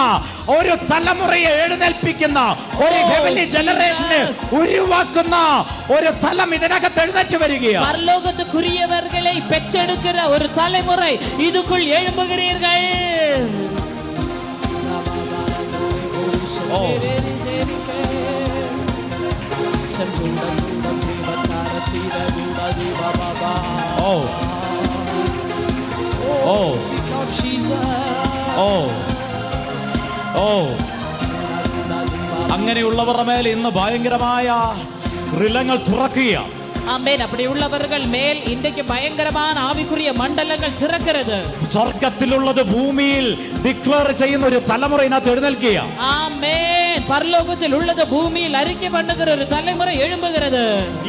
ഒരു തലമുറയെ എഴുന്നേൽപ്പിക്കുന്ന ഒരു ഹെവൻലി ജനറേഷനെ ഉരുവാക്കുന്ന ഒരു തലം ഇതിനകത്ത് എഴുന്നേറ്റ് വരികയാണ്. பரலோகத்துக்குரியவர்களை பெற்றெடுக்கிற ஒரு தலைமுறை இதுக்குள் எழும்புகிறீர்கள். ഓ ഓ ഓ ഓ, അങ്ങനെയുള്ളവരുടെ മേൽ ഇന്ന് ഭയങ്കരമായ റിലങ്ങൾ തുറക്കുക. ஆமென். அப்படி உள்ளவர்கள் மேல் இன்றைக்கு பயங்கரமான ஆவிக்குரிய மண்டலங்கள் திறக்கிறது. സ്വർഗത്തിലുള്ളത് ഭൂമിയിൽ ഡിക്ലെയർ ചെയ്യുന്ന ഒരു തലമുറ ഇതിനകത്ത് എഴുന്നേൽക്കുക. ஆமென். பரலோகத்தில் உள்ளது பூமியில் அறிக்கை பண்ணுகிற ஒரு தலைமுறை எழும்புகிறது.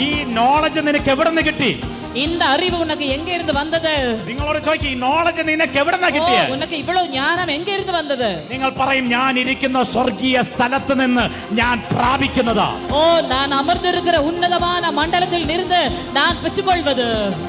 ഈ നോളജ് നിനക്ക് എവിടെ നിന്ന് കിട്ടി? இந்த அறிவு உனக்கு எங்க இருந்து வந்தது? നിങ്ങളോട് ചോദിക്കും, ഈ നോളജ് നിനക്ക് എവിടെന്നാ കിട്ടിയേ? உனக்கு இவ்வளவு ஞானம் எங்க இருந்து வந்தது? നിങ്ങൾ പറയും, ഞാൻ ഇരിക്കുന്ന സ്വർഗീയ സ്ഥലത്ത് നിന്ന് ഞാൻ പ്രാപിക്കുന്നതാ. ஓ, நான் அமர்ந்திருக்கிற உன்னதமான மண்டலத்தில் இருந்து நான் பெற்றுக்கொள்வது.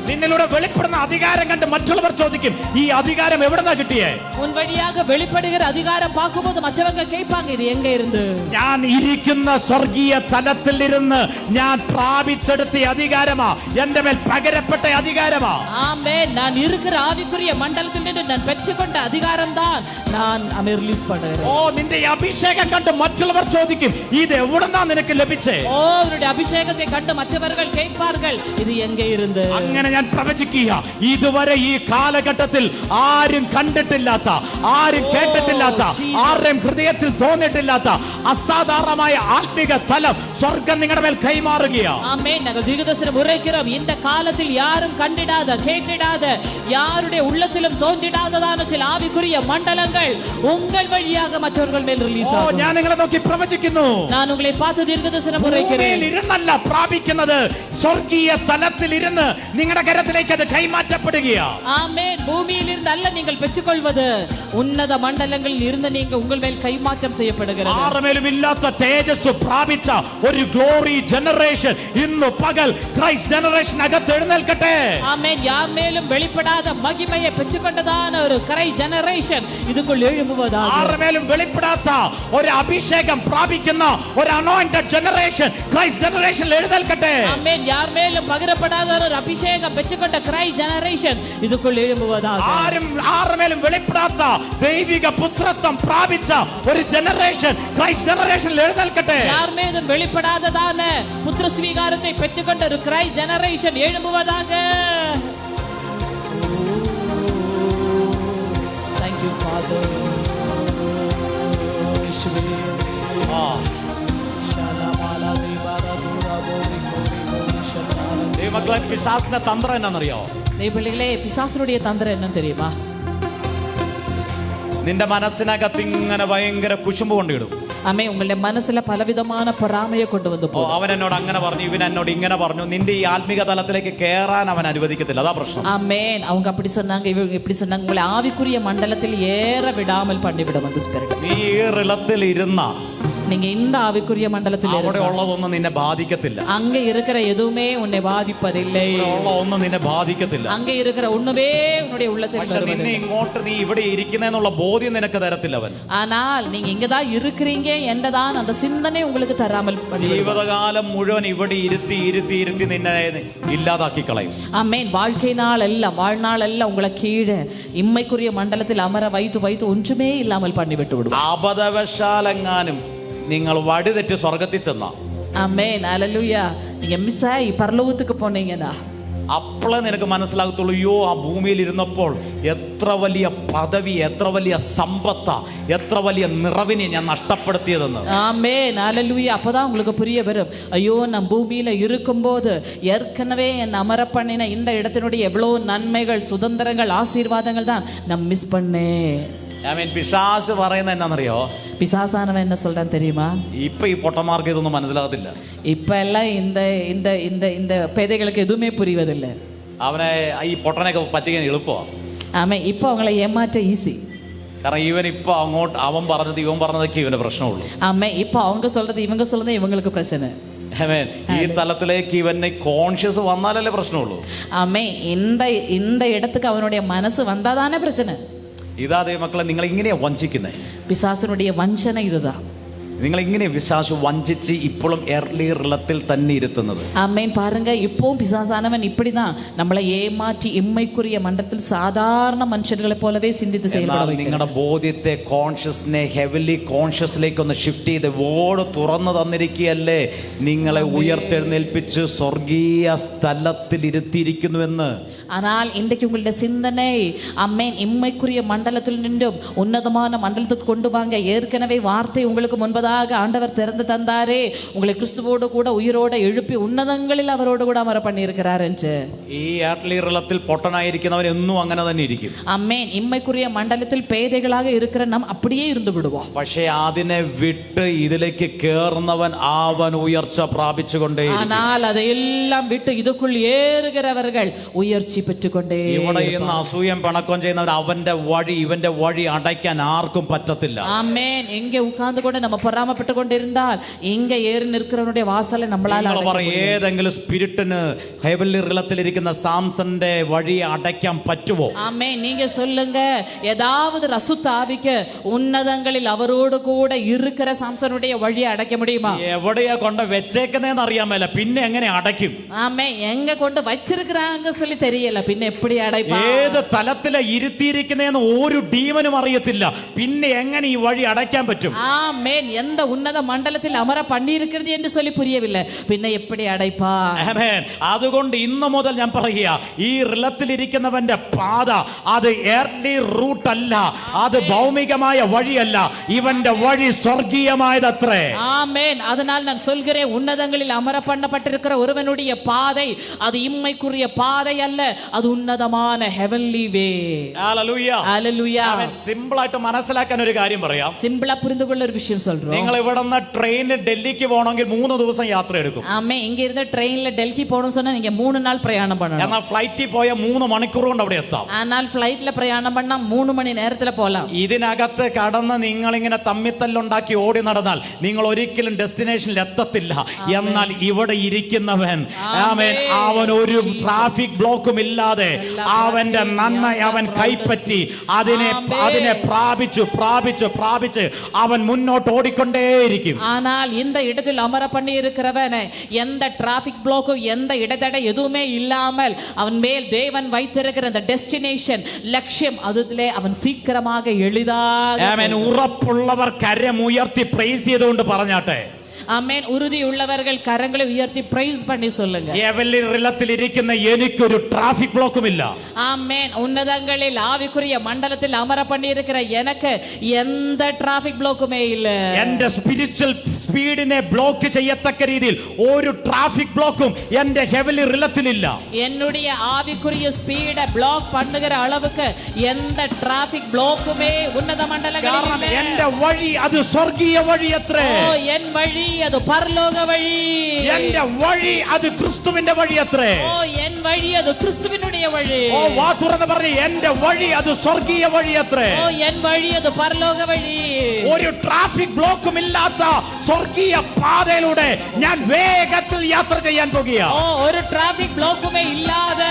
നിന്നിലൂടെ വെളിപ്പെടുന്ന അധികാരം കണ്ട് മറ്റുള്ളവർ ചോദിക്കും, ഈ അധികാരം എവിടെന്നാ കിട്ടിയേ? உன் வழியாக வெளிப்படுகிற அதிகாரம் பார்க்கும்போது மற்றவங்க கேட்பாங்க, இது எங்க இருந்து? ഞാൻ ഇരിക്കുന്ന സ്വർഗീയ തലത്തിൽ ഇരുന്ന് ഞാൻ പ്രാപിച്ചെടുത്ത അധികാരമാ, എന്റെ മേൽ പകരപ്പെട്ട അധികാരമാ. ஆமென். நான் இருக்கிற ஆவிக்குரிய மண்டலத்தில் நின்று நான் பெற்றுக்கொண்ட அதிகாரம் தான் நான் ரிலீஸ் பண்ணுகிறேன். ഓ, നിന്റെ ഈ അഭിഷേകം കണ്ട് മറ്റുള്ളവർ ചോദിക്കും, ഇത് എവിടെന്നാ നിനക്ക് ലഭിച്ചേ? ஓ, உன்னுடைய அபிஷேகத்தை கண்டு மற்றவர்கள் கேட்பார்கள், இது எங்க இருந்து? അങ്ങനെ ഞാൻ പ്രവചിക്കുക, ഇതുവരെ ഈ കാലഘട്ടത്തിൽ ആരും കണ്ടിട്ടില്ലാത്ത, ആരും കേട്ടിട്ടില്ലാത്ത, ആരുടെയും ഹൃദയത്തിൽ തോന്നിയിട്ടില്ലാത്ത അസാധാരണമായ ആത്മിക തലം സ്വർഗം നിങ്ങളുടെ മേൽ കൈമാറുകയാ. ஆமென். நாங்கள் தீர்க்கதரிசனம் உரைக்கிறோம், இந்த காலத்தில் யாரும் கண்டிடாத, கேட்டிடாத, யாருடைய உள்ளத்திலும் தோன்றிடாததான சில ஆவிக்குரிய மண்டலங்கள் உங்கள் வழியாக மற்றவர்கள் மேல் ரிலீஸ் ഓ, ஆகும். ഞാൻ നിങ്ങളെ നോക്കി പ്രവചിക്കുന്നു. நான் உங்களை பார்த்து தீர்க்கதரிசனம் உரைக்கிறேன். ഭൂമിയിൽ ഇരുന്നല്ല പ്രാപിക്കുന്നത്, സ്വർഗീയ തലത്തിൽ ഇരുന്ന് നിങ്ങളുടെ കരത്തിലേക്ക് അത് കൈമാറ്റപ്പെടുകയാ. ஆமென். பூமியில் இருந்து அல்ல நீங்கள் பெற்றுக்கொள்வது, உன்னத மண்டலங்களில் இருந்து நீங்க உங்கள் மேல் கைமாற்றம் செய்யப்படுகிறது. ആരുമേലും ഇല്ലാത്ത തേജസ് പ്രാപിച്ച ഒരു ഗ്ലോറി ജനറേഷൻ ഇന്ന് പകൽ ക്രൈസ്റ്റ് ജനറേഷൻ അകത്ത് എഴുന്നേൽക്കട്ടെ. ஆமென். யார் மேலும் வெளிப்படாத மகிமையை பெற்றுக்கொண்டதான ஒரு கரை ஜெனரேஷன் இதுக்குள் எழும்புவதாக. ആരുമേലും വെളിപ്പെടാത്ത ഒരു അഭിഷേകം പ്രാപിക്കുന്ന ഒരു അനോയിന്റഡ് ജനറേഷൻ ക്രൈസ്റ്റ് ജനറേഷൻ എഴുന്നേൽക്കട്ടെ. ஆமென். யார் மேலும் பகிரப்படாத ஒரு அபிஷேகம் பெற்றுக்கொண்ட கிரை ஜெனரேஷன் இதுக்குள் எழும்புவதாக. ആരുമേലും വെളിപ്പെടാത്ത ദൈവിക പുത്രത്വം പ്രാപിച്ച ഒരു ജനറേഷൻ ക്രൈസ്റ്റ് ജനറേഷൻ എഴുന്നേൽക്കട്ടെ. யார் மீதும் வெளிப்படாததான புத்திர ஸ்வீகாரத்தை பெற்றுக்கொண்ட ஒரு கிரை ஜெனரேஷன் எழும்புவதாக. Thank you, Father. ദൈവമക്കളെ, പിശാചിന്റെ തന്ത്രം എന്നാണെന്നറിയോ? பிள்ளைகளே, பிசாசனுடைய தந்திரம் என்னன்னு தெரியுமா? നിന്റെ മനസ്സിനകത്ത് ഇങ്ങനെ ഭയങ്കര കുശുമ്പ് കൊണ്ടിടും. ആമേൻ. ഉങ്ങളുടെ മനസ്സിലെ പലവിധமான പൊറാമയെ കൊണ്ടുവന്നു പോകും. അവൻ എന്നോട് അങ്ങനെ പറഞ്ഞു, ഇവൻ എന്നോട് ഇങ്ങനെ പറഞ്ഞു. നിന്റെ ഈ ആത്മീക തലത്തിലേക്ക് കേറാൻ അവൻ അനുവദിക്കത്തില്ല. അതാ പ്രശ്നം. ആമേൻ. அவங்க அப்படி சொன்னாங்க, இவங்க இப்படி சொன்னாங்க. உங்களை ஆவிக்குரிய மண்டலத்தில் ஏற விடாமல் பண்ணிவிடும் அந்த ஸ்பிரிட். നീ ഈ റിലത്തിൽ ഇരുന്ന நீங்க இந்த ஆவிக்குரிய மண்டலத்தில் അവിടെ ഉള്ളതൊന്നും നിന്നെ ബാധിക്കത്തില്ല. அங்க இருக்கிற எதுவுமே உன்னை பாதிப்பதில்லை. ഉള്ള ഒന്നും നിന്നെ ബാധിക്കത്തില്ല. அங்க இருக்கிற ஒண்ணுமே உன்னுடைய உள்ளத்தில் പക്ഷെ നിന്നെ ഇങ്ങോട്ട് നീ ഇവിടെ ഇരിക്കുന്നേന്നുള്ള ബോധ്യം നിനക്ക് തരത്തില്ല അവൻ. ஆனால் நீங்க இங்கதான் இருக்கிறீங்க என்றதான் அந்த சிந்தனை உங்களுக்கு தராமல் ജീവിതകാലം മുഴുവൻ ഇവിടെ ഇരുത്തി ഇരുത്തി ഇരുത്തി നിന്നെ ഇല്ലാതാക്കി കളയും. ஆமென். வாழ்க்கை நாள் எல்லாம், வாழ்நாள் எல்லாம் உங்களை கீழே இம்மைக்குரிய மண்டலத்தில் அமர வைத்து வைத்து ஒன்றுமே இல்லாமல் பண்ணிவிட்டு விடும். അബദ്ധവശാലെങ്ങാനും നിങ്ങൾ വഴിതെറ്റ് സ്വർഗത്തിൽ ചെന്ന, ஆமென். ஹல்லேலூயா. நீங்க மிஸ் ஆகி பரலோகத்துக்கு போனீங்கன்னா അപ്പോഴേ നിനക്ക് മനസ്സിലാകത്തുള്ളൂ, അയ്യോ ആ ഭൂമിയിൽ ഇരുന്നപ്പോൾ എത്ര വലിയ പദവി, എത്ര വലിയ സമ്പത്ത, എത്ര വലിയ നിറവിനെ ഞാൻ നഷ്ടപ്പെടുത്തിയതെന്ന്. ஆமென். ஹல்லேலூயா. அப்பதான் உங்களுக்கு புரிய வரும், ஐயோ நான் பூமியில இருக்கும்போது ஏற்கனவே என் அமர பண்ணின இந்த இடத்தினுடைய எவ்வளவு நன்மைகள், சுதந்திரங்கள், ஆசீர்வாதங்கள் தான் நான் மிஸ் பண்ணேன். പിശാച് പറയുന്നത് എന്നാണെന്നറിയോ? பிசாசானவன் என்ன சொல்றான் தெரியுமா? ഇപ്പൊ ഈ പൊട്ടന്മാർക്ക് ഇതൊന്നും മനസ്സിലാകത്തില്ല. இப்ப எல்லாம் இந்த இந்த இந்த இந்த பேதைகளுக்கு எதுவுமே புரிவதில்லை. അവനെ ഈ പൊട്ടനെയൊക്കെ പറ്റിക്കാൻ എളുപ്പമാണ്. ஆமா, இப்போ அவங்களை ஏமாற்ற ஈஸி. കാരണം ഇവൻ ഇപ്പൊ അങ്ങോട്ട് അവൻ പറഞ്ഞത് ഇവൻ പറഞ്ഞതൊക്കെ ഇവന് പ്രശ്നമുള്ളൂ. ஆமா, இப்போ அவங்க சொல்றது இவங்க சொல்றது இவங்களுக்கு பிரச்சனை. ഈ തലത്തിലേക്ക് ഇവന് കോൺഷ്യസ് വന്നാലല്ലേ പ്രശ്നമുള്ളൂ. ஆமே, இந்த இந்த இடத்துக்கு அவனுடைய மனசு வந்தாதானே பிரச்சனை. ഇതാ ദൈവമക്കളെ, നിങ്ങൾ ഇങ്ങനെയാ വഞ്ചിക്കുന്നത്. பிசாசனுடைய வஞ்சனை இதுதான். നിങ്ങൾ ഇങ്ങനെ വിശ്വാസം വഞ്ചിച്ച് ഇപ്പോഴും എർലി റിലത്തിൽ തന്നെ ഇരുത്തുന്നത്. ஆமென். பாருங்க, இப்பவும் பிசாசானவன் இப்படிதான் நம்மளை ஏமாற்றி இம்மைக்குரிய மண்டலத்தில் சாதாரண மனுஷர்களை போலவே சிந்தித்து செயல்பட നിങ്ങളുടെ ബോധ്യത്തെ കോൺഷ്യസിനെ ഹെവലി കോൺഷ്യസിലേക്ക് ഒന്ന് ഷിഫ്റ്റ് ചെയ്ത് ഓട് തുറന്നു തന്നിരിക്കുകയല്ലേ, നിങ്ങളെ ഉയർത്തെഴുന്നേൽപ്പിച്ച് സ്വർഗീയ സ്ഥലത്തിൽ ഇരുത്തിയിരിക്കുന്നുവെന്ന്. ஆனால் இன்றைக்கு உங்களுடைய சிந்தனை, அம்மேன், இம்மைக்குரிய மண்டலத்தில் நின்றும் உன்னதமான மண்டலத்துக்கு கொண்டு வாங்க. ஏற்கனவே வார்த்தை உங்களுக்கு முன்பதாக முன்பதாக ஆண்டவர் திறந்து தந்தாரே, உங்களை கிறிஸ்துவோடு கூட உயிரோடு எழுப்பி உன்னதங்களில் அவரோடு கூட அமர பண்ணியிருக்கிறார் என்று. ഈ ഏർലി റിലത്തിൽ പൊട്ടനായിരിക്കുന്നവൻ എന്നും അങ്ങനെ തന്നെ ഇരിക്കും. അമ്മേൻ. ഇമ്മയ്ക്കുரிய മണ്ഡലത്തിൽ പേദകളാக இருக்கிற നാം அப்படியே இருந்து விடுவோம். പക്ഷേ അതിനെ വിട്ട് ഇതിലേക്ക് കേറുന്നവൻ അവൻ ഉയർച്ച പ്രാപിച്ചുകൊണ്ടേയിരിക്കും. ஆனால் അതെല്ലാം വിട്ട് இதுக்குள் ஏறுகிறவர்கள் உயர்ச்சி பெற்றுக்கொண்டே. ഇവിടെ ഇന്ന് അസൂയം പിണക്കം ചെയ്യുന്നവർ അവന്റെ വഴി ഇവന്റെ വഴി അടയ്ക്കാൻ ആർക്കും പറ്റത്തില്ല. ஆமென். எங்கே உட்கார்ந்து கொண்டு நம்ம பொறாமப்பட்டு கொண்டிருந்தால் இங்கே ஏறி நிற்கிறவனுடைய வாசலை நம்மளால ഏതെങ്കിലും സ്പിരിറ്റിന് ഹെവൻലി റിലത്തിലിരിക്കുന്ന സാംസന്റെ വഴി അടയ്ക്കാൻ പറ്റുമോ? ஆமென். நீங்க சொல்லுங்க, ஏதாவது அசுத்த ஆவிக்கு உன்னதங்களில் அவரோடு கூட இருக்கிற சாம்சனுடைய வழியை அடைக்க முடியுமா? എവിടെയാ കൊണ്ട് വെച്ചേക്കുന്നതെന്ന് അറിയാൻ മേല, പിന്നെ എങ്ങനെ അടയ്ക്കും? ஆமென். எங்க கொண்டு வச்சிருக்கிறாங்க சொல்லி தெரியல, பின்ன எப்படி அடைப்பா? ഏത് തലത്തില ഇരുത്തിയിരിക്കുന്നതെന്ന് ഒരു ഡീമനും അറിയത്തില്ല, പിന്നെ എങ്ങനെ ഈ വഴി അടയ്ക്കാൻ പറ്റും? ஆமென். எந்த உன்னத மண்டலத்தில் அமர பண்ணி இருக்கிறது என்று சொல்லி புரியவில்லை, பின்ன எப்படி அடைப்பா? ആമേൻ. അതുകൊണ്ട് ഇന്നു മുതൽ ഞാൻ പറയുക, ഈ റിലത്തിലിരിക്കുന്നവന്റെ പാത അത് എർലി റൂട്ട് അല്ല, അത് ഭൗമികമായ വഴിയല്ല, ഇവന്റെ വഴി സ്വർഗീയമായതത്രേ. ஆமென். அதனால் நான் சொல்கிறேன், உன்னதங்களில் அமர பண்ணப்பட்டிருக்கிற ஒருவனுடைய பாதை அது இம்மைக்குரிய பாதை அல்ல, அது உன்னதமான ஹெவன்லி வே. ഹല്ലേലൂയ. ഹല്ലേലൂയ. ആമേൻ. സിമ്പിൾ ആയിട്ട് മനസ്സിലാക്കാൻ ഒരു കാര്യം പറയാം. சிம்பிளா புரிந்து கொள்ள ஒரு விஷயம் சொல்றோம். നിങ്ങൾ ഇവിടുന്ന് ട്രെയിനിൽ ഡൽഹിക്ക് പോകണമെങ്കിൽ 3 ദിവസം യാത്ര എടുക്കും. ஆமென். இங்க இருந்து ட்ரெயின்ல டெல்லி போகணும் சொன்னா நீங்க 3 நாள் பிரயாணம் பண்ணணும். എന്നാൽ ഫ്ലൈറ്റിൽ പോയ 3 മണിക്കൂർ കൊണ്ട് അവിടെ എത്താം. ஆனால் ஃளைட்ல பிரயாணம் பண்ணா 3 மணி நேரத்துல போலாம். ഇതിനകത്ത് കടന്ന് നിങ്ങൾ ഇങ്ങനെ തമ്മിത്തല്ലുണ്ടാക്കി ഓടി നടന്നാൽ നിങ്ങൾ ഒരിക്കലും ഡെസ്റ്റിനേഷനിൽ എത്തത്തില്ല. എന്നാൽ ഇവിടെ ഇരിക്കുന്നവൻ ആമേൻ, അവൻ ഒരു ട്രാഫിക് ബ്ലോക്കും ഇല്ലാതെ അവന്റെ നന്മ അവൻ കൈപ്പറ്റി അതിനെ പ്രാപിച്ച് അവൻ മുന്നോട്ട് ഓടിക്കൊണ്ടേയിരിക്കും. ஆனால் இந்த இடத்தில் அமர பண்ணி இருக்கிறவன் எந்த டிராபிக் ப்ளாக்கும் எந்த இடத்தடை எதுவுமே இல்லாமல் அவன் மேல் தேவன் வைத்திருக்கிற அந்த டெஸ்டினேஷன் லட்சியம் அதிலே அவன் சீக்கிரமாக எளிதாக. ആമേൻ. ഉറപ്പുള്ളവർ കരമുയർത്തി പ്രൈസ് ചെയ്തുകൊണ്ട് പറഞ്ഞാട്ടെ. ആമേൻ. ഉറുതിയുള്ളവர்கள் കരങ്ങളെ ഉയർത്തി പ്രൈസ് பண்ணி சொல்லுங்க. ഹെവൻലി റിലത്തിൽ ഇരിക്കുന്ന എനിക്കൊരു ട്രാഫിക് ബ്ലോക്കും ഇല്ല. ആമേൻ. ഉന്നതങ്ങളിൽ ആവിക്കുரிய മണ്ഡലത്തിൽ അമര பண்ணி இருக்கிற எனக்கு எந்த டிராபிக் ബ്ലോക്കുമേ ഇല്ല. എന്റെ സ്പിരിച്വൽ സ്പീഡിനെ ബ്ലോക്ക് ചെയ്യത്തക്ക രീതിയിൽ ഒരു ട്രാഫിക് ബ്ലോക്കും എന്റെ ഹെവൻലി റിലത്തിലില്ല. என்னுடைய ஆவிக்குரிய ஸ்பீட பிளாக் பண்ணுகிற அளவுக்கு எந்த டிராபிக் ப்ளாக்குமே உன்னத மண்டலங்களில் இல்லை. എന്റെ വഴി അത് സ്വർഗീയ വഴി അത്രേ. ஓ என் வழி அது பரலோக வழி. എന്റെ വഴി അത് ക്രിസ്തുവിന്റെ വഴി അത്രേ. ஓ என் வழி அது கிறிஸ்துவினுடைய வழி. ഓ വാ തുറന്ന് പറഞ്ഞു, എന്റെ വഴി അത് സ്വർഗീയ വഴി അത്രേ. ஓ என் வழി அது பரலோக வழി. ഒരു ട്രാഫിക് ബ്ലോക്കും ഇല്ലാത്ത സ്വർഗീയ പാതയിലൂടെ ഞാൻ വേഗത്തിൽ യാത്ര ചെയ്യാൻ പോകുകയാ. ஓ ஒரு டிராபிக் ப்ளாக்குமே இல்லாத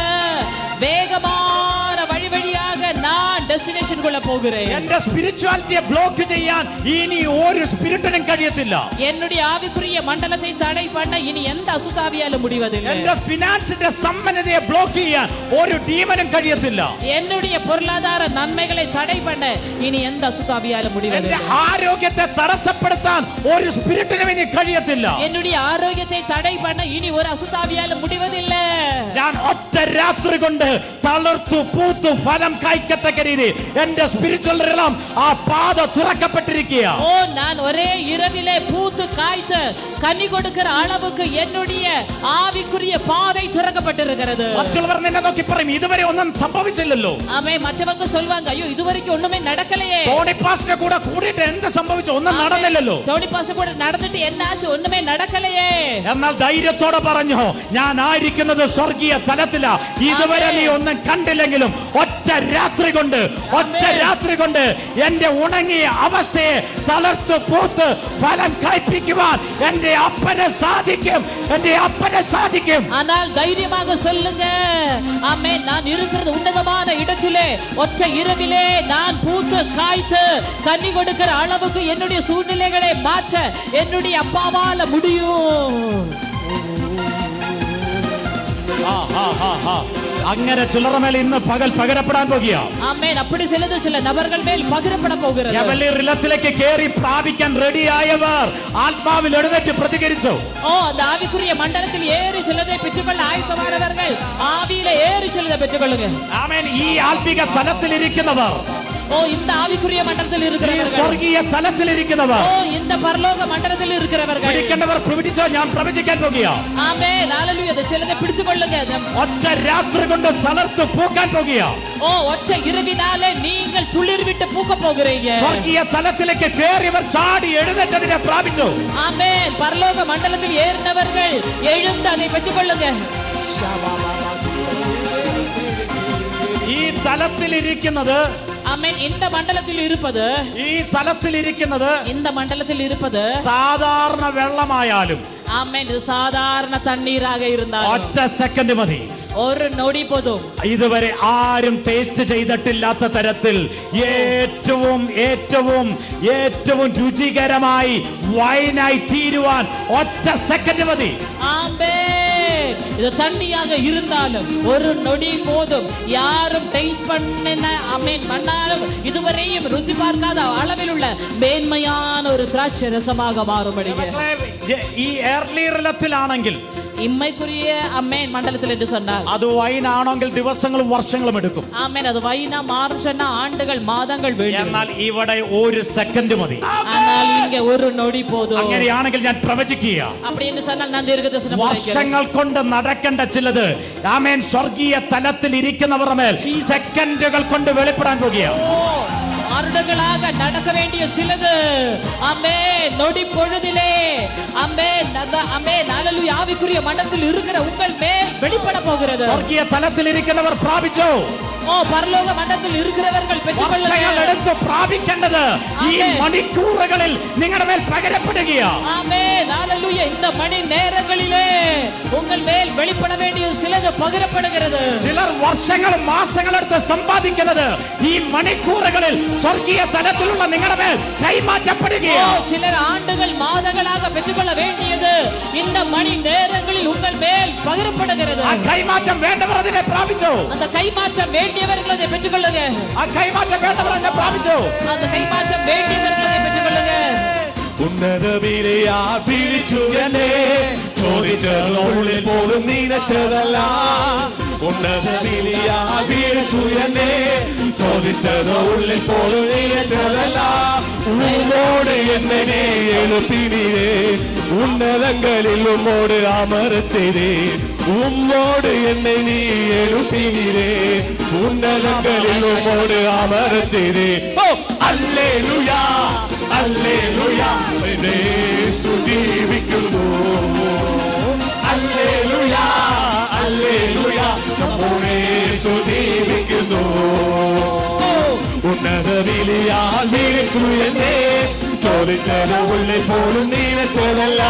வேகமான வழி வழியாக நான் டெஸ்டினேஷனுக்குள்ள போகிறேன். എന്റെ സ്പിരിച്വാലിറ്റിയെ ബ്ലോക്ക് ചെയ്യാൻ ഇനി ഒരു സ്പിരിറ്റിനും കഴിയത്തില്ല. என்னுடைய ஆவிக்குரிய மண்டலத்தை தடை பண்ண இனி எந்த அசுத்தாவியாலும் முடிவதில்லை. എന്റെ ഫിനാൻസിന്റെ സമ്പന്നതയെ ബ്ലോക്ക് ചെയ്യാൻ ഒരു ഡീമനും കഴിയത്തില്ല. என்னுடைய பொருளாதார நன்மைகளை தடை பண்ண இனி எந்த அசுத்தாவியாலும் முடிவதில்லை. എന്റെ ആരോഗ്യത്തെ തടസ്സപ്പെടുത്താൻ ഒരു സ്പിരിറ്റിനും ഇനി കഴിയത്തില്ല. என்னுடைய ஆரோக்கியத்தை தடை பண்ண இனி ஒரு அசுத்தாவியாலும் முடிவதில்லை. ഞാൻ ഒറ്റ രാത്രി കൊണ്ട് തളർത്തു പൂത്തു ഫലം കായ്ക്കത്തക്ക രീതി എന്റെ സ്പിരിച്വൽ റിലം ആ പാത തുറക്കപ്പെട്ടിരിക്കുക. ஓ நான் ஒரே இரவிலே பூத்து காய்த்து கனி கொடுக்கிற அளவுக்கு என்னுடைய ஆவிக்குரிய பாதை திறக்கப்பட்டிருக்கிறது. മറ്റുള്ളവർ നിന്നെ നോക്കി പറയും, ഇതുവരെ ഒന്നും സംഭവിച്ചില്ലല്ലോ. ஆமே. மற்றவங்க சொல்வாங்க, ஐயோ இதுவரைக்கும் ஒண்ணுமே நடக்கலையே. ടോണി പാസ്റ്റർ കൂടെ കൂടിയിട്ട് എന്ത് സംഭവിച്ചു? ഒന്നും നടന്നില്ലല്ലോ. டோனி பாஸ்டர் கூட நடந்துட்டு என்னாச்சு? ஒண்ணுமே நடக்கலையே. എന്നാൽ ധൈര്യത്തോടെ പറഞ്ഞു, ഞാൻ ആയിരിക്കുന്നത് സ്വർഗീയ തലത്തിലാ. ഇതുവരെ നീ ഒന്നും കണ്ടില്ലെങ്കിലും ഒറ്റ രാത്രി കൊണ്ട് എന്റെ ഉണങ്ങിയ അവസ്ഥയെ തളർത്തു പൂത്ത് ഫലം കായ്പിക്കുവാൻ എന്റെ അപ്പനെ സാധിക്കും. ஆனால் தைரியமாக சொல்லுங்க, ஆமே. நான் இருக்கிறது உன்னதமான இடத்திலே ஒற்ற இரவிலே நான் பூத்து காய்த்து கனி கொடுக்கிற அளவுக்கு என்னுடைய சூழ்நிலைகளை மாற்ற என்னுடைய அப்பாவால முடியும். അങ്ങനെ ചിലരുടെ മേൽ ഇന്ന് പകൽ പകരപ്പെടാൻ പോകുക. ആമേൻ. அப்படி சில நபர்கள் மேல் பகிரப்பட போகிறது. ഹെവൻലി റിലത്തിലേക്ക് കേറി പ്രാപിക്കാൻ റെഡിയായവർ ആത്മാവിൽ എഴുന്നേറ്റ് പ്രതികരിച്ചു. ஓ அந்த ஆவிக்குரிய மண்டலத்தில் ஏறி சிலதை பெற்றுக்கொள்ள ஆயத்தமானவர்கள் ஆவியில ஏறி சிலதை பெற்றுக்கொள்ளுங்க. ആമേൻ. ഈ ആത്മിക തലത്തിൽ ഇരിക്കുന്നവർ ஓ இந்த ஆவிக்குரிய மண்டலத்தில் ഈ இருக்கிறவர்கள், സ്വർഗീയ തലത്തിലിരിക്കുന്നവർ, ஓ இந்த பரலோக மண்டலத்தில் இருக்கிறவர்கள், പിടിക്കേണ്ടവർ പിടിച്ചോ, ഞാൻ പ്രവചിക്കാൻ പോകുകയാ. ஆமென் ஹalleluya. சிலதை பிடிச்சு கொள்ளுங்க. ഒറ്റ രാത്രി കൊണ്ട് തളർത്ത് പൂക്കാൻ പോകുകയാ. ஓ ஒற்ற இரவினாலே நீங்கள் துளிர் விட்டு பூக்க போகிறீங்க. സ്വർഗീയ തലത്തിലേക്ക് കയറിയവർ ചാടി എഴുന്നേറ്റതിനെ പ്രാപിച്ചു. ஆமென். பரலோக மண்டலத்தில் ஏறினவர்கள் எழுந்து அதை பெற்றுக் கொள்ளுங்க. ഈ തലത്തിലിരിക്കുന്നത്, ஆமென். இந்த மண்டலத்தில் இருப்பது, ഈ തലത്തിലിരിക്കുന്നത് இந்த மண்டலத்தில் இருப்பது സാധാരണ വെള്ളമായാലും ஆமென் இது சாதாரண தண்ணீராக இருந்தாலும் ഒറ്റ സെക്കൻഡ് മതി. ஒரு நொடி போதும். ഇതുവരെ ആരും ടേസ്റ്റ് ചെയ്തിട്ടില്ലാത്ത തരത്തിൽ ഏറ്റവും ഏറ്റവും ഏറ്റവും രുചികരമായി വൈനായി തീരുവാൻ ഒറ്റ സെക്കൻഡ് മതി. ஆமென். இது தண்ணியாக இருந்தாலும் ஒரு நொடி போதும். யாரும் டேஸ்ட் பண்ணின ஆமென் பண்ணாலும் இதுவரையும் ருசி பார்க்காத அளவில் உள்ள மேன்மையான ஒரு திராட்சை ரசமாக மாறும்படிங்க. ഈ എയർലി റിലത്തിലാണെങ്കിൽ, இம்மைக்குரிய ஆமென் மண்டலத்தில் என்று சொன்னார், അത് വൈനാണെങ്കിൽ ദിവസങ്ങളും വർഷങ്ങളും എടുക്കും. ஆமென் அது வைனா மாறும் சொன்னா ஆண்டுகள் மாதங்கள் வேணும். എന്നാൽ ഇവിടെ ഒരു സെക്കൻഡ് മതി. ஆனால் இங்க ஒரு நொடி போதும். അങ്ങനെയാണെങ്കിൽ ഞാൻ പ്രവചിക്കുക, அப்படி என்று சொன்னால் நான் தீர்க்கதரிசனம் പറയുகிறேன். വർഷങ്ങൾ കൊണ്ട് നടക്കേണ്ട ചിലത് ആമേൻ സ്വർഗീയ തലത്തിൽ ഇരിക്കുന്നവരുടെ മേൽ സെക്കൻഡുകൾ കൊണ്ട് വെളിപ്പെടാൻ പോകുകയാണ്. ஆண்டுகளாக நடக்க வேண்டிய சிலது ஆமென் நொடி பொழுதிலே ஆமென் ஆமென் ஹalleluya ஆவிக்குரிய மண்டலத்தில் இருக்கிற உங்கள் மேல் வெளிப்பட போகிறது. സ്വർഗീയ തലത്തിൽ ഇരിക്കുന്നവർ പ്രാപിച്ചു. ஓ பரலோக மண்டலத்தில் இருக்கிறவர்கள் വർഷങ്ങൾ பெற்றுக்கொள்ளுங்கள். എടുത്ത് പ്രാപിക്കേണ്ടത് ഈ മണിക്കൂറുകളിൽ നിങ്ങളുടെ മേൽ പകരപ്പെടുകയാണ്. ஆமென் ஹalleluya இந்த மணி நேரங்களிலே உங்கள் மேல் வெளிப்பட வேண்டிய சிலது பகிரப்படுகிறது. ചിലർ വർഷങ്ങളും മാസങ്ങളെടുത്ത് സമ്പാദിക്കുന്നത് ഈ മണിക്കൂറുകളിൽ സ്വർഗീയ തലത്തിലുള്ള നിങ്ങളുടെ മേൽ കൈമാറ്റപ്പെടുകയാണ്. சிலர் ஆண்டுகள் மாதங்களாக பெற்றுக்கொள்ள வேண்டியது இந்த மணி நேரங்களில் உங்கள் மேல் பகிரப்படுகிறது. ആ കൈമാറ്റം വേണ്ടവർ അതിനെ പ്രാപിച്ചു. அந்த கைமாற்றம் வேண்டியவர்கள் அதை பெற்றுக்கொள்ளுங்க. ആ കൈമാറ്റം വേണ്ടവർ അതിനെ പ്രാപിച്ചു. அந்த கைமாற்றம் வேண்டியவர்கள் அதை பெற்றுக்கொள்ளுங்க. ഉന്നത വിലയാ പിടിച്ചു എന്നെ ചോദിച്ചത് ഉള്ളിൽ പോലും നീനച്ചതല്ല. ഉന്നത വിലയാ പിടിച്ചു എന്നെ ചോദിച്ചത് ഉള്ളിൽ പോലും നീനച്ചതല്ല. ഉമ്മോട് എന്നെ എളുപ്പിനീരേ ഉന്നതങ്ങളിൽ ഉമ്മോട് അമരച്ചേരേ. ഉമ്മോട് എന്നെ നീ എളുപ്പിനീരേ ഉന്നതങ്ങളിൽ ഉമ്മോട് അമരച്ചേരേ. ഓ ഹല്ലേലൂയ ഹല്ലേലൂയ യേശു ജീവിക്കുന്നു. ഹല്ലേലൂയ ഹല്ലേലൂയ നമ്മുടെ യേശു ജീവിക്കുന്നു. ഉന്നത വിളിയാൽ വിളിച്ചു എന്നെ ചോദിച്ചത് ഉള്ളിൽ പോലും നീനച്ചതല്ല.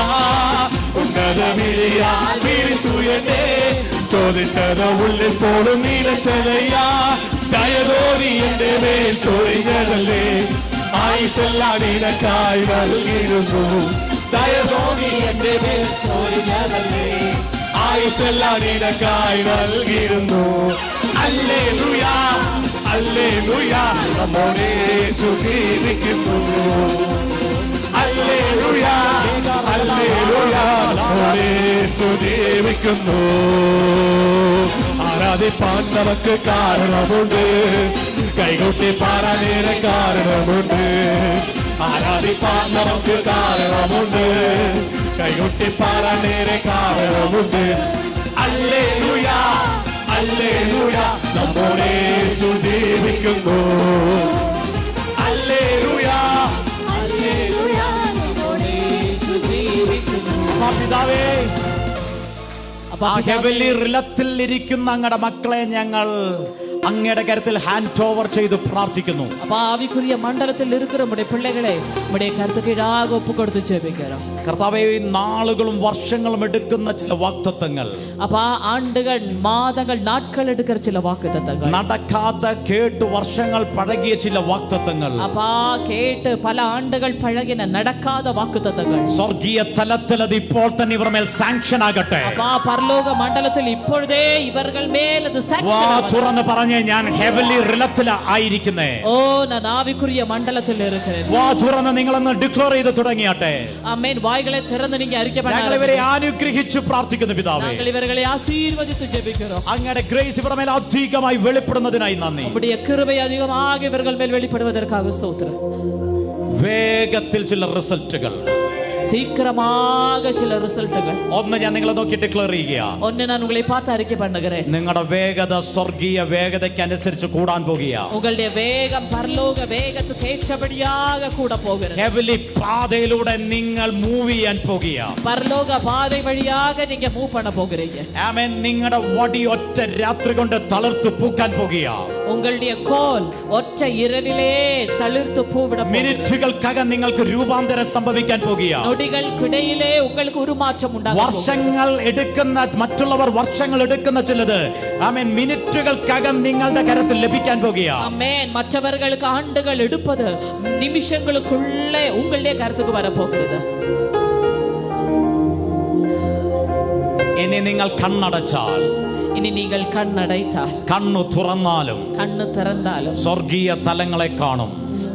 ഉന്നത വിളിയാൽ വിളിച്ചു എന്നെ ചോദിച്ചത് ഉള്ളിൽ പോലും നീനച്ചതയ്യ. ദയതോന്നി എന്റെ മേൽ ചൊരിഞ്ഞതല്ലേ ആയുസ്സെല്ലാം നിനക്കായി നൽകിയിരുന്നു. ദയതോന്നി എന്റെ മേൽ ചൊരിഞ്ഞതല്ലേ ആയുസ്സെല്ലാം നിനക്കായി നൽകിയിരുന്നു. ഹല്ലേലൂയ ഹല്ലേലൂയ നമ്മുടെ യേശു ജീവിക്കുന്നു. ഹല്ലേലൂയ ഹല്ലേലൂയ നമ്മുടെ യേശു ജീവിക്കുന്നു. ആരാധിപ്പാൻ നമുക്ക് കാരണമുണ്ട്, കൈകൊട്ടി പാറാനേറെ കാരണമുണ്ട്. ആരാധിപ്പാൻ നമുക്ക് കാരണമുണ്ട്, കൈകൊട്ടി പാറാനേറെ കാരണമുണ്ട്. ഹല്ലേലൂയ ഹല്ലേലൂയ നമ്മുടെ യേശു ജീവിക്കുന്നു. ഹല്ലേലൂയ ഹല്ലേലൂയ നമ്മുടെ യേശു ജീവിക്കുന്നു. പിതാവേ, அப்பா ആ ഹെവൻലി റിലത്തിൽ ഇരിക്കുന്ന അങ്ങയുടെ മക്കളെ ഞങ്ങൾ അങ്ങയുടെ കരുത്തിൽ ഹാൻഡ് ഓവർ ചെയ്ത് പ്രാർത്ഥിക്കുന്നു. அப்பா ஆவிக்குரிய மண்டலத்தில் இருக்கிற உம்முடைய பிள்ளைகளை உம்முடைய கருத்துக்கு கீழாக ஒப்பு கொடுத்து ஜெபிக்கிறோம். കർത്താവേ, നാളുകളും വർഷങ്ങളും എടുക്കുന്ന ചില വാഗ്ദത്തങ്ങൾ, அப்பா ஆண்டுகள் மாதங்கள் நாட்கள் எடுக்கிற சில வாக்குத்தத்தங்கள், നടക്കാത്ത കേട്ട് വർഷങ്ങൾ പഴകിയ ചില വാഗ്ദത്തങ്ങൾ, அப்பா கேட்டு பல ஆண்டுகள் பழகின நடக்காத வாக்குத்தத்தங்கள் സ്വർഗീയ തലത്തിൽ അത് ഇപ്പോൾ തന്നെ ഇവർ മേൽ സാങ്ഷൻ ആകട്ടെ. அப்பா பரலோக மண்டலத்தில் இப்பொழுதே இவர்கள் மேல் அது വാ சாட்சி തുറന്ന് പറഞ്ഞ് പറഞ്ഞ് ഞാൻ ഹെവൻലി റിലത്തിൽ ആയിരിക്കുന്നേ. ഓ ഞാൻ ആവിക്കുரிய മണ്ഡലത്തിൽ இருக்கிறேன். വാ തുറന്ന് നിങ്ങളൊന്ന് ഡിക്ലെയർ ചെയ്ത് തുടങ്ങിയാട്ടെ. ആമേൻ. വായ്കളെ തുറന്ന് നിങ്ങൾ അറിയിക്കപ്പെടാം. ഞങ്ങൾ ഇവരെ അനുഗ്രഹിച്ച് പ്രാർത്ഥിക്കുന്നു പിതാവേ. ഞങ്ങൾ ഇവരെ ആശീർവദിച്ച് ജപിക്കുന്നു. അങ്ങയുടെ ഗ്രേസ് ഇവരുടെ മേൽ അധികമായി വെളിപ്പെടുന്നതിനായി നന്ദി. ഉம்முடைய கிருபை அதிகமாக இவர்கள் மேல் வெளிப்படுவதற்காக ஸ்தோத்திரம். വേഗത്തിൽ ചില റിസൾട്ടുകൾ, சீக்கிரமாக சில ரிசல்ட்டுகள். ഒന്ന് ഞാൻ നിങ്ങളെ നോക്കി ഡിക്ലെയർ ചെയ്യുക. ஒன்னு நான் உங்களை பார்த்து அறிக்கை பண்ணுகிறேன். നിങ്ങളുടെ വേഗത സ്വർഗീയ വേഗതയ്ക്ക് അനുസരിച്ച് കൂടാൻ പോകുക. உங்களுடைய வேகம் பரலோக வேகத்துக்கு ஏற்றபடியாக கூட போகிறது. ഹെവൻലി പാതയിലൂടെ നിങ്ങൾ മൂവ് ചെയ്യാൻ പോകുക. பரலோக பாதை வழியாக நீங்க மூவ் பண்ண போகிறீங்க. ആമേൻ. നിങ്ങളുടെ വടി ഒറ്റ രാത്രി കൊണ്ട് തളിർത്തു പൂക്കാൻ പോകുക. உங்களுடைய கோல் ஒற்ற இரவிலே தளிர்த்து பூவிட போகிறது. മിനിറ്റുകൾക്കകം നിങ്ങൾക്ക് രൂപാന്തരം സംഭവിക്കാൻ പോകുക. നൊടികൾക്കിടയിലെ உங்களுக்கு ഉരുമാറ്റം ഉണ്ടാകും. വർഷങ്ങൾ എടുക്കുന്ന, മറ്റുള്ളവർ വർഷങ്ങൾ എടുക്കുന്ന ചിലത് ആമേൻ മിനിറ്റുകൾക്കകം നിങ്ങളുടെ കരത്തിൽ ലഭിക്കാൻ പോകുക. ആമേൻ. മറ്റവർക്ക് ആണ്ടുകൾ എടുപ്പത് നിമിഷങ്ങൾക്കുള്ളേ ഉங்களுடைய കരത്തുക്ക് വരപ്പോകുന്നത്. ഇനി നിങ്ങൾ കണ്ണടച്ചാൽ, ഇനി നിങ്ങൾ കണ്ണടച്ചാൽ, കണ്ണു തുറന്നാലും കണ്ണ് തുറന്നാലും സ്വർഗീയ തലങ്ങളെ കാണും,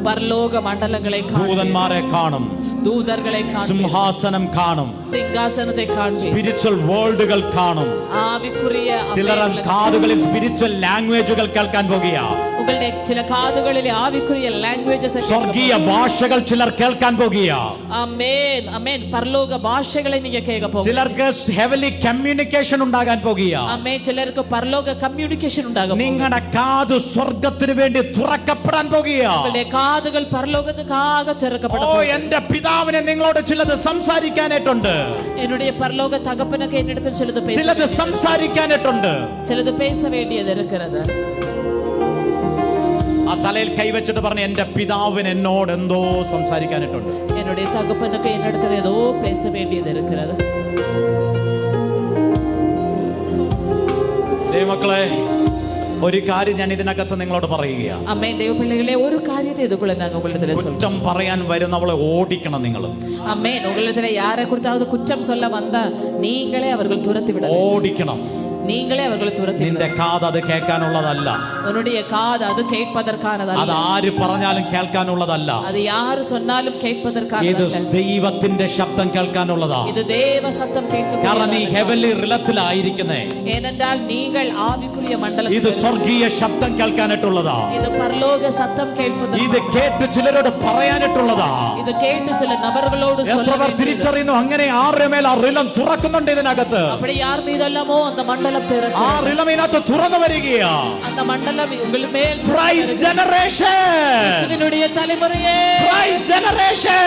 പരലോക മണ്ഡലങ്ങളെ കാണും, ദൂതന്മാരെ കാണും, ദൂതർകളെ കാണും, സിംഹാസനം കാണും, സിംഹാസനത്തെ കാണും, സ്പിരിച്വൽ വേൾഡുകൾ കാണും. ആവിക്കുറിയ ചിലർ കാതുകളിൽ സ്പിരിച്വൽ ലാംഗ്വേജുകൾ കേൾക്കാൻ പോകുക. ഉങ്ങളുടെ ചില കാതുകളിലെ ആവിക്കുറിയ ലാംഗ്വേജസ്, സ്വർഗീയ ഭാഷകൾ ചിലർ കേൾക്കാൻ പോകുക. ആമേൻ. ആമേൻ. പരലോക ഭാഷകളെ നിങ്ങൾ കേൾക്കാൻ പോകും. ചിലർക്ക് ഹെവൻലി കമ്മ്യൂണിക്കേഷൻ ഉണ്ടാകാൻ പോകുക. ആമേൻ. ചിലർക്ക് പരലോക കമ്മ്യൂണിക്കേഷൻ ഉണ്ടാകും. നിങ്ങളുടെ കാത് സ്വർഗത്തിന് വേണ്ടി തുറക്കപ്പെടാൻ പോകുക. നിങ്ങളുടെ കാതുകൾ പരലോകത്തുക്കാകെ തുറക്കപ്പെടും. ഓ എന്റെ പിതാവിനെ നിങ്ങളോട് ചിലത് സംസാരിക്കാനായിട്ടുണ്ട്. என்னுடைய பரலோக தகப்பனுக்கு என்னிடத்தில் ചിലത് സംസാരിക്കാനായിട്ടുണ്ട്. ചിലത് பேச வேண்டியது இருக்கிறது. ആ തലയിൽ കൈവച്ചിട്ട് പറഞ്ഞു, എന്റെ പിതാവിന് എന്നോട് എന്തോ സംസാരിക്കാനായിട്ടുണ്ട്. என்னுடைய தகப்பனுக்கு என்னிடத்தில் ஏதோ பேச வேண்டியது இருக்கிறது. ദൈവമക്കളെ, ഒരു കാര്യം ഞാൻ ഇതിനകത്ത് നിങ്ങളോട് പറയുകയാണ്. അമ്മേ, ദൈവപിള്ളകളെ, ഒരു കാര്യത്തെ ഇതുക്കുള്ള ഉங்களிடத்தில் കുറ്റം പറയാൻ വരുന്നവളെ ഓടിക്കണം നിങ്ങൾ. അമ്മേ, ഉங்களிடத்தில் யாரை குறித்தாவது குற்றம் சொல்ல வந்தா நீங்களே அவர்கள் துரத்தி விட ഓടിക്കണം. நீங்களே அவர்களை துரத்தி. നിന്റെ കാത് അത് കേൾക്കാനുള്ളതല്ല. உன்னுடைய காது அது கேட்பதற்கானதல்ல. അത് ആര് പറഞ്ഞാലും കേൾക്കാനുള്ളതല്ല. அது யாரு சொன்னாலும் ഇത് கேட்பதற்கானதல்ல. ദൈവത്തിന്റെ ശബ്ദം കേൾക്കാനുള്ളതാ. இது தேவ சத்தம் கேட்க. കാരണം നീ ഹെവൻലി റിലത്തിലായിരിക്കുന്നേ. ஏனென்றால் நீங்கள் ஆவிக்குரிய ഇത് மண்டலத்தில். സ്വർഗീയ ശബ്ദം കേൾക്കാനായിട്ടുള്ളതാ. இது பரலோக சத்தம் கேட்பதற்கு. ഇത് കേട്ട് ചിലരോട് പറയാനായിട്ടുള്ളതാ. ഇത് കേട്ട് ചില നബറുകളോട് എത്രപേർ തിരിച്ചറിയുന്നു? അങ്ങനെ ആരുടെ മേൽ ആ റിലം തുറക്കുന്നുണ്ട് ഇതിനകത്ത്. அப்படி யார் மீதெல்லாமோ அந்த மண்டலம் திறக்கும். ആ റിലമിനകത്ത് തുറന്നു വരികയാ. அந்த மண்டலம் உங்கள் மேல். Christ generation. கிறிஸ்துவினுடைய தலைமுறையே. Christ generation.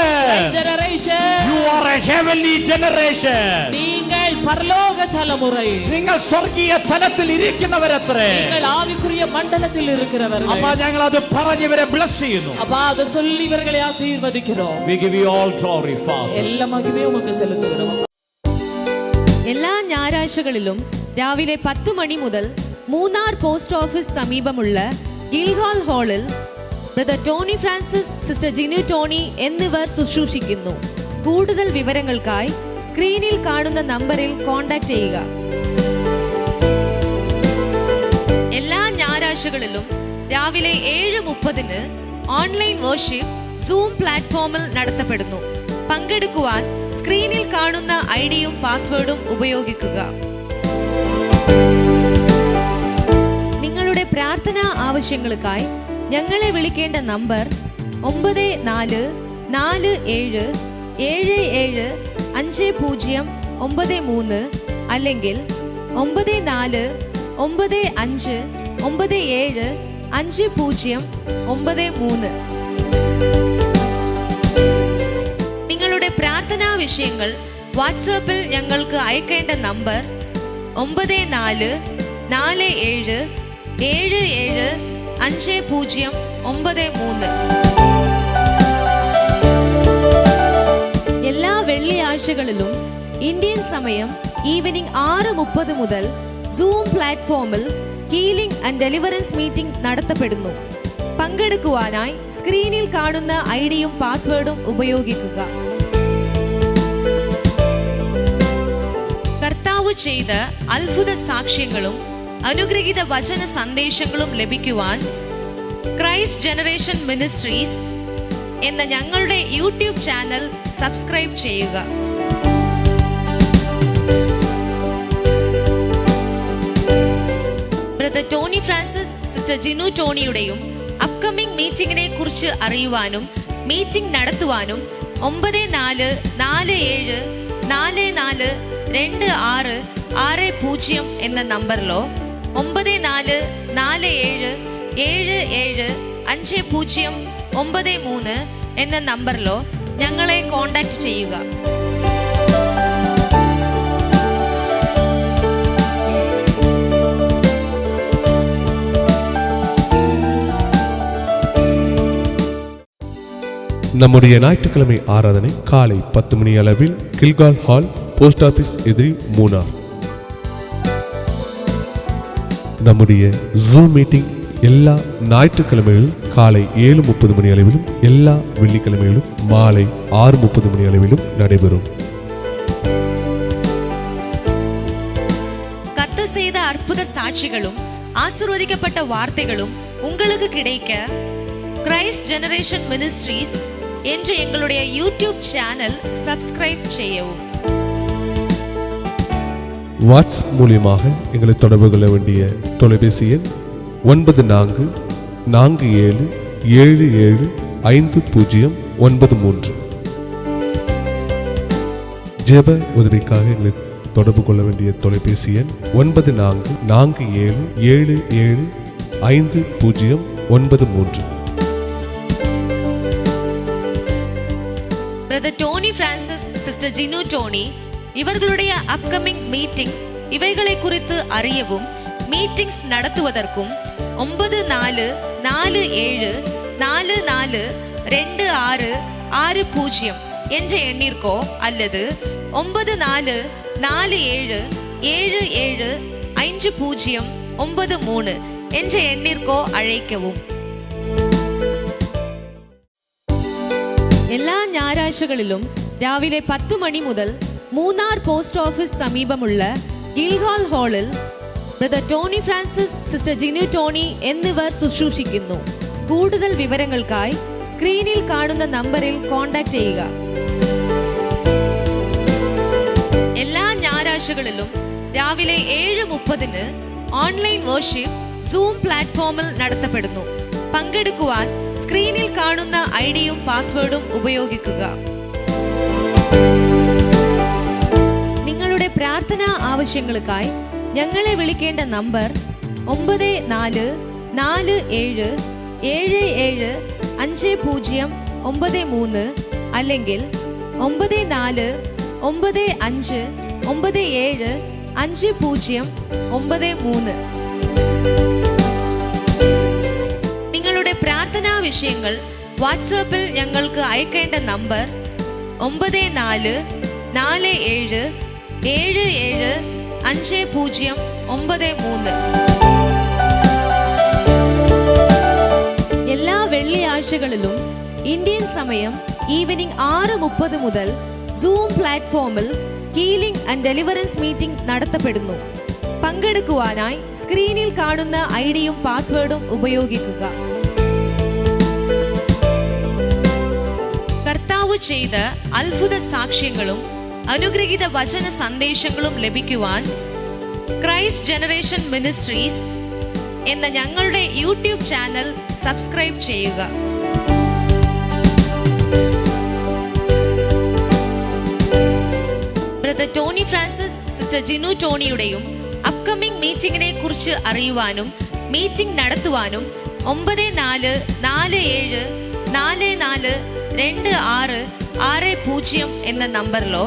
Generation. You are a heavenly generation. நீங்கள் பரலோக தலைமுறை. നിങ്ങൾ സ്വർഗീയ തലത്തിൽ ഇരിക്കുന്നവരത്രേ. நீங்கள் ആവിക്കുரிய മണ്ഡലത്തിൽ இருக்கிறவர்கள். അപ്പോൾ ഞങ്ങൾ അത് പറഞ്ഞ് ഇവരെ ബ്ലസ് ചെയ്യുന്നു. அப்பா அது சொல்லி இவர்களை ஆசீர்வதிக்கிறோம். We give you all glory, Father. എല്ലാ മഹിമയും ഉമക്ക് സെലുത്തുகிறோம். എല്ലാ ഞായറാഴ്ചകളിലും രാവിലെ 10 മണി മുതൽ മൂന്നാർ പോസ്റ്റ് ഓഫീസ് സമീപമുള്ള ഗിൽഗാൽ ഹാളിൽ brother Tony Francis, sister Jinu Tony എന്നിവർ ശുശ്രൂഷിക്കുന്നു. കൂടുതൽ വിവരങ്ങൾക്കായി സ്ക്രീനിൽ കാണുന്ന നമ്പറിൽ കോൺടാക്ട് ചെയ്യുക. എല്ലാ ഞായറാഴ്ചകളിലും രാവിലെ 7:30 ഓൺലൈൻ വർഷിപ്പ് സൂം പ്ലാറ്റ്ഫോമിൽ നടത്തപ്പെടുന്നു. പങ്കെടുക്കുവാൻ സ്ക്രീനിൽ കാണുന്ന ഐഡിയും പാസ്വേഡും ഉപയോഗിക്കുക. നിങ്ങളുടെ പ്രാർത്ഥനാ ആവശ്യങ്ങൾക്കായി ഞങ്ങളെ വിളിക്കേണ്ട നമ്പർ 9447775093 അല്ലെങ്കിൽ 9495975093. നിങ്ങളുടെ പ്രാർത്ഥനാ വിഷയങ്ങൾ വാട്സാപ്പിൽ ഞങ്ങൾക്ക് അയക്കേണ്ട നമ്പർ 9447775093. എല്ലാ വെള്ളിയാഴ്ചകളിലും ഇന്ത്യൻ സമയം ഈവനിംഗ് 6:30 മുതൽ സൂം പ്ലാറ്റ്ഫോമിൽ ഹീലിംഗ് ആൻഡ് ഡെലിവറൻസ് മീറ്റിംഗ് നടത്തപ്പെടുന്നു. പങ്കെടുക്കുവാനായി സ്ക്രീനിൽ കാണുന്ന ഐഡിയും പാസ്വേഡും ഉപയോഗിക്കുക. കർത്താവ് ചെയ്ത അത്ഭുത സാക്ഷ്യങ്ങളും അനുഗ്രഹീത വചന സന്ദേശങ്ങളും ലഭിക്കുവാൻ ക്രൈസ്റ്റ് ജനറേഷൻ മിനിസ്ട്രീസ് എന്ന ഞങ്ങളുടെ യൂട്യൂബ് ചാനൽ സബ്സ്ക്രൈബ് ചെയ്യുക. Brother Tony Francis, sister Jinu ടോണിയുടെയും അപ്കമിംഗ് മീറ്റിംഗിനെ കുറിച്ച് അറിയുവാനും മീറ്റിംഗ് നടത്തുവാനും 9447442660 എന്ന നമ്പറിലോ 9447775093 എന്ന നമ്പറിലോ ഞങ്ങളെ കോൺടാക്ട് ചെയ്യുക. நம்முடைய ஞாயிற்றுக்கிழமை ஆராதனை காலை 10 மணி அளவில் கில்கால் ஹால், போஸ்ட் ஆபீஸ் எதிரி, மூனார். நம்முடைய ஜூம் மீட்டிங் எல்லா ஞாயிற்றுக்கிழமைகளிலும் காலை 7:30 மணி அளவிலும் எல்லா வெள்ளிக்கிழமைகளிலும் மாலை 6:30 மணி அளவிலும் நடைபெறும். கர்த்தர் செய்த அற்புத சாட்சிகளும் ஆசீர்வதிக்கப்பட்ட வார்த்தைகளும் உங்களுக்கு கிடைக்க கிரைஸ்ட் ஜெனரேஷன் மினிஸ்ட்ரீஸ் என்ற எங்களுடைய யூடியூப் சேனல் சப்ஸ்கிரைப் செய்யவும். வாட்ஸ்அப் மூலமாக எங்களை தொடர்பு கொள்ள வேண்டிய தொலைபேசி எண் 9447775093. ஜெப உதவிக்காக எங்களை தொடர்பு கொள்ள வேண்டிய தொலைபேசி எண் 9447775093. Brother Dhoni Francis, sister Jinu Dhoni இவர்களுடைய அப்கமிங் மீட்டிங்ஸ் இவைகளை குறித்து அறியவும் மீட்டிங்ஸ் நடத்துவதற்கும் 9447442660 என்ற எண்ணிற்கோ அல்லது 9447775093 என்ற எண்ணிற்கோ அழைக்கவும். എല്ലാ ഞായറാഴ്ചകളിലും രാവിലെ 10 മണി മുതൽ മൂന്നാർ പോസ്റ്റ് ഓഫീസ് സമീപമുള്ള ഗിൽഗാൽ ഹാളിൽ brother Tony Francis, sister Jinu Tony എന്നിവർ ശുശ്രൂഷിക്കുന്നു. കൂടുതൽ വിവരങ്ങൾക്കായി സ്ക്രീനിൽ കാണുന്ന നമ്പറിൽ കോൺടാക്ട് ചെയ്യുക. എല്ലാ ഞായറാഴ്ചകളിലും രാവിലെ 7:30 ഓൺലൈൻ വർഷിപ്പ് സൂം പ്ലാറ്റ്ഫോമിൽ നടത്തപ്പെടുന്നു. പങ്കെടുക്കുവാൻ സ്ക്രീനിൽ കാണുന്ന ഐഡിയും പാസ്വേഡും ഉപയോഗിക്കുക. നിങ്ങളുടെ പ്രാർത്ഥനാ ആവശ്യങ്ങൾക്കായി ഞങ്ങളെ വിളിക്കേണ്ട നമ്പർ 9447775093 അല്ലെങ്കിൽ 9495975093. നിങ്ങളുടെ പ്രാർത്ഥനാ വിഷയങ്ങൾ വാട്സാപ്പിൽ ഞങ്ങൾക്ക് അയക്കേണ്ട നമ്പർ 9447775093. എല്ലാ വെള്ളിയാഴ്ചകളിലും ഇന്ത്യൻ സമയം ഈവനിംഗ് 6:30 മുതൽ സൂം പ്ലാറ്റ്ഫോമിൽ ഹീലിംഗ് ആൻഡ് ഡെലിവറൻസ് മീറ്റിംഗ് നടത്തപ്പെടുന്നു. പങ്കെടുക്കുവാനായി സ്ക്രീനിൽ കാണുന്ന ഐഡിയും പാസ്വേഡും ഉപയോഗിക്കുക. കർത്താവ് ചെയ്ത അത്ഭുത സാക്ഷ്യങ്ങളും അനുഗ്രഹീത വചന സന്ദേശങ്ങളും ലഭിക്കുവാൻ ക്രൈസ്റ്റ് ജനറേഷൻ മിനിസ്ട്രീസ് എന്ന ഞങ്ങളുടെ യൂട്യൂബ് ചാനൽ സബ്സ്ക്രൈബ് ചെയ്യുക. Brother Tony Francis, sister Jinu ടോണിയുടെയും അപ്കമിംഗ് മീറ്റിംഗിനെ കുറിച്ച് അറിയുവാനും മീറ്റിംഗ് നടത്തുവാനും 9447442660 എന്ന നമ്പറിലോ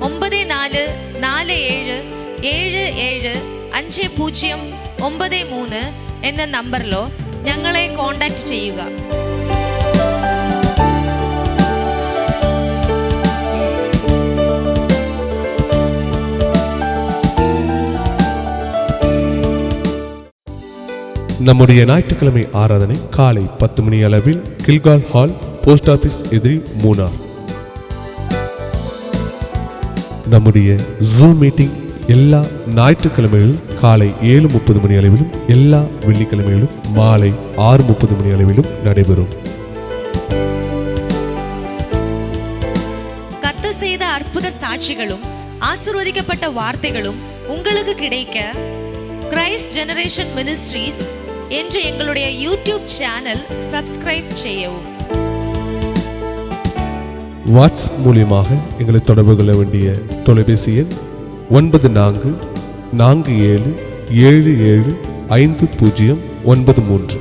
9447775093 എന്ന നമ്പറിലോ ഞങ്ങളെ കോൺടാക്ട് ചെയ്യുക. நம்முடைய ஞாயிற்றுக்கிழமை ஆராதனை காலை 10 மணி அளவில் கில்கால் ஹால், போஸ்ட் ஆபீஸ் எதிரி, மூனார். நம்முடைய ஜூம் மீட்டிங் எல்லா ஞாயிற்றுக்கிழமைகளிலும் காலை 7:30 மணி அளவிலும் எல்லா வெள்ளிக்கிழமைகளிலும் மாலை 6:30 மணி அளவிலும் நடைபெறும். கர்த்தர் செய்த அற்புத சாட்சிகளும் ஆசீர்வதிக்கப்பட்ட வார்த்தைகளும் உங்களுக்கு கிடைக்க கிரைஸ்ட் ஜெனரேஷன் மினிஸ்ட்ரீஸ் என்ற எங்களுடைய யூடியூப் சேனல் சப்ஸ்கிரைப் செய்யவும். வாட்ஸ்அப் மூலியமாக எங்களை தொடர்பு கொள்ள வேண்டிய தொலைபேசி எண் 9447775093.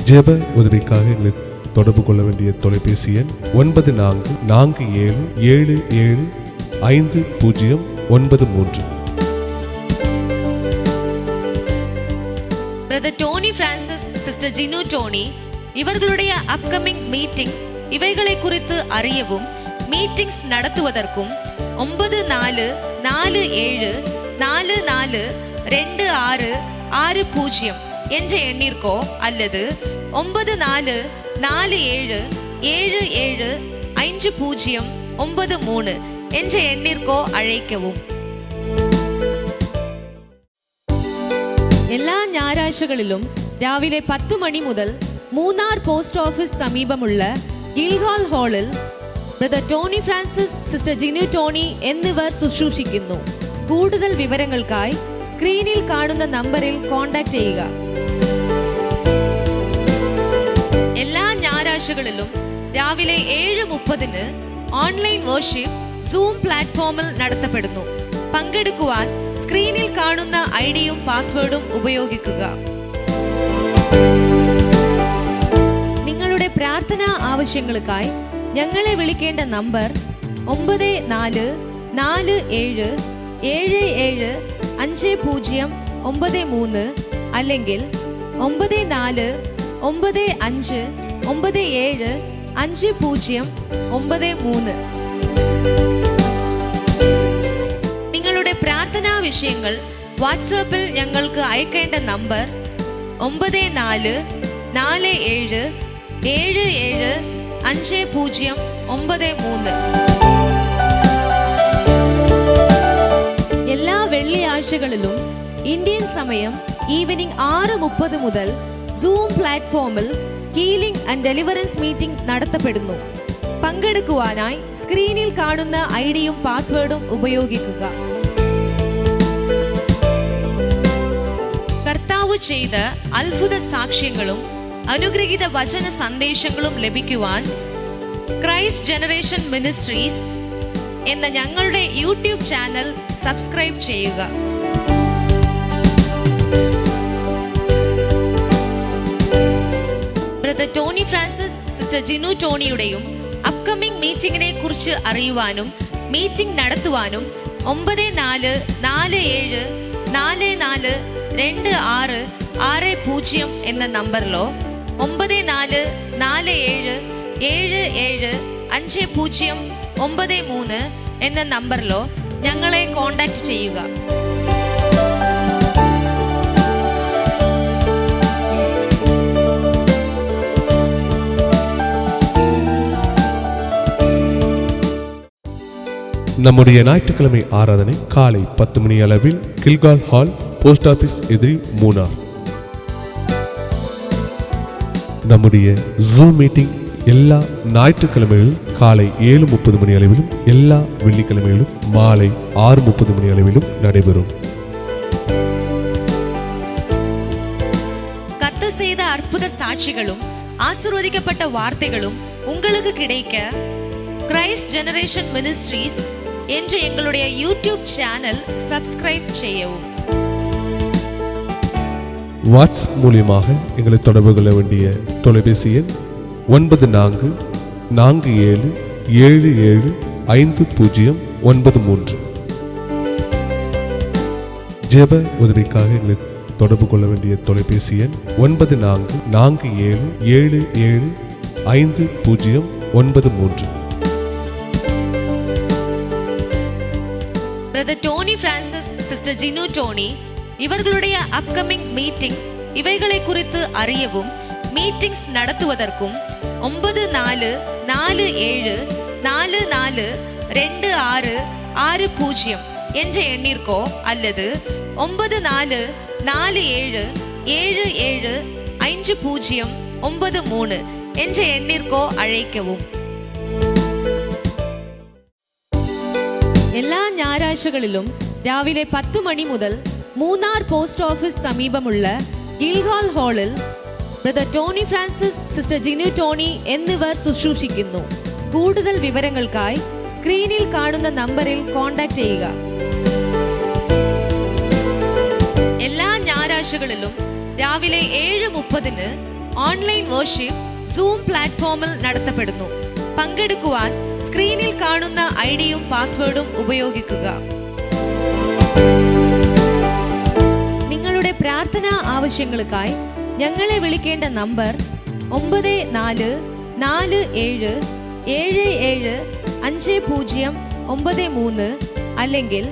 ஜெப உதவிக்காக எங்களை தொடர்பு கொள்ள வேண்டிய தொலைபேசி எண் 9447775093. Brother Dhoni Francis, sister Jinu Dhoni இவர்களுடைய அப்கமிங் மீட்டிங்ஸ் இவைகளை குறித்து அறியவும் மீட்டிங்ஸ் நடத்துவதற்கும் 9447442660 என்ற எண்ணிற்கோ அல்லது 9447775093 என்ற எண்ணிற்கோ அழைக்கவும். എല്ലാ ഞായറാഴ്ചകളിലും രാവിലെ 10 മണി മുതൽ മൂന്നാർ പോസ്റ്റ് ഓഫീസ് സമീപമുള്ള ഗിൽഗാൽ ഹാളിൽ brother Tony Francis, sister Jinu Tony എന്നിവർ ശുശ്രൂഷിക്കുന്നു. കൂടുതൽ വിവരങ്ങൾക്കായി സ്ക്രീനിൽ കാണുന്ന നമ്പറിൽ കോൺടാക്ട് ചെയ്യുക. എല്ലാ ഞായറാഴ്ചകളിലും രാവിലെ 7:30 ഓൺലൈൻ വർഷിപ്പ് സൂം പ്ലാറ്റ്ഫോമിൽ നടത്തപ്പെടുന്നു. പങ്കെടുക്കുവാൻ സ്ക്രീനിൽ കാണുന്ന ഐഡിയും പാസ്വേഡും ഉപയോഗിക്കുക. നിങ്ങളുടെ പ്രാർത്ഥനാ ആവശ്യങ്ങൾക്കായി ഞങ്ങളെ വിളിക്കേണ്ട നമ്പർ 9447775093 അല്ലെങ്കിൽ 9495975093. നിങ്ങളുടെ പ്രാർത്ഥനാ വിഷയങ്ങൾ വാട്സാപ്പിൽ ഞങ്ങൾക്ക് അയക്കേണ്ട നമ്പർ 9447775093. എല്ലാ വെള്ളിയാഴ്ചകളിലും ഇന്ത്യൻ സമയം ഈവനിംഗ് 6:30 മുതൽ സൂം പ്ലാറ്റ്ഫോമിൽ ഹീലിംഗ് ആൻഡ് ഡെലിവറൻസ് മീറ്റിംഗ് നടത്തപ്പെടുന്നു. പങ്കെടുക്കുവാനായി സ്ക്രീനിൽ കാണുന്ന ഐഡിയും പാസ്വേഡും ഉപയോഗിക്കുക. കർത്താവ് ചെയ്ത അത്ഭുത സാക്ഷ്യങ്ങളും അനുഗ്രഹീത വചന സന്ദേശങ്ങളും ലഭിക്കുവാൻ ക്രൈസ്റ്റ് ജനറേഷൻ മിനിസ്ട്രീസ് എന്ന ഞങ്ങളുടെ യൂട്യൂബ് ചാനൽ സബ്സ്ക്രൈബ് ചെയ്യുക. Brother Tony Francis, sister Jinu ടോണിയുടെയും അപ്കമിംഗ് മീറ്റിംഗിനെ കുറിച്ച് അറിയുവാനും മീറ്റിംഗ് നടത്തുവാനും 9447442660 എന്ന നമ്പറിലോ 9447775093 എന്ന നമ്പറിലോ ഞങ്ങളെ കോൺടാക്ട് ചെയ്യുക. நம்முடைய ஞாயிற்றுக்கிழமை ஆராதனை காலை 10 மணி அளவில் கில்கால் ஹால், போஸ்ட் ஆபீஸ் எதிரி, மூனார். நம்முடைய ஜூம் மீட்டிங் எல்லா ஞாயிற்றுக்கிழமைகளிலும் காலை 7:30 மணி அளவிலும் எல்லா வெள்ளிக்கிழமைகளிலும் மாலை 6:30 மணி அளவிலும் நடைபெறும். கர்த்தர் செய்த அற்புத சாட்சிகளும் ஆசீர்வதிக்கப்பட்ட வார்த்தைகளும் உங்களுக்கு கிடைக்க கிரைஸ்ட் ஜெனரேஷன் மினிஸ்ட்ரீஸ் என்ற எங்களுடைய யூடியூப் சேனல் சப்ஸ்கிரைப் செய்யவும். வாட்ஸ்அப் மூலியமாக எங்களை தொடர்பு கொள்ள வேண்டிய தொலைபேசி எண் 9447775093. ஜெப உதவிக்காக எங்களை தொடர்பு கொள்ள வேண்டிய தொலைபேசி எண் 9447775093. Brother Dhoni Francis, sister Jinu Dhoni இவர்களுடைய அப்கமிங் மீட்டிங்ஸ் இவைகளை குறித்து அறியவும் மீட்டிங்ஸ் நடத்துவதற்கும் 9447442660 6 என்ற எண்ணிற்கோ அல்லது 94477509 என்ற எண்ணிற்கோ அழைக்கவும். എല്ലാ ഞായറാഴ്ചകളിലും രാവിലെ 10 മണി മുതൽ മൂന്നാർ പോസ്റ്റ് ഓഫീസ് സമീപമുള്ള ഗിൽഗാൽ ഹാളിൽ brother Tony Francis, sister Jinu Tony എന്നിവർ ശുശ്രൂഷിക്കുന്നു. കൂടുതൽ വിവരങ്ങൾക്കായി സ്ക്രീനിൽ കാണുന്ന നമ്പറിൽ കോൺടാക്ട് ചെയ്യുക. എല്ലാ ഞായറാഴ്ചകളിലും രാവിലെ 7:30 ഓൺലൈൻ വർഷിപ്പ് സൂം പ്ലാറ്റ്ഫോമിൽ നടത്തപ്പെടുന്നു. പങ്കെടുക്കുവാൻ സ്ക്രീനിൽ കാണുന്ന ഐഡിയും പാസ്വേഡും ഉപയോഗിക്കുക. നിങ്ങളുടെ പ്രാർത്ഥനാ ആവശ്യങ്ങൾക്കായി ഞങ്ങളെ വിളിക്കേണ്ട നമ്പർ 9447775093 അല്ലെങ്കിൽ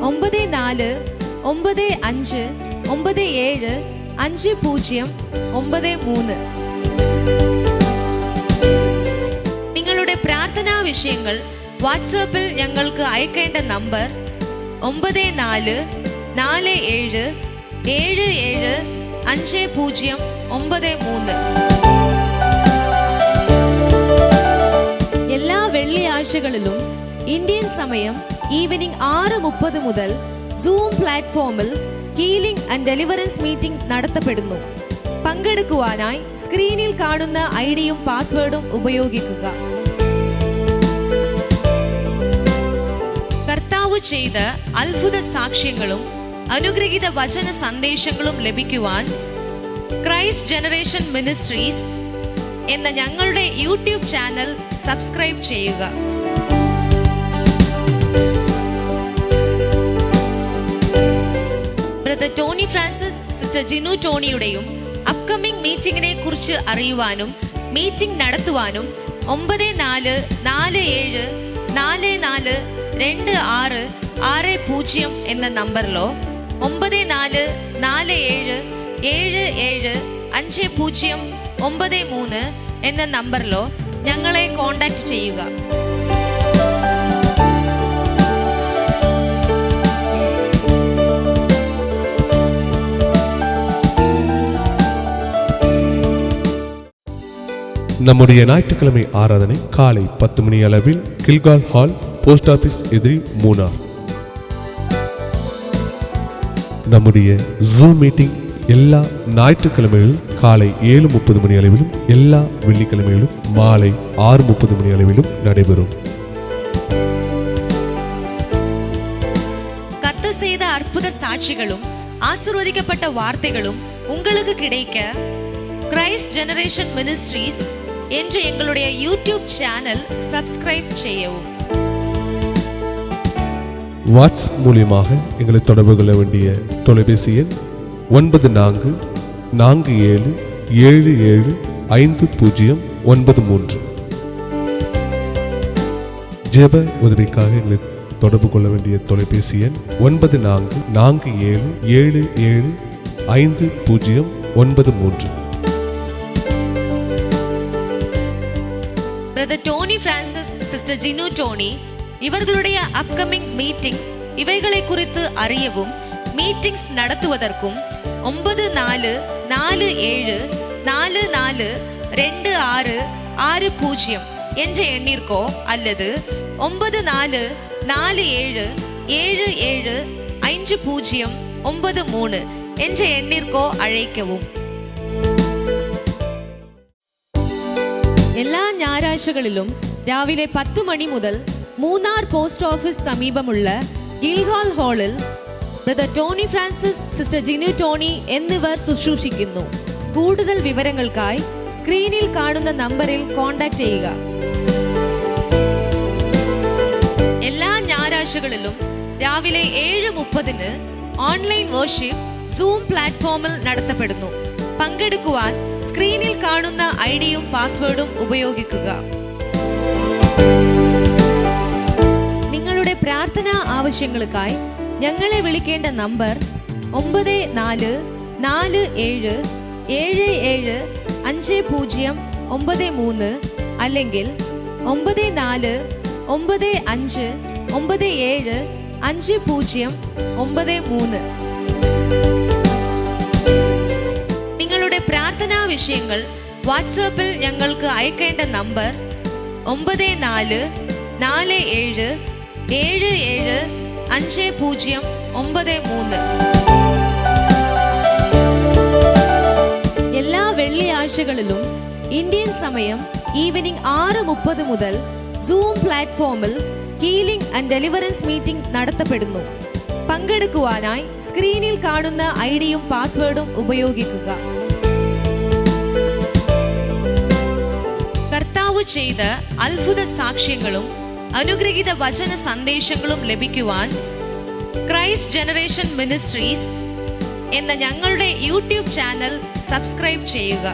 9495975093. നിങ്ങളുടെ പ്രാർത്ഥനാ വിഷയങ്ങൾ വാട്സാപ്പിൽ ഞങ്ങൾക്ക് അയക്കേണ്ട നമ്പർ 9447775093. എല്ലാ വെള്ളിയാഴ്ചകളിലും ഇന്ത്യൻ സമയം ഈവനിംഗ് 6:30 മുതൽ സൂം പ്ലാറ്റ്ഫോമിൽ ഹീലിംഗ് ആൻഡ് ഡെലിവറൻസ് മീറ്റിംഗ് നടത്തപ്പെടുന്നു. പങ്കെടുക്കുവാനായി സ്ക്രീനിൽ കാണുന്ന ഐഡിയും പാസ്വേഡും ഉപയോഗിക്കുക. കർത്താവ് ചെയ്ത അത്ഭുത സാക്ഷ്യങ്ങളും അനുഗ്രഹീത വചന സന്ദേശങ്ങളും ലഭിക്കുവാൻ ക്രൈസ്റ്റ് ജനറേഷൻ മിനിസ്ട്രീസ് എന്ന ഞങ്ങളുടെ യൂട്യൂബ് ചാനൽ സബ്സ്ക്രൈബ് ചെയ്യുക. Brother Tony Francis, sister Jinu ടോണിയുടെയും അപ്കമിംഗ് മീറ്റിംഗിനെ കുറിച്ച് അറിയുവാനും മീറ്റിംഗ് നടത്തുവാനും 9447442660 എന്ന നമ്പറിലോ 9447775093 എന്ന നമ്പറിലോ ഞങ്ങളെ കോൺടാക്ട് ചെയ്യുക. நம்முடைய ஞாயிற்றுக்கிழமை ஆராதனை காலை 10 மணி அளவில் கில்கால் ஹால், போஸ்ட் ஆபீஸ் எதிரி, மூனார். நம்முடைய ஜூம் மீட்டிங் எல்லா ஞாயிற்றுக்கிழமைகளும் காலை 7:30 மணி அளவிலும் எல்லா வெள்ளிக்கிழமைகளும் மாலை 6:30 மணி அளவிலும் நடைபெறும். கர்த்தர் செய்த அற்புத சாட்சிகளும் ஆசீர்வதிக்கப்பட்ட வார்த்தைகளும் உங்களுக்கு கிடைக்க கிரைஸ்ட் ஜெனரேஷன் மினிஸ்ட்ரீஸ் என்ற எங்களுடைய யூடியூப் சேனல் சப்ஸ்கிரைப் செய்யவும். வாட்ஸ்அப் மூலியமாக எங்களை தொடர்பு கொள்ள வேண்டிய தொலைபேசி எண் 9447775093. ஜெப உதவிக்காக எங்களை தொடர்பு கொள்ள வேண்டிய தொலைபேசி எண் 9447775093. Brother Tony Francis, Sister Ginu Tony இவர்களுடைய அப்கமிங் மீட்டிங்ஸ் இவைகளை குறித்து அறியவும் மீட்டிங்ஸ் நடத்துவதற்கும் 9447442660 என்ற எண்ணிற்கோ அல்லது 9447775093 என்ற எண்ணிற்கோ அழைக்கவும். എല്ലാ ഞായറാഴ്ചകളിലും രാവിലെ 10 മണി മുതൽ മൂന്നാർ പോസ്റ്റ് ഓഫീസ് സമീപമുള്ള ഗിൽഗാൽ ഹാളിൽ brother Tony Francis, sister Jinu Tony എന്നിവർ ശുശ്രൂഷിക്കുന്നു. കൂടുതൽ വിവരങ്ങൾക്കായി സ്ക്രീനിൽ കാണുന്ന നമ്പറിൽ കോൺടാക്ട് ചെയ്യുക. എല്ലാ ഞായറാഴ്ചകളിലും രാവിലെ 7:30 ഓൺലൈൻ വർഷിപ്പ് സൂം പ്ലാറ്റ്ഫോമിൽ നടത്തപ്പെടുന്നു. പങ്കെടുക്കുവാൻ സ്ക്രീനിൽ കാണുന്ന ഐഡിയും പാസ്വേഡും ഉപയോഗിക്കുക. നിങ്ങളുടെ പ്രാർത്ഥനാ ആവശ്യങ്ങൾക്കായി ഞങ്ങളെ വിളിക്കേണ്ട നമ്പർ 9447775093 അല്ലെങ്കിൽ 9495 975093. നിങ്ങളുടെ പ്രാർത്ഥനാ വിഷയങ്ങൾ വാട്സാപ്പിൽ ഞങ്ങൾക്ക് അയക്കേണ്ട നമ്പർ 9447775093. എല്ലാ വെള്ളിയാഴ്ചകളിലും ഇന്ത്യൻ സമയം ഈവനിംഗ് 6:30 മുതൽ സൂം പ്ലാറ്റ്ഫോമിൽ ഹീലിംഗ് ആൻഡ് ഡെലിവറൻസ് മീറ്റിംഗ് നടത്തപ്പെടുന്നു. പങ്കെടുക്കുവാനായി സ്ക്രീനിൽ കാണുന്ന ഐഡിയും പാസ്വേഡും ഉപയോഗിക്കുക. കർത്താവ് ചെയ്ത അത്ഭുത സാക്ഷ്യങ്ങളും അനുഗ്രഹീത വചന സന്ദേശങ്ങളും ലഭിക്കുവാൻ ക്രൈസ്റ്റ് ജനറേഷൻ മിനിസ്ട്രീസ് എന്ന ഞങ്ങളുടെ യൂട്യൂബ് ചാനൽ സബ്സ്ക്രൈബ് ചെയ്യുക.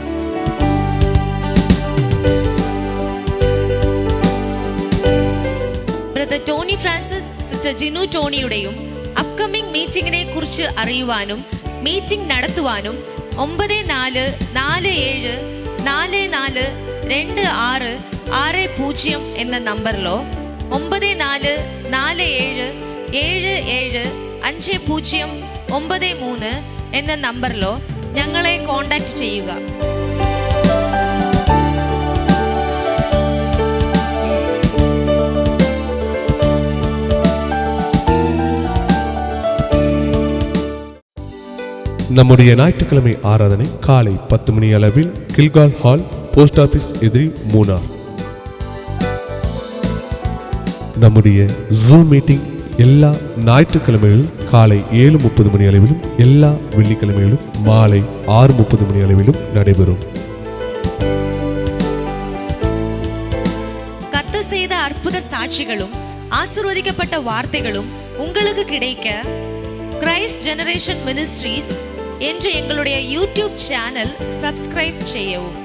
Brother Tony Francis, sister Jinu ടോണിയുടെയും അപ്കമിംഗ് മീറ്റിംഗിനെ കുറിച്ച് അറിയുവാനും മീറ്റിംഗ് നടത്തുവാനും 9444442660 എന്ന നമ്പറിലോ 9447775093 എന്ന നമ്പറിലോ ഞങ്ങളെ കോൺടാക്ട് ചെയ്യുക. நம்முடைய ஞாயிற்றுக்கிழமை ஆராதனை காலை 10 மணி அளவில் கில்கால் ஹால், போஸ்ட் ஆபீஸ் எதிரி, மூனார். நம்முடைய ஜூம் மீட்டிங் எல்லா ஞாயிற்றுக்கிழமைகளும் காலை 7:30 மணி அளவிலும் எல்லா வெள்ளிக்கிழமைகளும் மாலை 6:30 மணி அளவிலும் நடைபெறும். கர்த்தர் செய்த அற்புத சாட்சிகளும் ஆசீர்வதிக்கப்பட்ட வார்த்தைகளும் உங்களுக்கு கிடைக்க கிரைஸ்ட் ஜெனரேஷன் மினிஸ்ட்ரீஸ் என்ற எங்களுடைய யூடியூப் சேனல் சப்ஸ்கிரைப் செய்யவும்.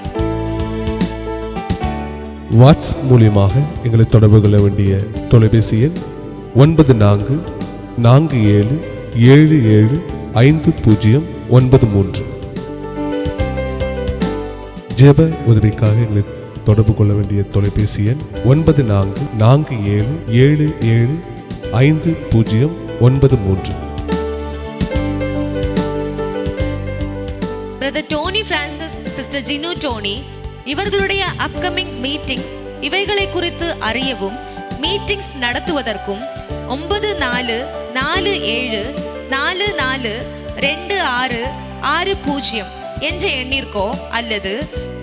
வாட்ஸ்அப் மூலியமாக எங்களை தொடர்பு கொள்ள வேண்டிய தொலைபேசி எண் 9447775093. ஜெப உதவிக்காக எங்களை தொடர்பு கொள்ள வேண்டிய தொலைபேசி எண் 9447775093. Brother Dhoni Francis, sister Jinu Dhoni இவர்களுடைய அப்கமிங் மீட்டிங்ஸ் இவைகளை குறித்து அறியவும் மீட்டிங்ஸ் நடத்துவதற்கும் 9444442660 என்ற எண்ணிற்கோ அல்லது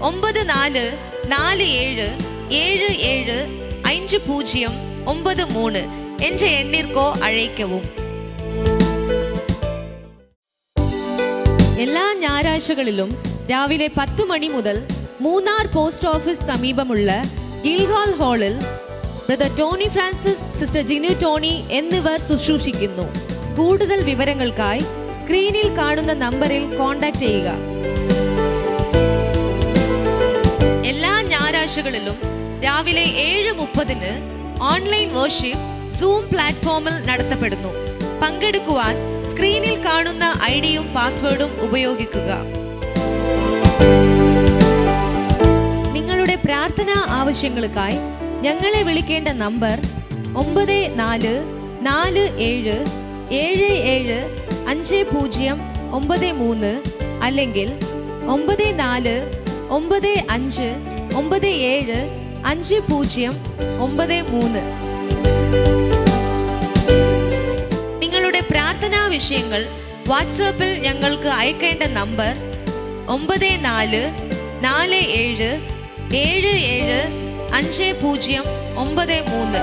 9447775093 என்ற எண்ணிற்கோ அழைக்கவும். എല്ലാ ഞായറാഴ്ചകളിലും രാവിലെ 10 മണി മുതൽ മൂന്നാർ പോസ്റ്റ് ഓഫീസ് സമീപമുള്ള ഗിൽഗാൽ ഹാളിൽ brother Tony Francis, sister Jinu Tony എന്നിവർ ശുശ്രൂഷിക്കുന്നു. കൂടുതൽ വിവരങ്ങൾക്കായി സ്ക്രീനിൽ കാണുന്ന നമ്പറിൽ കോൺടാക്ട് ചെയ്യുക. എല്ലാ ഞായറാഴ്ചകളിലും രാവിലെ 7:30 ഓൺലൈൻ വർഷിപ്പ് സൂം പ്ലാറ്റ്ഫോമിൽ നടത്തപ്പെടുന്നു. പങ്കെടുക്കുവാൻ സ്ക്രീനിൽ കാണുന്ന ഐഡിയും പാസ്വേഡും ഉപയോഗിക്കുക. നിങ്ങളുടെ പ്രാർത്ഥനാ ആവശ്യങ്ങൾക്കായി ഞങ്ങളെ വിളിക്കേണ്ട നമ്പർ 9477775093 അല്ലെങ്കിൽ 9495975093. നിങ്ങളുടെ പ്രാർത്ഥനാ വിഷയങ്ങൾ വാട്സാപ്പിൽ ഞങ്ങൾക്ക് അയക്കേണ്ട നമ്പർ 9447775093.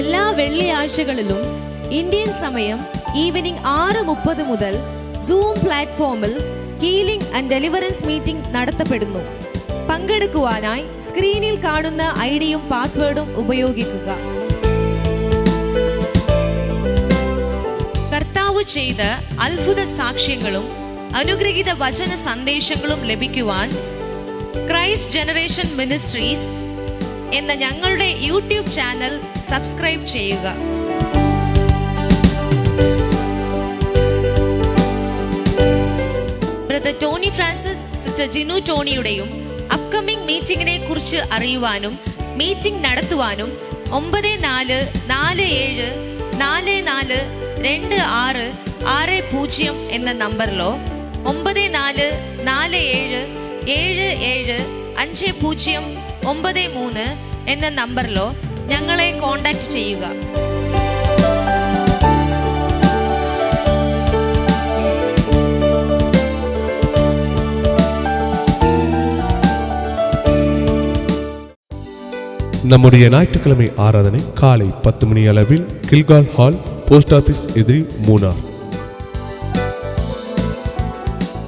എല്ലാ വെള്ളിയാഴ്ചകളിലും ഇന്ത്യൻ സമയം ഈവനിംഗ് 6:30 മുതൽ സൂം പ്ലാറ്റ്ഫോമിൽ ഹീലിംഗ് ആൻഡ് ഡെലിവറൻസ് മീറ്റിംഗ് നടത്തപ്പെടുന്നു. പങ്കെടുക്കുവാനായി സ്ക്രീനിൽ കാണുന്ന ഐഡിയും പാസ്വേഡും ഉപയോഗിക്കുക. കർത്താവ് ചെയ്ത അത്ഭുത സാക്ഷ്യങ്ങളും അനുഗ്രഹീത വചന സന്ദേശങ്ങളും ലഭിക്കുവാൻ ക്രൈസ്റ്റ് ജനറേഷൻ മിനിസ്ട്രീസ് എന്ന ഞങ്ങളുടെ യൂട്യൂബ് ചാനൽ സബ്സ്ക്രൈബ് ചെയ്യുക. Brother Tony Francis, sister Jinu ടോണിയുടെയും അപ്കമിംഗ് മീറ്റിംഗിനെ കുറിച്ച് അറിയുവാനും മീറ്റിംഗ് നടത്തുവാനും 9447442660 എന്ന നമ്പറിലോ 9447775093 എന്ന നമ്പറിലോ ഞങ്ങളെ കോൺടാക്റ്റ് ചെയ്യുക. நம்முடைய ஞாயிற்றுக்கிழமை ஆராதனை காலை 10 மணி அளவில் கில்கால் ஹால், போஸ்ட் ஆபீஸ் எதிரி, மூனார்.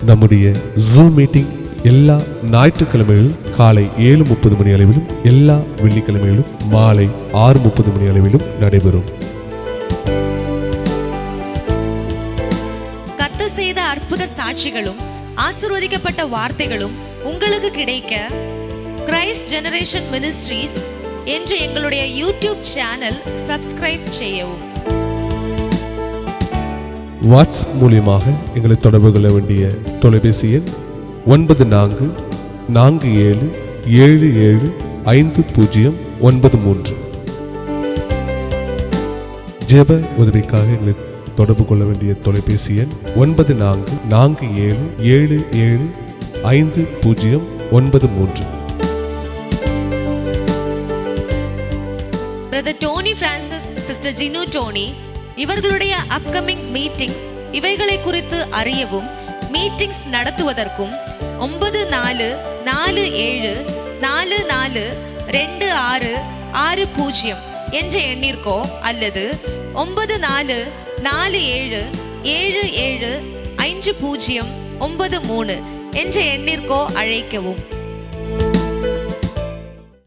நம்முடைய ஜூம் மீட்டிங் எல்லா ஞாயிற்றுக்கிழமைகளிலும் காலை 7:30 மணி அளவிலும் எல்லா வெள்ளிக்கிழமைகளிலும் மாலை 6:30 மணி அளவிலும் நடைபெறும். கர்த்தர் செய்த அற்புத சாட்சிகளும் ஆசீர்வதிக்கப்பட்ட வார்த்தைகளும் உங்களுக்கு கிடைக்க கிரைஸ்ட் ஜெனரேஷன் மினிஸ்ட்ரீஸ் என்ற எங்களுடைய யூடியூப் சேனல் சப்ஸ்கிரைப் செய்யவும். வாட்ஸ்அப் மூலியமாக எங்களை தொடர்பு கொள்ள வேண்டிய தொலைபேசி எண் 9447775093. ஜெப உதவிக்காக எங்களை தொடர்பு கொள்ள வேண்டிய தொலைபேசி எண் 9447775093. Brother Dhoni Francis, sister Jinu Dhoni இவர்களுடைய அப்கமிங் மீட்டிங்ஸ் இவைகளை குறித்து அறியவும் மீட்டிங்ஸ் நடத்துவதற்கும் 9447442660 என்ற எண்ணிற்கோ அல்லது 9447775093 என்ற எண்ணிற்கோ அழைக்கவும்.